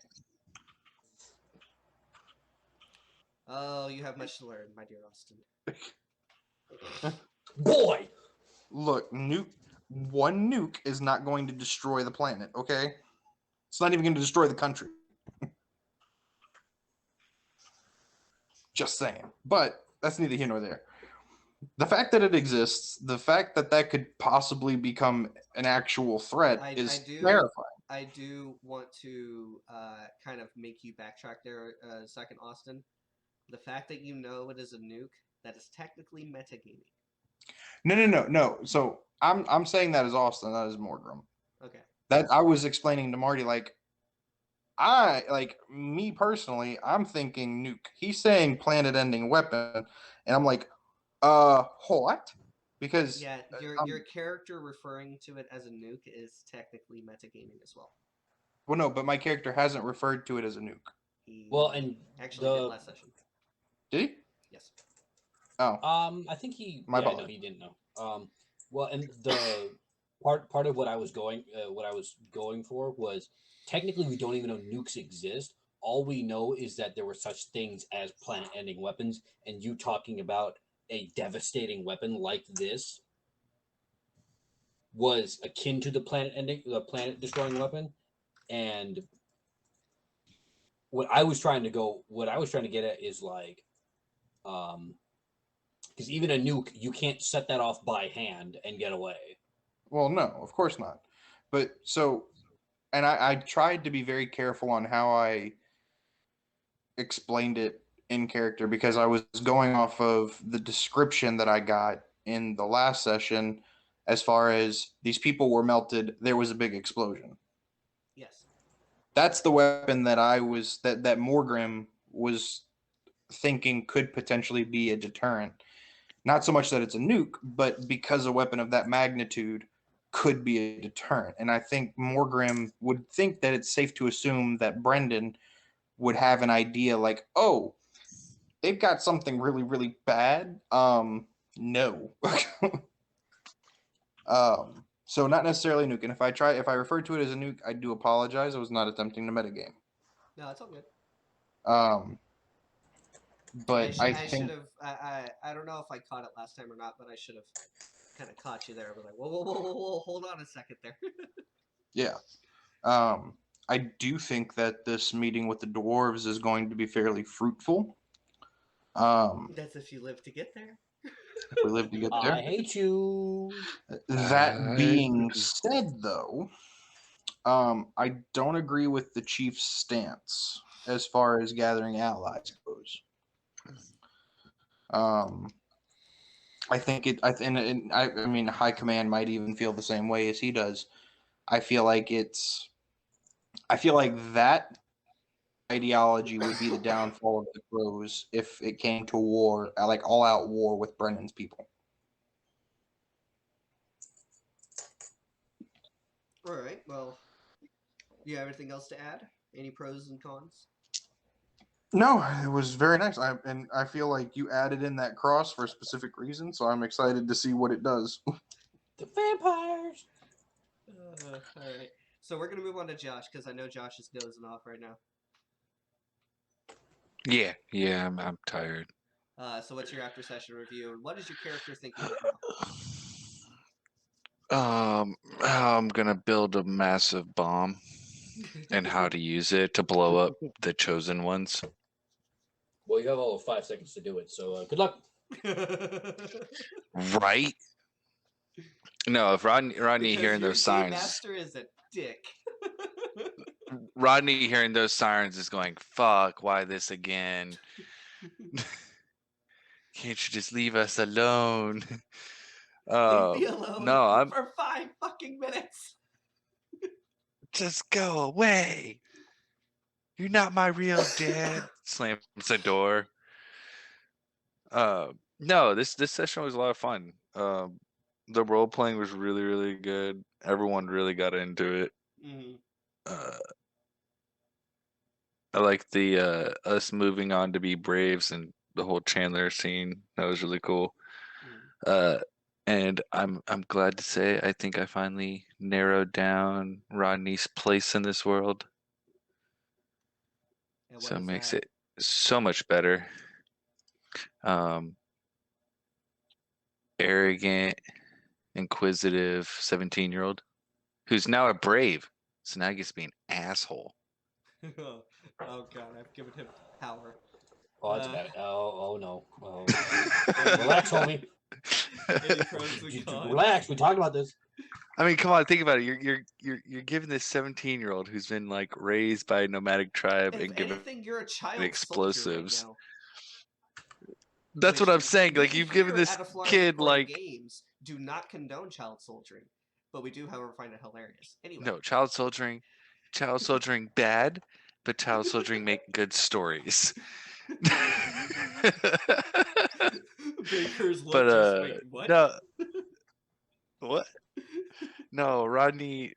Oh, you have much to learn, my dear Austin. Boy! Look, one nuke is not going to destroy the planet, okay? It's not even going to destroy the country. Just saying. But that's neither here nor there. The fact that it exists, the fact that that could possibly become an actual threat is terrifying. I do want to kind of make you backtrack there a second, Austin. The fact that you know it is a nuke, that is technically metagaming. No. So I'm saying that as Austin, not as Morgrim. Okay. That I was explaining to Marty, like, me personally, I'm thinking nuke. He's saying planet-ending weapon, and I'm like, what? Because yeah, your character referring to it as a nuke is technically metagaming as well. Well, no, but my character hasn't referred to it as a nuke. He and actually did last session. Did he? Yes. Oh. I think he. My yeah, bad. no, he didn't know. Well, and the part of what I was going for was technically we don't even know nukes exist. All we know is that there were such things as planet-ending weapons, and you talking about a devastating weapon like this was akin to the planet-destroying weapon, and what I was trying to get at is like, because even a nuke, you can't set that off by hand and get away. Well, no, of course not. But so, and I tried to be very careful on how I explained it in character, because I was going off of the description that I got in the last session. As far as these people were melted, there was a big explosion. Yes. That's the weapon that that Morgrim was thinking could potentially be a deterrent. Not so much that it's a nuke, but because a weapon of that magnitude could be a deterrent. And I think Morgrim would think that it's safe to assume that Brendan would have an idea like, oh, they've got something really, really bad. No. So not necessarily a nuke. And if I refer to it as a nuke, I do apologize. I was not attempting to metagame. No, it's all good. But I should have. I don't know if I caught it last time or not, but I should have kind of caught you there. I was like, whoa, hold on a second there. Yeah. I do think that this meeting with the dwarves is going to be fairly fruitful. That's if you live to get there. We live to get I there. hate you. That being said, though, I don't agree with the Chiefs' stance as far as gathering allies goes. I think it. I mean, High Command might even feel the same way as he does. I feel like that ideology would be the downfall of the Crows if it came to war, like all-out war with Brennan's people. All right. Well, do you have anything else to add? Any pros and cons? No, it was very nice. I feel like you added in that cross for a specific reason, so I'm excited to see what it does. The vampires. All right. So we're gonna move on to Josh because I know Josh is dozing off right now. Yeah, I'm tired. So what's your after session review, and what is your character thinking right I'm gonna build a massive bomb now? and how to use it to blow up the chosen ones. Well, you have all of 5 seconds to do it, so good luck. Right? No, if Rodney Because hearing your those game sirens, master is a dick. Rodney hearing those sirens is going, "Fuck! Why this again? Can't you just leave us alone?" Leave me alone No, I'm for 5 fucking minutes. just go away. You're not my real dad. Slams the door. No, this session was a lot of fun. The role playing was really, really good. Everyone really got into it. Mm-hmm. I like the us moving on to be Braves and the whole Chandler scene. That was really cool. Mm-hmm. And I'm glad to say I think I finally narrowed down Rodney's place in this world. And what So it is makes that? it so much better. Arrogant, inquisitive 17-year-old who's now a Brave. So now he gets to be an asshole. Oh god, I've given him power. Oh, that's bad. Oh no. Oh. Relax, homie. Any pros and cons? Relax. We talked about this. I mean, come on, think about it. You're giving this 17-year-old who's been like raised by a nomadic tribe If and given anything, you're a child explosives. soldier right now. That's what I'm saying. Like we you've given here this at a Flying kid Unicorn like Games do not condone child soldiering, but we do, however, find it hilarious. Anyway, no child soldiering bad, but child soldiering make good stories. Baker's But look just wait, what? no, what? No, Rodney.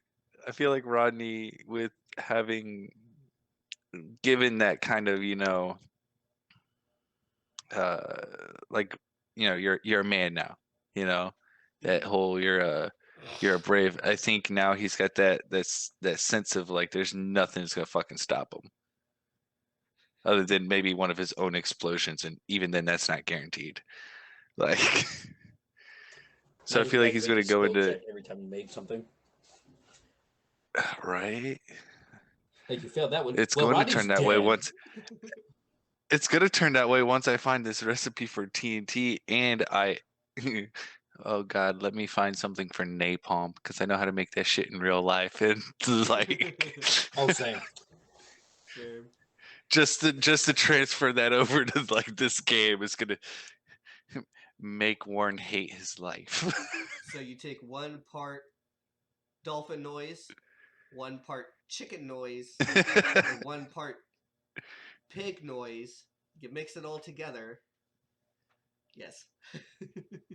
I feel like Rodney with having given that kind of like you're a man now, that whole you're a Brave. I think now he's got that sense of like there's nothing that's gonna fucking stop him other than maybe one of his own explosions, and even then that's not guaranteed. Like so I Imagine feel if like you he's had to gonna make a go skill into check every time you made something. right. Like you failed that one. It's Well, going to Rodney's turn that way dead. once. It's gonna turn that way once I find this recipe for TNT and I oh god, let me find something for napalm because I know how to make that shit in real life and like Oh, same. Same. just to transfer that over to like this game is gonna make Warren hate his life. So you take 1 part dolphin noise, 1 part chicken noise, and 1 part pig noise. You mix it all together. Yes.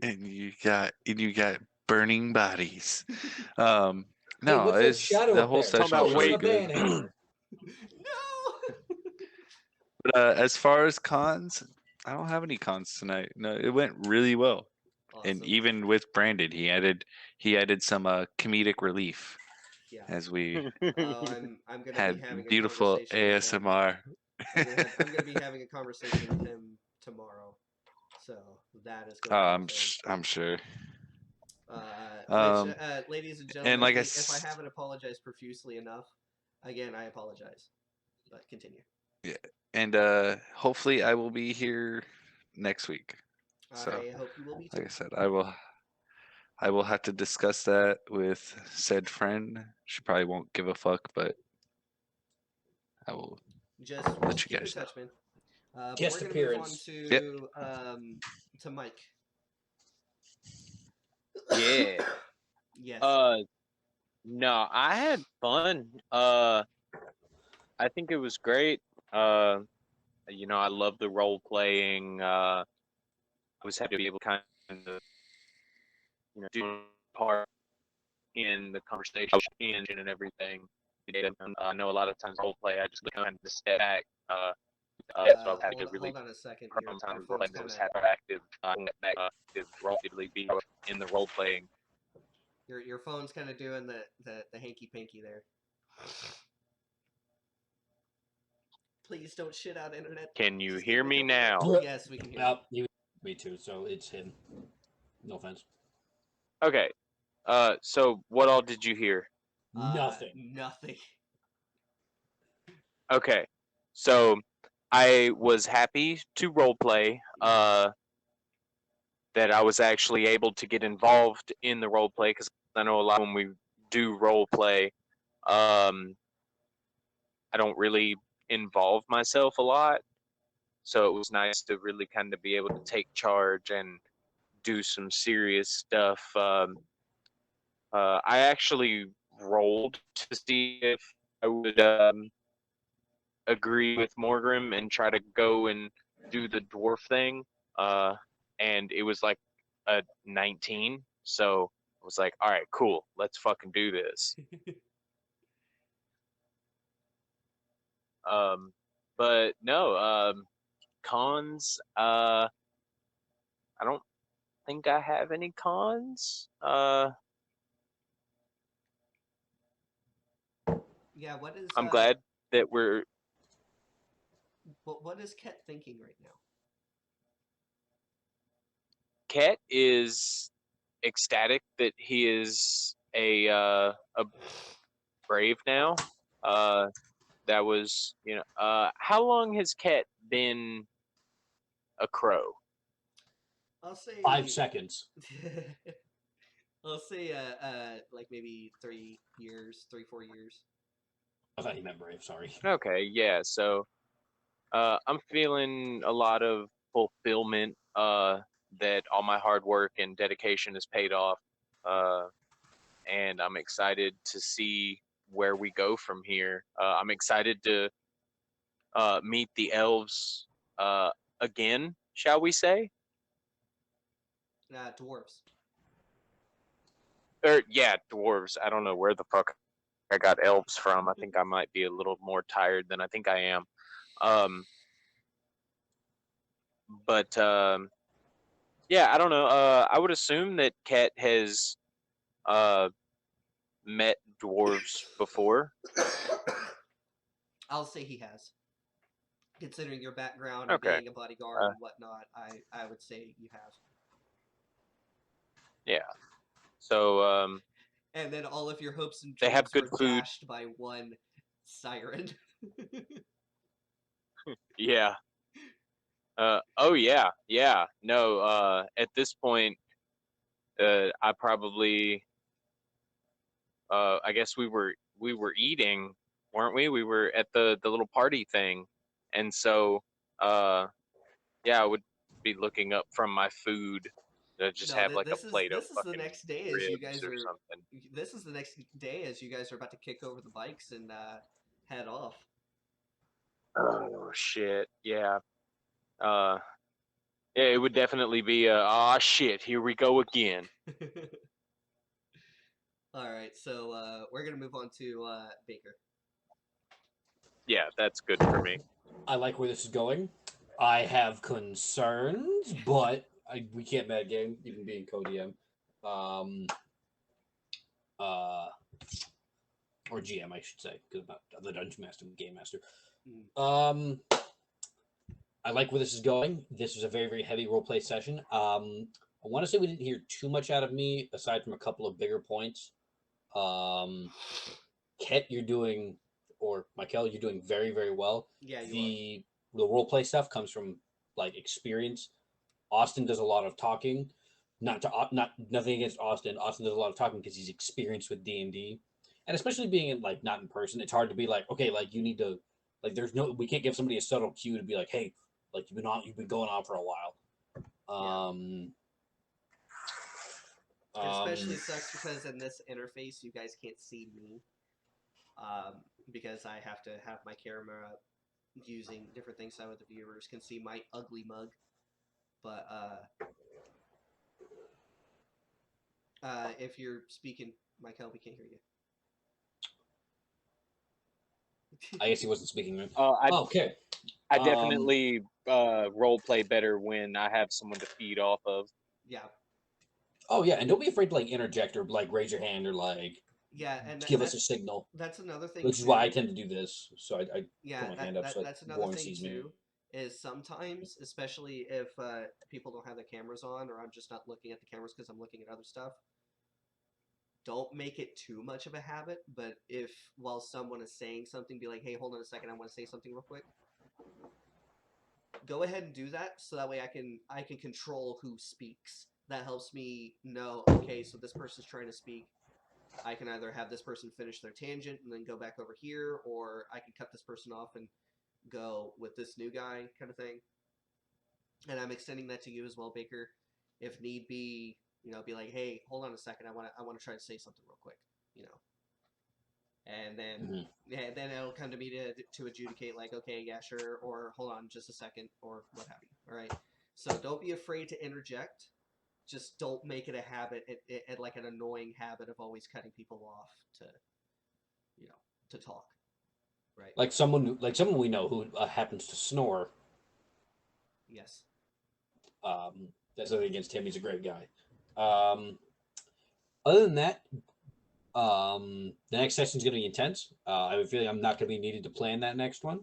and you got burning bodies. Hey, No, what's that it's shadow the up whole there? session about was What's really in a weight. good. banana? No. But as far as cons, I don't have any cons tonight. No, it went really well. And Awesome. even with Brandon, he added some comedic relief Yeah. as we I'm gonna be had having a beautiful conversation with him. ASMR. I'm gonna be having a conversation with him tomorrow. So that is Oh, going to happen. I'm sure. Which, ladies and gentlemen, and like if I haven't apologized profusely enough, again, I apologize. But continue. yeah, and hopefully I will be here next week. So, I hope you will be like too. I said, I will have to discuss that with said friend. She probably won't give a fuck, but I will let Just you keep in guys know. touch, man. But Guest we're gonna move on appearance. Yep. to Mike. Yeah. Yes. No, I had fun. I think it was great. I love the role playing. I was happy to be able to kind of, do my part in the conversation and everything. I know a lot of times role play, I just kind of step back. So I was happy to really Hold on a second. part Your of the time role phone's playing. It kind was of happy active, back, relatively be in the role playing. your phone's kind of doing the hanky panky there. Please don't shit out internet. Can you Just give hear it a me couple minutes. now? Yes, we can hear Well, me too. So it's him. No offense. Okay. So what all did you hear? you. Nothing. Nothing. Okay. So I was happy to roleplay. That I was actually able to get involved in the role play because I know a lot when we do role play, I don't really involve myself a lot. So it was nice to really kind of be able to take charge and do some serious stuff. I actually rolled to see if I would agree with Morgrim and try to go and do the dwarf thing. And it was like a 19. So I was like, all right, cool. Let's fucking do this. But no, cons, I don't think I have any cons. Yeah. What is I'm glad that what is Ket thinking right now? Ket is ecstatic that he is a brave now. Uh, that was, how long has Ket been a crow? I'll say 5 seconds. I'll say like maybe 3 years, 3-4 years. I thought you meant brave. Sorry. Okay, yeah. So I'm feeling a lot of fulfillment. That all my hard work and dedication has paid off. Uh, and I'm excited to see where we go from here. I'm excited to meet the elves uh, again, shall we say? Dwarves. Or yeah, dwarves. I don't know where the fuck I got elves from. I think I might be a little more tired than I think I am. Um, but yeah, I don't know. I would assume that Ket has uh, met dwarves before. I'll say he has. Considering your background and Okay. being a bodyguard Uh, and whatnot, I would say you have. yeah. So And then all of your hopes and they have dreams good were food. dashed by one siren. Yeah. Oh yeah, yeah. No, at this point, I probably, I guess we were eating, weren't we? We were at the little party thing, and so, uh, yeah, I would be looking up from my food to just No, have like a plate of this is the fucking next day as you ribs guys or are. something. This is the next day as you guys are about to kick over the bikes and head off. Oh shit, yeah. Uh, yeah, it would definitely be shit, here we go again. All right, so we're gonna move on to Baker. Yeah, that's good for me. I like where this is going. I have concerns, but we can't bad game, even being co-DM. Uh, or GM, I should say, because I'm not the dungeon master and game master. I like where this is going. This was a very, very heavy roleplay session. I want to say we didn't hear too much out of me, aside from a couple of bigger points. Ket, you're doing, or Mykel, you're doing very, very well. Yeah, you are. The roleplay stuff comes from like experience. Austin does a lot of talking. Not nothing against Austin. Austin does a lot of talking because he's experienced with D&D, and especially being in like not in person, it's hard to be like, okay, like you need to like we can't give somebody a subtle cue to be like, hey, like you've been going on for a while. It especially sucks because in this interface, you guys can't see me. Because I have to have my camera up using different things so the viewers can see my ugly mug. But if you're speaking, Mykel, we can't hear you. I guess he wasn't speaking. I Okay. I definitely role play better when I have someone to feed off of. Yeah. Oh yeah, and don't be afraid to like interject or like raise your hand or like and give us a signal. That's another thing. Which is why I tend to do this. So I put my hand up so that's another Warren thing sees too. me. Is sometimes, especially if people don't have their cameras on, or I'm just not looking at the cameras because I'm looking at other stuff. Don't make it too much of a habit, but if while someone is saying something, be like, "Hey, hold on a second, I want to say something real quick." Go ahead and do that, so that way I can control who speaks. That helps me know. Okay, so this person's trying to speak. I can either have this person finish their tangent and then go back over here, or I can cut this person off and go with this new guy, kind of thing. And I'm extending that to you as well, Baker. If need be, be like, hey, hold on a second, I want to try to say something real quick, and then then it'll come to me to adjudicate, like, okay, yeah, sure, or hold on just a second, or what have you. All right. So don't be afraid to interject. Just don't make it a habit, like an annoying habit of always cutting people off to talk. Right. Like someone we know who happens to snore. Yes. That's nothing against him. He's a great guy. Other than that, the next session is going to be intense. I have a feeling I'm not going to be needed to plan that next one.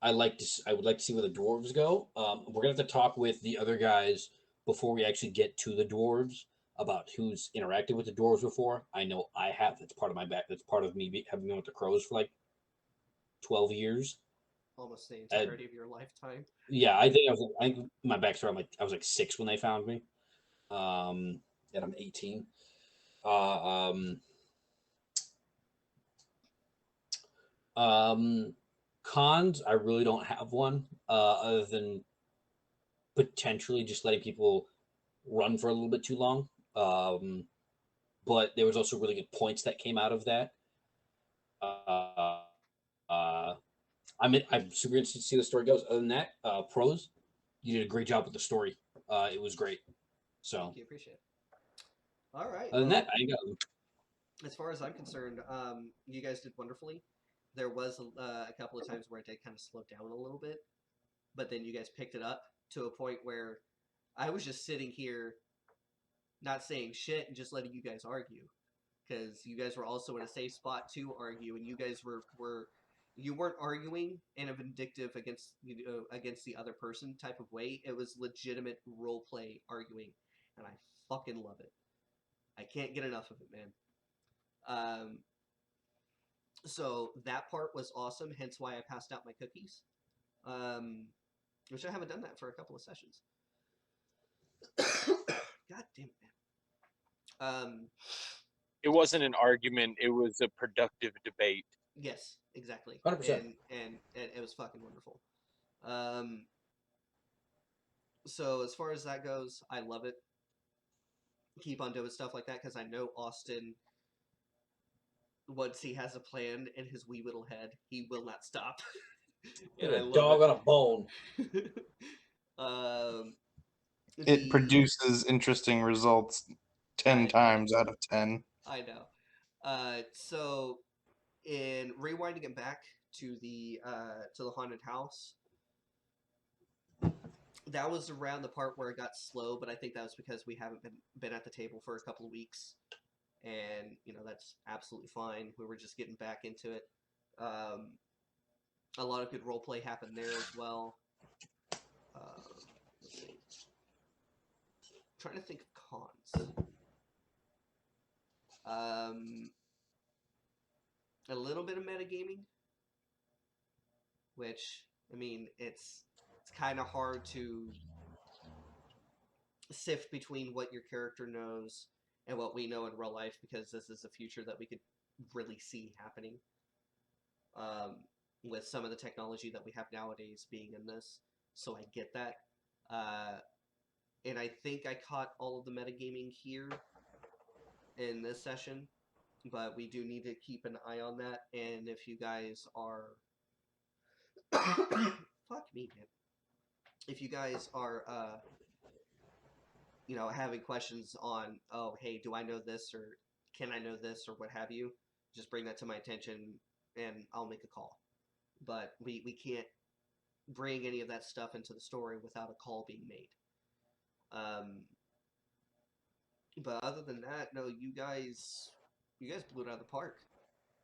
I would like to see where the dwarves go. We're gonna have to talk with the other guys before we actually get to the dwarves about who's interacted with the dwarves before. I know I have. That's part of my back. That's part of me having been with the crows for like 12 years. Almost the entirety of your lifetime. Yeah, I think my backstory. I was like 6 when they found me. And I'm 18. Cons, I really don't have one, other than potentially just letting people run for a little bit too long. But there was also really good points that came out of that. I'm super interested to see the story goes. Other than that, pros, you did a great job with the story. It was great. So Thank you, appreciate it. All right. Other than that, as far as I'm concerned, you guys did wonderfully. There was a couple of times where I did kind of slow down a little bit, but then you guys picked it up to a point where I was just sitting here, not saying shit and just letting you guys argue, because you guys were also in a safe spot to argue, and you guys you weren't arguing in a vindictive against the other person type of way. It was legitimate role play arguing, and I fucking love it. I can't get enough of it, man. So that part was awesome, hence why I passed out my cookies. Which I haven't done that for a couple of sessions. God damn it, man. It wasn't an argument, it was a productive debate. Yes, exactly. 100%. And it was fucking wonderful. So as far as that goes, I love it. Keep on doing stuff like that, because I know Austin, once he has a plan in his wee little head, he will not stop. And a dog on a bone. It produces interesting results 10 times out of 10. I know. So in rewinding it back to the haunted house, that was around the part where it got slow, but I think that was because we haven't been at the table for a couple of weeks, and that's absolutely fine. We were just getting back into it. A lot of good role play happened there as well. Let's see. I'm trying to think of cons. A little bit of metagaming, which, I mean, it's it's kind of hard to sift between what your character knows and what we know in real life because this is a future that we could really see happening. With some of the technology that we have nowadays being in this, so I get that. And I think I caught all of the metagaming here in this session, but we do need to keep an eye on that. And if you guys are, fuck me, man. If you guys are, having questions on, oh, hey, do I know this or can I know this or what have you, just bring that to my attention and I'll make a call. But we can't bring any of that stuff into the story without a call being made. But other than that, no, you guys blew it out of the park.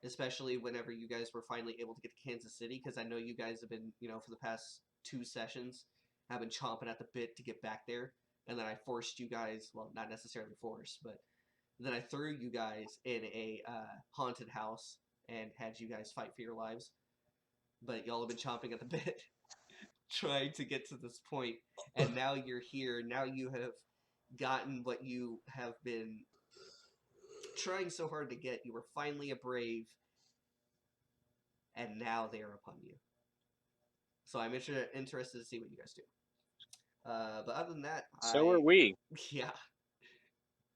Especially whenever you guys were finally able to get to Kansas City, because I know you guys have been, for the past 2 sessions, have been chomping at the bit to get back there. And then I forced you guys, well, not necessarily forced, but then I threw you guys in a haunted house and had you guys fight for your lives. But y'all have been chomping at the bit trying to get to this point, and now you're here. Now you have gotten what you have been trying so hard to get. You were finally a brave, and now they are upon you. So I'm interested to see what you guys do. But other than that, So are we. Yeah.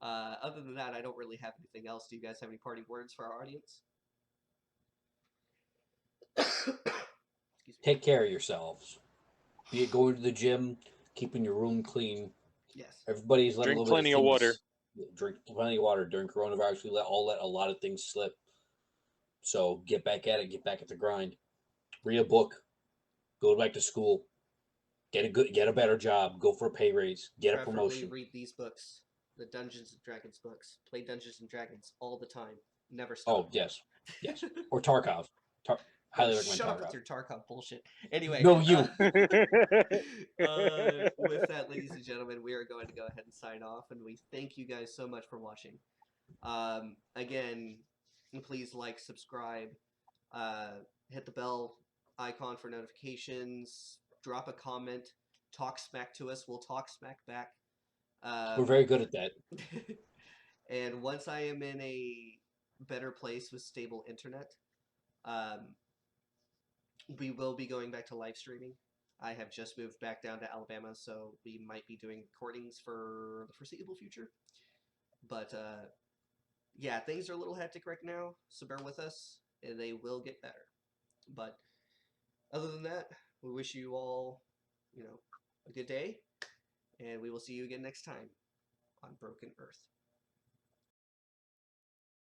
Other than that, I don't really have anything else. Do you guys have any parting words for our audience? Excuse me. Take care of yourselves. Be it going to the gym, keeping your room clean. Yes. Everybody's let Drink a little plenty bit of of water. things, drink plenty of water during coronavirus. We let a lot of things slip. So get back at it. Get back at the grind. Read a book. Go back to school. Get a better job. Go for a pay raise. Get a Preferably promotion. read these books, the Dungeons and Dragons books. Play Dungeons and Dragons all the time. Never stop. Oh yes. Or Tarkov. Highly recommend Shut up Tarkov. with your Tarkov bullshit. Anyway. No, you. With that, ladies and gentlemen, we are going to go ahead and sign off, and we thank you guys so much for watching. Again, please like, subscribe, hit the bell icon for notifications, drop a comment, talk smack to us. We'll talk smack back. We're very good at that. And once I am in a better place with stable internet, we will be going back to live streaming. I have just moved back down to Alabama, so we might be doing recordings for the foreseeable future. But yeah, things are a little hectic right now, so bear with us, and they will get better. But other than that, we wish you all, a good day, and we will see you again next time on Broken Earth.